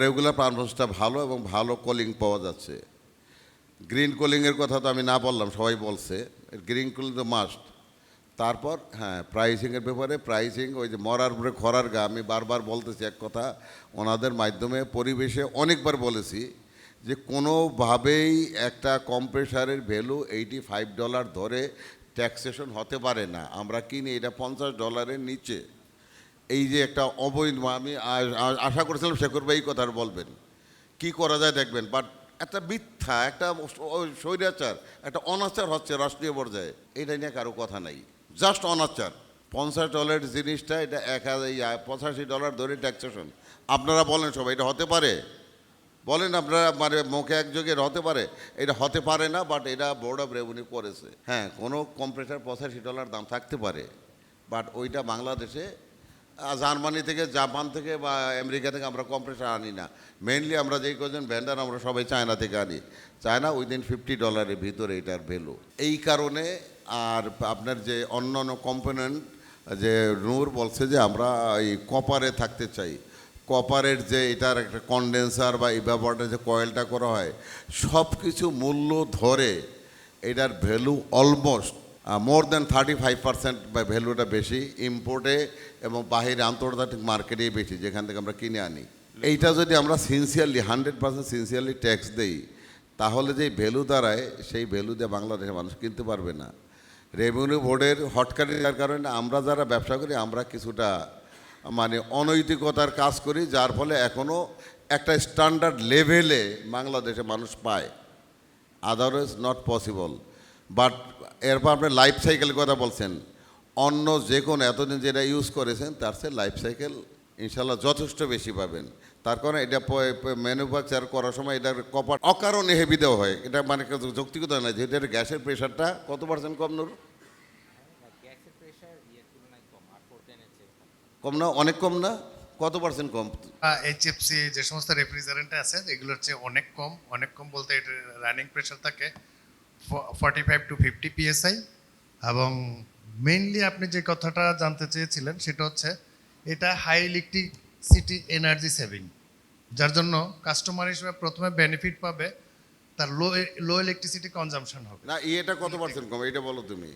রেগুলার পারফরমেন্সটা ভালো এবং ভালো কলিং পাওয়া যাচ্ছে। গ্রিন কুলিংয়ের কথা তো আমি না বললাম, সবাই বলছে গ্রিন কুলিং তো মাস্ট। তারপর হ্যাঁ, প্রাইসিংয়ের ব্যাপারে প্রাইসিং ওই যে মরার উপরে খরার গা, আমি বারবার বলতেছি এক কথা, ওনাদের মাধ্যমে পরিবেশে অনেকবার বলেছি যে কোনোভাবেই একটা কম্প্রেসারের ভ্যালু $85 ধরে ট্যাক্সেশন হতে পারে না। আমরা কিনি এটা $50 নিচে। এই যে একটা অবৈধ, আমি আশা করেছিলাম শেখর ভাই কথার বলবেন কি করা যায় দেখবেন, বাট একটা মিথ্যা, একটা স্বৈরাচার, একটা অনাচার হচ্ছে রাষ্ট্রীয় পর্যায়ে, এটা নিয়ে কারো কথা নাই, জাস্ট অনাচার। $50 জিনিসটা এটা $85 ধরে ট্যাক্সেশন। আপনারা বলেন সবাই এটা হতে পারে? বলেন আপনারা, মানে মুখে একযোগে হতে পারে? এটা হতে পারে না, বাট এটা বোর্ড অফ রেভিনিউ করেছে। হ্যাঁ, কোনো কম্প্রেসার $85 দাম থাকতে পারে, বাট ওইটা বাংলাদেশে জার্মানি থেকে, জাপান থেকে বা আমেরিকা থেকে আমরা কম্প্রেসার আনি না। মেইনলি আমরা যেই কজন ভ্যান্ডার আমরা সবাই চায়না থেকে আনি। চায়না উইদিন $50 ভিতরে এটার ভ্যালু। এই কারণে আর আপনার যে অন্য অন্য কম্পোনেন্ট, যে নূর বলছে যে আমরা এই কপারে থাকতে চাই, কপারের যে এটার একটা কন্ডেন্সার বা এই ব্যাপারটা যে কয়েলটা করা হয়, সব কিছু মূল্য ধরে এটার ভ্যালু অলমোস্ট মোর দ্যান 35% বা ভ্যালুটা বেশি ইম্পোর্টে এবং বাহিরে আন্তর্জাতিক মার্কেটেই বেশি, যেখান থেকে আমরা কিনে আনি। এইটা যদি আমরা সিনসিয়ারলি 100% সিনসিয়ারলি ট্যাক্স দেই, তাহলে যেই ভ্যালু দাঁড়ায় সেই ভ্যালু দিয়ে বাংলাদেশের মানুষ কিনতে পারবে না। রেভিনিউ বোর্ডের হটকারিতার কারণে আমরা যারা ব্যবসা করি আমরা কিছুটা মানে অনৈতিকতার কাজ করি, যার ফলে এখনও একটা স্ট্যান্ডার্ড লেভেলে বাংলাদেশে মানুষ পায়, আদারওয়াইজ নট পসিবল। বাট এরপর আপনি লাইফ সাইকেলের কথা বলছেন, অন্য যে কোনো এতদিন যেটা ইউজ করেছেন তার চেয়ে লাইফ সাইকেল ইনশাল্লাহ যথেষ্ট বেশি পাবেন। তার কারণে এটা ম্যানুফ্যাকচার করার সময় এটার কপার অকারণে হেভি দেওয়া হয়, এটা মানে যৌক্তিকতা নয়। যেহেতু এর গ্যাসের প্রেশারটা কত পার্সেন্ট কম? নূর কম না? অনেক কম না? কত পার্সেন্ট কম? HFC যে সমস্ত রেফ্রিজারেন্ট আছে এগুলোর চেয়ে অনেক কম। অনেক কম বলতে এটা রানিং প্রেশার থাকে 45 to 50 PSI। এবং মেইনলি আপনি যে কথাটা জানতে চেয়েছিলেন সেটা হচ্ছে এটা হাই ইলেকট্রিসিটি এনার্জি সেভিং, যার জন্য কাস্টমার হিসেবে প্রথমে বেনিফিট পাবে, তার লো ইলেকট্রিসিটি কনজাম্পশন হবে। না, এটা কত পার্সেন্ট কম এটা বলো তুমি,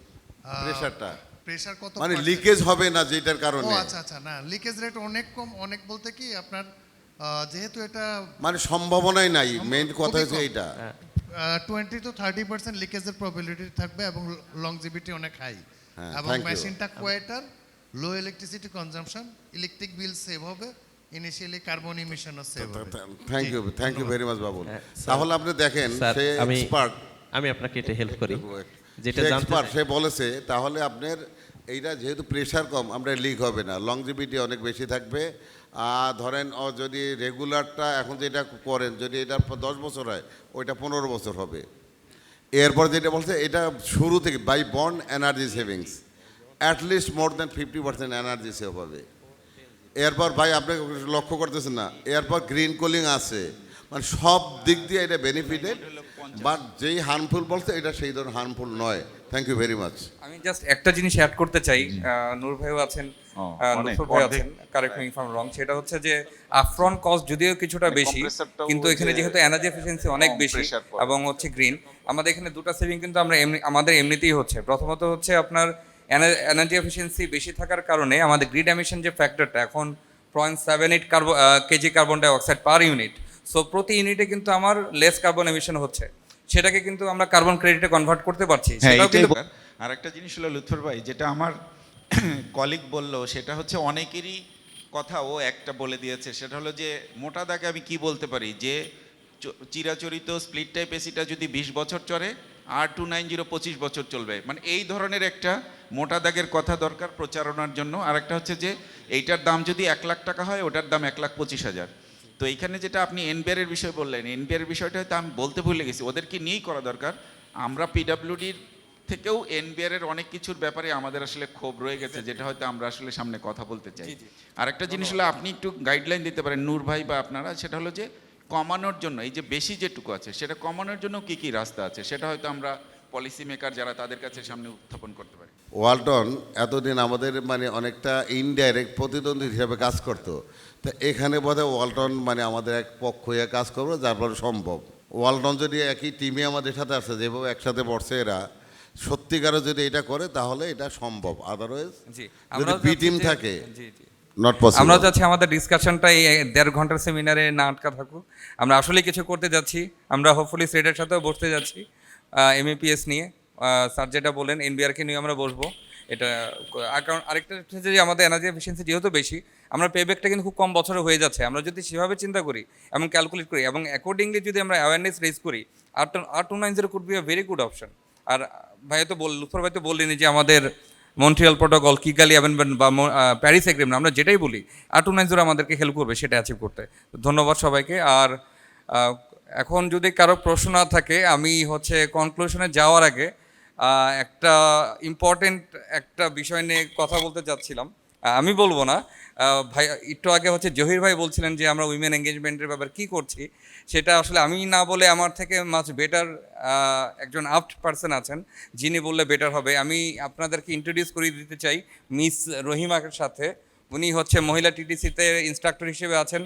প্রেশারটা? প্রেশার কত মানে লিকেজ হবে না যেটার কারণে? ও আচ্ছা আচ্ছা, না লিকেজ রেট অনেক কম। অনেক বলতে কি আপনার যেহেতু এটা মানে সম্ভাবনাই নাই, মেইন কথা হচ্ছে এইটা। 20 to 30% লিকেজের প্রবাবিলিটি থাকবে এবং লংজিভিটি অনেক হাই। এবং thank you. মেশিনটা quieter, low electricity consumption, electric bill save হবে, ইনিশিয়ালি কার্বন ইমিশনও সেভ হবে। Thank you very much Babul. তাহলে আপনি দেখেন সে এক্সপার্ট, আমি আপনাকে এটা হেল্প করি, যেটা এক্সপার্ট সে বলেছে। তাহলে আপনার এইটা যেহেতু প্রেশার কম, আমরা লিক হবে না, লংজিভিটি অনেক বেশি থাকবে। ধরেন যদি রেগুলারটা এখন যেটা করেন যদি এটা 10 বছর হয়, ওইটা 15 বছর হবে। এরপর যেটা বলছে এটা শুরু থেকে by bond energy savings at least more than 50% energy save হবে। এরপর ভাই আপনি লক্ষ্য করতেছেন না, এরপর গ্রিন কুলিং আছে, মানে সব দিক দিয়ে এটা বেনিফিটেড। বাট যেই হার্মফুল বলছে এটা সেই ধরনের হার্মফুল নয়। Thank you very much. আমি জাস্ট একটা জিনিস অ্যাড করতে চাই, নূর ভাইও আছেন, লুৎফর ভাই আছেন, correct me if I am রং। সেটা হচ্ছে যে আপফ্রন্ট কস্ট যদিও কিছুটা বেশি, কিন্তু এখানে যেহেতু এনার্জি এফিসিয়েন্সি অনেক বেশি এবং হচ্ছে গ্রিন, আমাদের এখানে দুটো সেভিং কিন্তু আমরা আমাদের এমনিতেই হচ্ছে। প্রথমত হচ্ছে আপনার এনার্জি এফিসিয়েন্সি বেশি থাকার কারণে আমাদের গ্রিড এমিশন যে ফ্যাক্টরটা এখন 0.78 KG carbon dioxide per unit. So প্রতি ইউনিটে কিন্তু আমার লেস কার্বন এমিশন হচ্ছে, সেটাকে কিন্তু আমরা কার্বন ক্রেডিটে কনভার্ট করতে পারছি। আর একটা জিনিস হলো লুৎফর ভাই, যেটা আমার কলিগ বললো সেটা হচ্ছে অনেকেরই কথা ও একটা বলে দিয়েছে, সেটা হলো যে মোটা দাগে আমি কি বলতে পারি যে চিরাচরিত স্প্লিট টাইপ এসিটা যদি 20 বছর চলে, R290 25 বছর চলবে। মানে এই ধরনের একটা মোটা দাগের কথা দরকার প্রচারণার জন্য। আর একটা হচ্ছে যে এইটার দাম যদি 1 লাখ টাকা হয়, ওটার দাম 1,25,000। তো এইখানে যেটা আপনি এনবিআরের বিষয় বললেন, এনবিআরের বিষয়টা হয়তো আমি বলতে ভুলে গেছি, ওদেরকে নিয়েই করা দরকার। আমরা পিডাব্লিউডির থেকেও এনবিআরের অনেক কিছুর ব্যাপারে আমাদের আসলে ক্ষোভ রয়ে গেছে, যেটা হয়তো আমরা আসলে সামনে কথা বলতে চাই। আর একটা জিনিস হলো, আপনি একটু গাইডলাইন দিতে পারেন নূর ভাই বা আপনারা, সেটা হলো যে কমানোর জন্য এই যে বেশি যেটুকু আছে সেটা কমানোর জন্য কি কি রাস্তা আছে, সেটা হয়তো আমরা পলিসি মেকার যারা তাদের কাছে সামনে উত্থাপন করতে পারি। ওয়ালটন এতদিন আমাদের মানে অনেকটা ইনডাইরেক্ট প্রতিদ্বন্দ্বী হিসাবে কাজ করতো, তো এখানে বোধহয় ওয়ালটন মানে আমাদের এক পক্ষ হয়ে কাজ করবো, যার ফলে সম্ভব। ওয়ালটন যদি একই টিমে আমাদের সাথে আসে, যেভাবে একসাথে বসছে এরা, সত্যিকারও যদি এটা করে তাহলে এটা সম্ভব, আদারওয়াইজ জি, যদি আমরাও বি টিম চাচ্ছি যে- থাকে জি জি নট পসিবল। আমরা চাচ্ছি আমাদের ডিসকাশনটা এই 1.5 ঘন্টার সেমিনারে না আটকা থাকুক। আমরা আসলে কিছু করতে যাচ্ছি, আমরা হোপফুলি সেটের সাথেও বসতে যাচ্ছি এমএপিএস নিয়ে। স্যার যেটা বলেন এনবিআরকে নিয়ে আমরা বসবো। এটা কারণ আরেকটা হচ্ছে যে আমাদের এনার্জি এফিসিয়েন্সি যেহেতু বেশি, আমরা পেব্যাকটা কিন্তু খুব কম বছরে হয়ে যাচ্ছে। আমরা যদি সেভাবে চিন্তা করি এবং ক্যালকুলেট করি এবং অ্যাকর্ডিংলি যদি আমরা অ্যাওয়ারনেস রেজ করি, R290 could be a very good option. আর ভাই তো লুৎফর ভাই তো বললেনি যে আমাদের মন্ট্রিয়াল প্রোটোকল, কিগালি অ্যামেন্ডমেন্ট বা প্যারিস এগ্রিমেন্ট, আমরা যেটাই বলি R290 আমাদেরকে হেল্প করবে সেটা অ্যাচিভ করতে। ধন্যবাদ সবাইকে। আর এখন যদি কারো প্রশ্ন না থাকে, আমি হচ্ছে কনক্লুশনে যাওয়ার আগে একটা ইম্পর্টেন্ট একটা বিষয় নিয়ে কথা বলতে চাচ্ছিলাম। আমি বলবো না, ভাই একটু আগে হচ্ছে জহির ভাই বলছিলেন যে আমরা উইমেন এঙ্গেজমেন্টের ব্যাপারে কী করছি, সেটা আসলে আমি না বলে আমার থেকে মাচ বেটার একজন আপ্ট পারসন আছেন, যিনি বললে বেটার হবে। আমি আপনাদেরকে ইন্ট্রোডিউস করিয়ে দিতে চাই মিস রহিমার সাথে। উনি হচ্ছে মহিলা টিটিসিতে ইনস্ট্রাক্টর হিসেবে আছেন।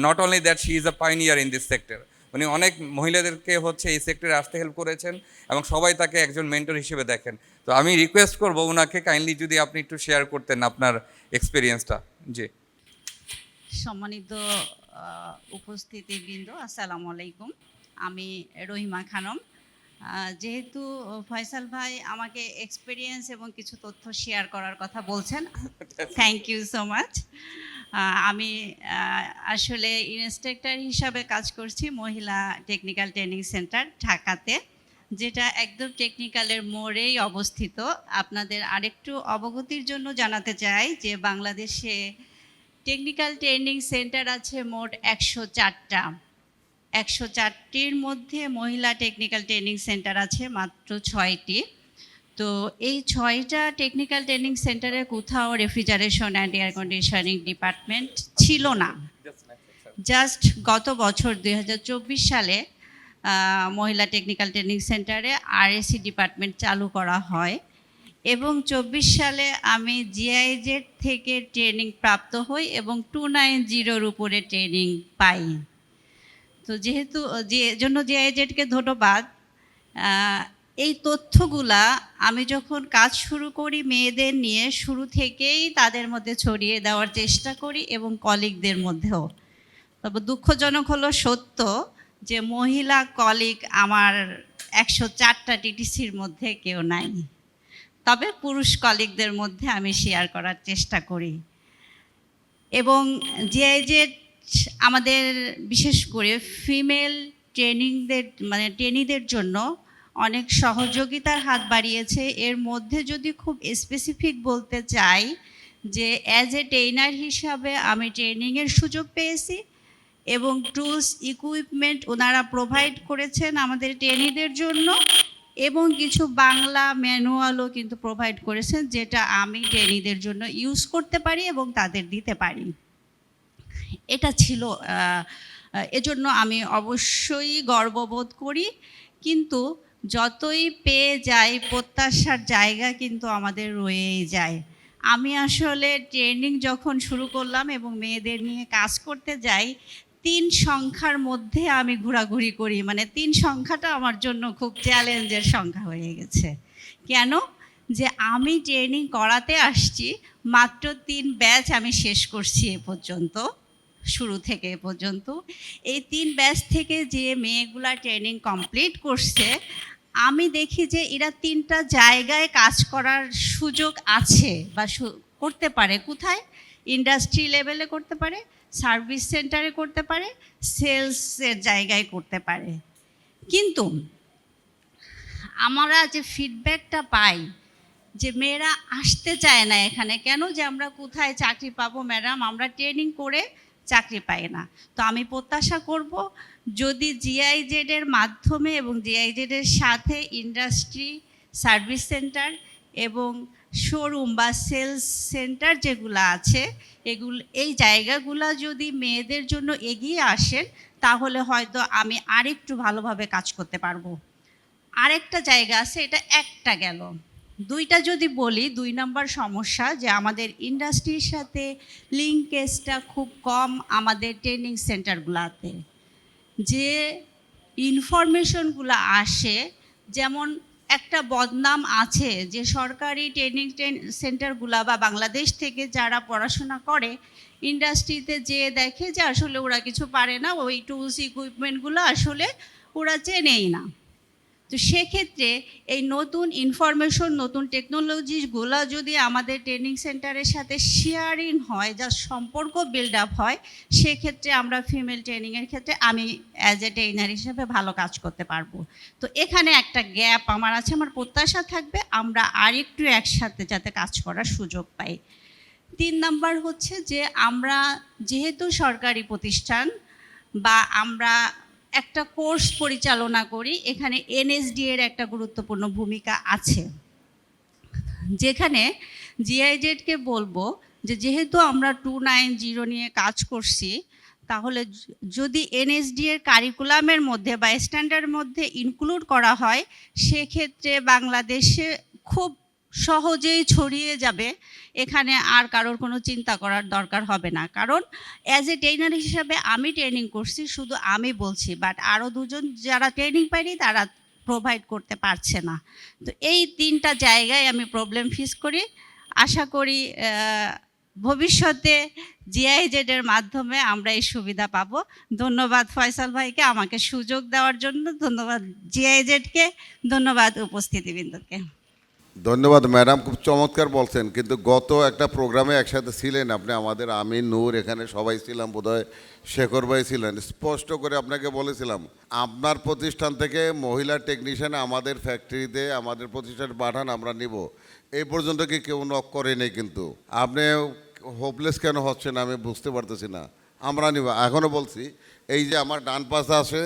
Not only that, she is a pioneer in this sector. উনি অনেক মহিলাদেরকে হচ্ছে এই সেক্টরে আসতে হেল্প করেছেন এবং সবাই তাকে একজন মেন্টর হিসেবে দেখেন। তো আমি রিকোয়েস্ট করবো ওনাকে কাইন্ডলি যদি আপনি একটু শেয়ার করতেন আপনার এক্সপিরিয়েন্সটা। জি। সম্মানিত উপস্থিতিবৃন্দ, আসসালামু আলাইকুম। আমি রহিমা খানম। যেহেতু ফয়সাল ভাই আমাকে এক্সপিরিয়েন্স এবং কিছু তথ্য শেয়ার করার কথা বলছেন, থ্যাংক ইউ সো মাচ। আমি আসলে ইনস্ট্রাক্টর হিসাবে কাজ করছি মহিলা টেকনিক্যাল ট্রেনিং সেন্টার ঢাকাতে, যেটা একদম টেকনিক্যালের মোড়েই অবস্থিত। আপনাদের আরেকটু অবগতির জন্য জানাতে চাই যে বাংলাদেশে টেকনিক্যাল ট্রেনিং সেন্টার আছে মোট 104টা। 104টির মধ্যে মহিলা টেকনিক্যাল ট্রেনিং সেন্টার আছে মাত্র 6টি। তো এই 6টা টেকনিক্যাল ট্রেনিং সেন্টারে কোথাও refrigeration and air conditioning department ছিল না। জাস্ট গত বছর 2024 সালে মহিলা টেকনিক্যাল ট্রেনিং সেন্টারে আরএসি ডিপার্টমেন্ট চালু করা হয় এবং 24 সালে আমি জিআইজেড থেকে ট্রেনিং প্রাপ্ত হই এবং 290-র উপরে ট্রেনিং পাই। তো যেহেতু জন্য জিআইজেডকে ধন্যবাদ। এই তথ্যগুলা আমি যখন কাজ শুরু করি মেয়েদের নিয়ে, শুরু থেকেই তাদের মধ্যে ছড়িয়ে দেওয়ার চেষ্টা করি এবং কলিগদের মধ্যেও। তবে দুঃখজনক হলো সত্য যে মহিলা কলিগ আমার 104টা টিটিসির মধ্যে কেউ নাই। তবে পুরুষ কলিগদের মধ্যে আমি শেয়ার করার চেষ্টা করি। এবং জিআইজেড আমাদের বিশেষ করে ফিমেল ট্রেনিদের জন্য অনেক সহযোগিতার হাত বাড়িয়েছে। এর মধ্যে যদি খুব স্পেসিফিক বলতে চাই যে অ্যাজ এ ট্রেনার হিসাবে আমি ট্রেনিংয়ের সুযোগ পেয়েছি এবং টুলস ইকুইপমেন্ট ওনারা প্রোভাইড করেছেন আমাদের ট্রেনিদের জন্য এবং কিছু বাংলা ম্যানুয়ালও কিন্তু প্রোভাইড করেছেন, যেটা আমি ট্রেনিদের জন্য ইউজ করতে পারি এবং তাদের দিতে পারি। এটা ছিল, এজন্য আমি অবশ্যই গর্ববোধ করি। কিন্তু যতই পেয়ে যাই প্রত্যাশার জায়গা কিন্তু আমাদের রয়েই যায়। আমি আসলে ট্রেনিং যখন শুরু করলাম এবং মেয়েদের নিয়ে কাজ করতে যাই, 3 সংখ্যার মধ্যে আমি ঘোরাঘুরি করি। মানে 3 সংখ্যাটা আমার জন্য খুব চ্যালেঞ্জের সংখ্যা হয়ে গেছে। কেন? যে আমি ট্রেনিং করাতে আসছি, মাত্র 3 ব্যাচ আমি শেষ করছি এ পর্যন্ত, শুরু থেকে এ পর্যন্ত। এই 3 ব্যাচ থেকে যে মেয়েগুলা ট্রেনিং কমপ্লিট করছে, আমি দেখি যে এরা 3টা জায়গায় কাজ করার সুযোগ আছে বা করতে পারে। কোথায়? ইন্ডাস্ট্রি লেভেলে করতে পারে, সার্ভিস সেন্টারে করতে পারে, সেলসের জায়গায় করতে পারে। কিন্তু আমরা যে ফিডব্যাকটা পাই যে মেয়েরা আসতে চায় না এখানে। কেন? যে আমরা কোথায় চাকরি পাবো ম্যাডাম, আমরা ট্রেনিং করে চাকরি পায় না। তো আমি প্রত্যাশা করব যদি জিআইজেডের মাধ্যমে এবং জিআইজেডের সাথে ইন্ডাস্ট্রি সার্ভিস সেন্টার এবং শোরুম বা সেলস সেন্টার যেগুলো আছে এই জায়গাগুলো যদি মেয়েদের জন্য এগিয়ে আসেন তাহলে হয়তো আমি আরেকটু ভালোভাবে কাজ করতে পারবো। আরেকটা জায়গা আছে, এটা একটা গেল, দুইটা যদি বলি, 2 নম্বর সমস্যা যে আমাদের ইন্ডাস্ট্রির সাথে লিঙ্কেজটা খুব কম আমাদের ট্রেনিং সেন্টারগুলোতে। যে ইনফরমেশনগুলো আসে, যেমন একটা বদনাম আছে যে সরকারি ট্রেনিং সেন্টারগুলো বা বাংলাদেশ থেকে যারা পড়াশোনা করে ইন্ডাস্ট্রিতে যেয়ে দেখে যে আসলে ওরা কিছু পারে না, ওই টুলস ইকুইপমেন্টগুলো আসলে ওরা চেনেই না। তো সেক্ষেত্রে এই নতুন ইনফরমেশন, নতুন টেকনোলজিগুলো যদি আমাদের ট্রেনিং সেন্টারের সাথে শেয়ারিং হয়, যা সম্পর্ক বিল্ড আপ হয়, সেক্ষেত্রে আমরা ফিমেল ট্রেনিংয়ের ক্ষেত্রে আমি অ্যাজ এ ট্রেনার হিসেবে ভালো কাজ করতে পারবো। তো এখানে একটা গ্যাপ আমার আছে, আমার প্রত্যাশা থাকবে আমরা আরেকটু একসাথে যাতে কাজ করার সুযোগ পাই। 3 নাম্বার হচ্ছে যে আমরা যেহেতু সরকারি প্রতিষ্ঠান বা আমরা একটা কোর্স পরিচালনা করি, এখানে এনএসডি এর একটা গুরুত্বপূর্ণ ভূমিকা আছে, যেখানে জিআইজেডকে বলবো যে যেহেতু আমরা 290 নিয়ে কাজ করছি, তাহলে যদি এনএসডি এর কারিকুলামের মধ্যে বা স্ট্যান্ডার্ডের মধ্যে ইনক্লুড করা হয়, সেক্ষেত্রে বাংলাদেশে খুব সহজেই ছড়িয়ে যাবে, এখানে আর কারোর কোনো চিন্তা করার দরকার হবে না। কারণ অ্যাজ এ ট্রেনার হিসাবে আমি ট্রেনিং করছি, শুধু আমি বলছি, বাট আরও 2 জন যারা ট্রেনিং পায়নি তারা প্রোভাইড করতে পারছে না। তো এই 3টা জায়গায় আমি প্রবলেম ফেস করি। আশা করি ভবিষ্যতে জিআইজেডের মাধ্যমে আমরা এই সুবিধা পাবো। ধন্যবাদ ফয়সাল ভাইকে আমাকে সুযোগ দেওয়ার জন্য, ধন্যবাদ জিআইজেডকে, ধন্যবাদ উপস্থিতিবৃন্দকে। ধন্যবাদ ম্যাডাম, খুব চমৎকার বলছেন। কিন্তু গত একটা প্রোগ্রামে একসাথে ছিলেন আপনি, আমাদের আমি, নূর, এখানে সবাই ছিলাম, বোধহয় শেখর ভাই ছিলেন। স্পষ্ট করে আপনাকে বলেছিলাম আপনার প্রতিষ্ঠান থেকে মহিলা টেকনিশিয়ান আমাদের ফ্যাক্টরিতে আমাদের প্রতিষ্ঠানে পাঠান, আমরা নিব। এই পর্যন্ত কি কেউ নক করেনি, কিন্তু আপনি হোপলেস কেন হচ্ছেন আমি বুঝতে পারতেছি না। আমরা নিব, এখনও বলছি, এই যে আমার ডান পাশে আসে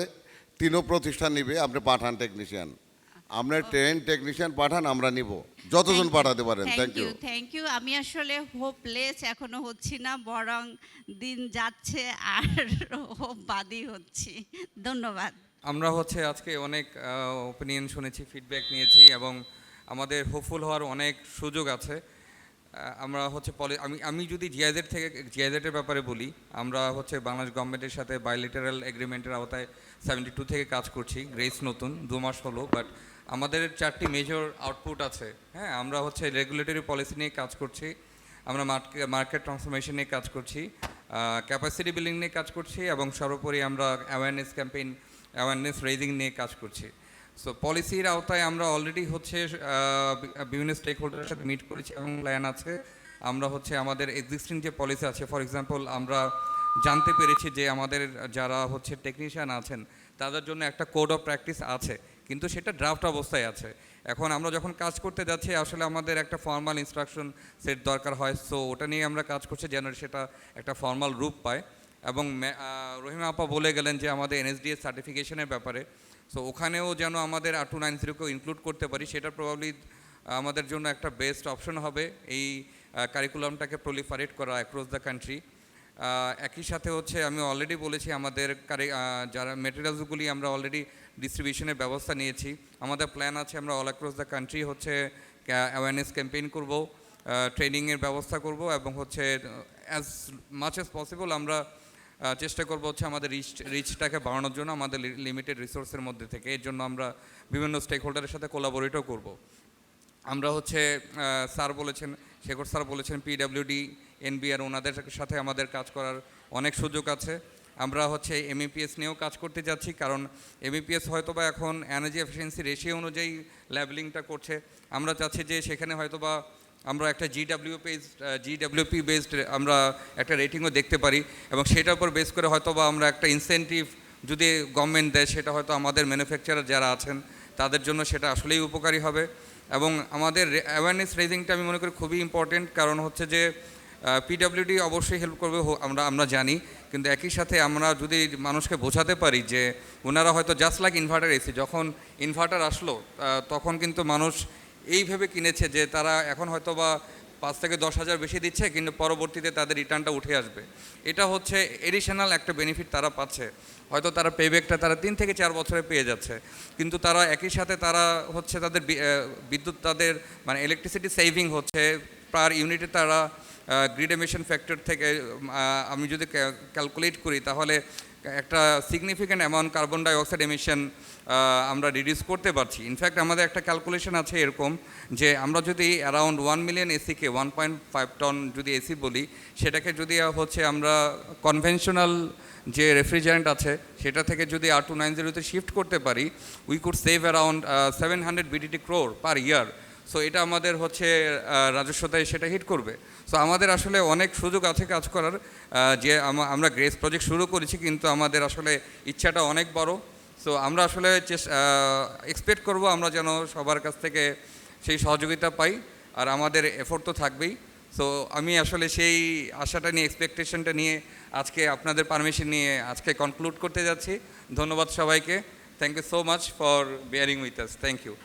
3ও প্রতিষ্ঠান নিবে, আপনি পাঠান টেকনিশিয়ান, আমরা ট্রেন টেকনিশিয়ান পাঠান, আমরা নিব, যতজন পাঠাতে পারেন। Thank you. আমি আসলে হোপলেস এখনো হচ্ছি না, বরং দিন যাচ্ছে আর হোপ বাদই হচ্ছি। ধন্যবাদ। আমরা হচ্ছে আজকে অনেক ওপিনিয়ন শুনেছি, ফিডব্যাক নিয়েছি এবং আমাদের হোপফুল হওয়ার অনেক সুযোগ আছে। আমরা হচ্ছে আমি যদি জিআইজেডের ব্যাপারে বলি, আমরা হচ্ছে বাংলাদেশ গভর্নমেন্টের সাথে বাইলেটারাল এগ্রিমেন্টের আওতায় 72 থেকে কাজ করছি। গ্রেস নতুন 2 মাস হলো, বাট আমাদের 4টি মেজর আউটপুট আছে। হ্যাঁ, আমরা হচ্ছে রেগুলেটরি পলিসি নিয়ে কাজ করছি, আমরা মার্কেট ট্রান্সফরমেশন নিয়ে কাজ করছি, ক্যাপাসিটি বিল্ডিং নিয়ে কাজ করছি এবং সর্বোপরি আমরা অ্যাওয়ারনেস ক্যাম্পেইন, অ্যাওয়ারনেস রেজিং নিয়ে কাজ করছি। সো পলিসির আওতায় আমরা অলরেডি হচ্ছে বিভিন্ন স্টেক হোল্ডারের সাথে মিট করেছি এবং প্ল্যান আছে। আমরা হচ্ছে আমাদের এক্সিস্টিং যে পলিসি আছে, ফর এক্সাম্পল আমরা জানতে পেরেছি যে আমাদের যারা হচ্ছে টেকনিশিয়ান আছেন তাদের জন্য একটা কোড অফ প্র্যাকটিস আছে, কিন্তু সেটা ড্রাফট অবস্থায় আছে। এখন আমরা যখন কাজ করতে যাচ্ছি আসলে আমাদের একটা ফর্মাল ইনস্ট্রাকশন সেট দরকার হয়। সো ওটা নিয়ে আমরা কাজ করছি যেন সেটা একটা ফর্মাল রূপ পায়। এবং রহিমা আপা বলে গেলেন যে আমাদের এনএসডিএস সার্টিফিকেশনের ব্যাপারে, সো ওখানেও যেন আমাদের 290কেও ইনক্লুড করতে পারি, সেটা প্রবাবলি আমাদের জন্য একটা বেস্ট অপশন হবে এই কারিকুলামটাকে প্রলিফারেট করা অ্যাক্রস দ্য কান্ট্রি। একই সাথে হচ্ছে আমি অলরেডি বলেছি আমাদের যারা মেটেরিয়ালসগুলি আমরা অলরেডি ডিস্ট্রিবিউশনের ব্যবস্থা নিয়েছি। আমাদের প্ল্যান আছে আমরা অল অ্যাক্রস দ্য কান্ট্রি হচ্ছে অ্যাওয়ারনেস ক্যাম্পেইন করব, ট্রেনিংয়ের ব্যবস্থা করব এবং হচ্ছে অ্যাজ মাচ অ্যাজ পসিবল আমরা চেষ্টা করব হচ্ছে আমাদের রিচটাকে বাড়ানোর জন্য আমাদের লিমিটেড রিসোর্সের মধ্যে থেকে। এর জন্য আমরা বিভিন্ন স্টেক হোল্ডারের সাথে কোলাবোরেটও করব। আমরা হচ্ছে স্যার বলেছেন, শেখর স্যার বলেছেন পিডব্লিউডি, এনবিআর, ওনাদের সাথে আমাদের কাজ করার অনেক সুযোগ আছে। আমরা হচ্ছে এমইপিএস নিয়েও কাজ করতে যাচ্ছি, কারণ এমইপিএস হয়তোবা এখন এনার্জি এফিসিয়েন্সি রেশিও অনুযায়ী লেবেলিংটা করছে। আমরা চাচ্ছি যে সেখানে হয়তোবা আমরা একটা জিডব্লিউপি বেসড আমরা একটা রেটিংও দেখতে পারি এবং সেটার উপর বেস করে হয়তোবা আমরা একটা ইনসেন্টিভ যদি গভর্নমেন্ট দেয়, সেটা হয়তো আমাদের ম্যানুফ্যাকচারার যারা আছেন তাদের জন্য সেটা আসলেই উপকারী হবে। এবং আমাদের অ্যাওয়ারনেস রেজিংটা আমি মনে করি খুবই ইম্পর্টেন্ট, কারণ হচ্ছে যে পিডব্লিউডি অবশ্যই হেল্প করবে, আমরা জানি, কিন্তু একই সাথে আমরা যদি মানুষকে বোঝাতে পারি যে ওনারা হয়তো জাস্ট লাইক ইনভার্টার এসি, যখন ইনভার্টার আসলো তখন কিন্তু মানুষ এই ভেবে কিনেছে যে তারা এখন হয়তো বা 5 থেকে 10,000 বেশি দিচ্ছে, কিন্তু পরবর্তীতে তাদের রিটার্নটা উঠে আসবে। এটা হচ্ছে এডিশনাল একটা বেনিফিট তারা পাচ্ছে। হয়তো তারা পেব্যাকটা তারা 3 থেকে 4 বছরে পেয়ে যাচ্ছে, কিন্তু তারা একই সাথে তারা হচ্ছে তাদের বিদ্যুৎ, তাদের মানে ইলেকট্রিসিটি সেভিং হচ্ছে পার ইউনিটে। তারা গ্রিড এমিশন ফ্যাক্টর থেকে আমি যদি ক্যালকুলেট করি তাহলে একটা significant amount carbon dioxide emission আমরা রিডিউস করতে পারছি। ইনফ্যাক্ট আমাদের একটা ক্যালকুলেশন আছে এরকম যে আমরা যদি অ্যারাউন্ড 1 মিলিয়ন এসিকে 1.5 টন যদি এসি বলি, সেটাকে যদি হচ্ছে আমরা কনভেনশনাল যে রেফ্রিজারেন্ট আছে সেটা থেকে যদি R290-তে শিফট করতে পারি, we could save around 700 BDT crore per year. So এটা আমাদের হচ্ছে রাজস্বতায় সেটা হিট করবে। সো আমাদের আসলে অনেক সুযোগ আছে কাজ করার, যে আমরা গ্রেস প্রজেক্ট শুরু করেছি, কিন্তু আমাদের আসলে ইচ্ছাটা অনেক বড়। সো আমরা আসলে এক্সপেক্ট করব আমরা যেন সবার কাছ থেকে সেই সহযোগিতা পাই, আর আমাদের এফোর্ট তো থাকবেই। সো আমি আসলে সেই আশাটা নিয়ে, এক্সপেকটেশনটা নিয়ে আজকে আপনাদের পারমিশন নিয়ে আজকে কনক্লুড করতে যাচ্ছি। ধন্যবাদ সবাইকে। Thank you so much for bearing with us. Thank you.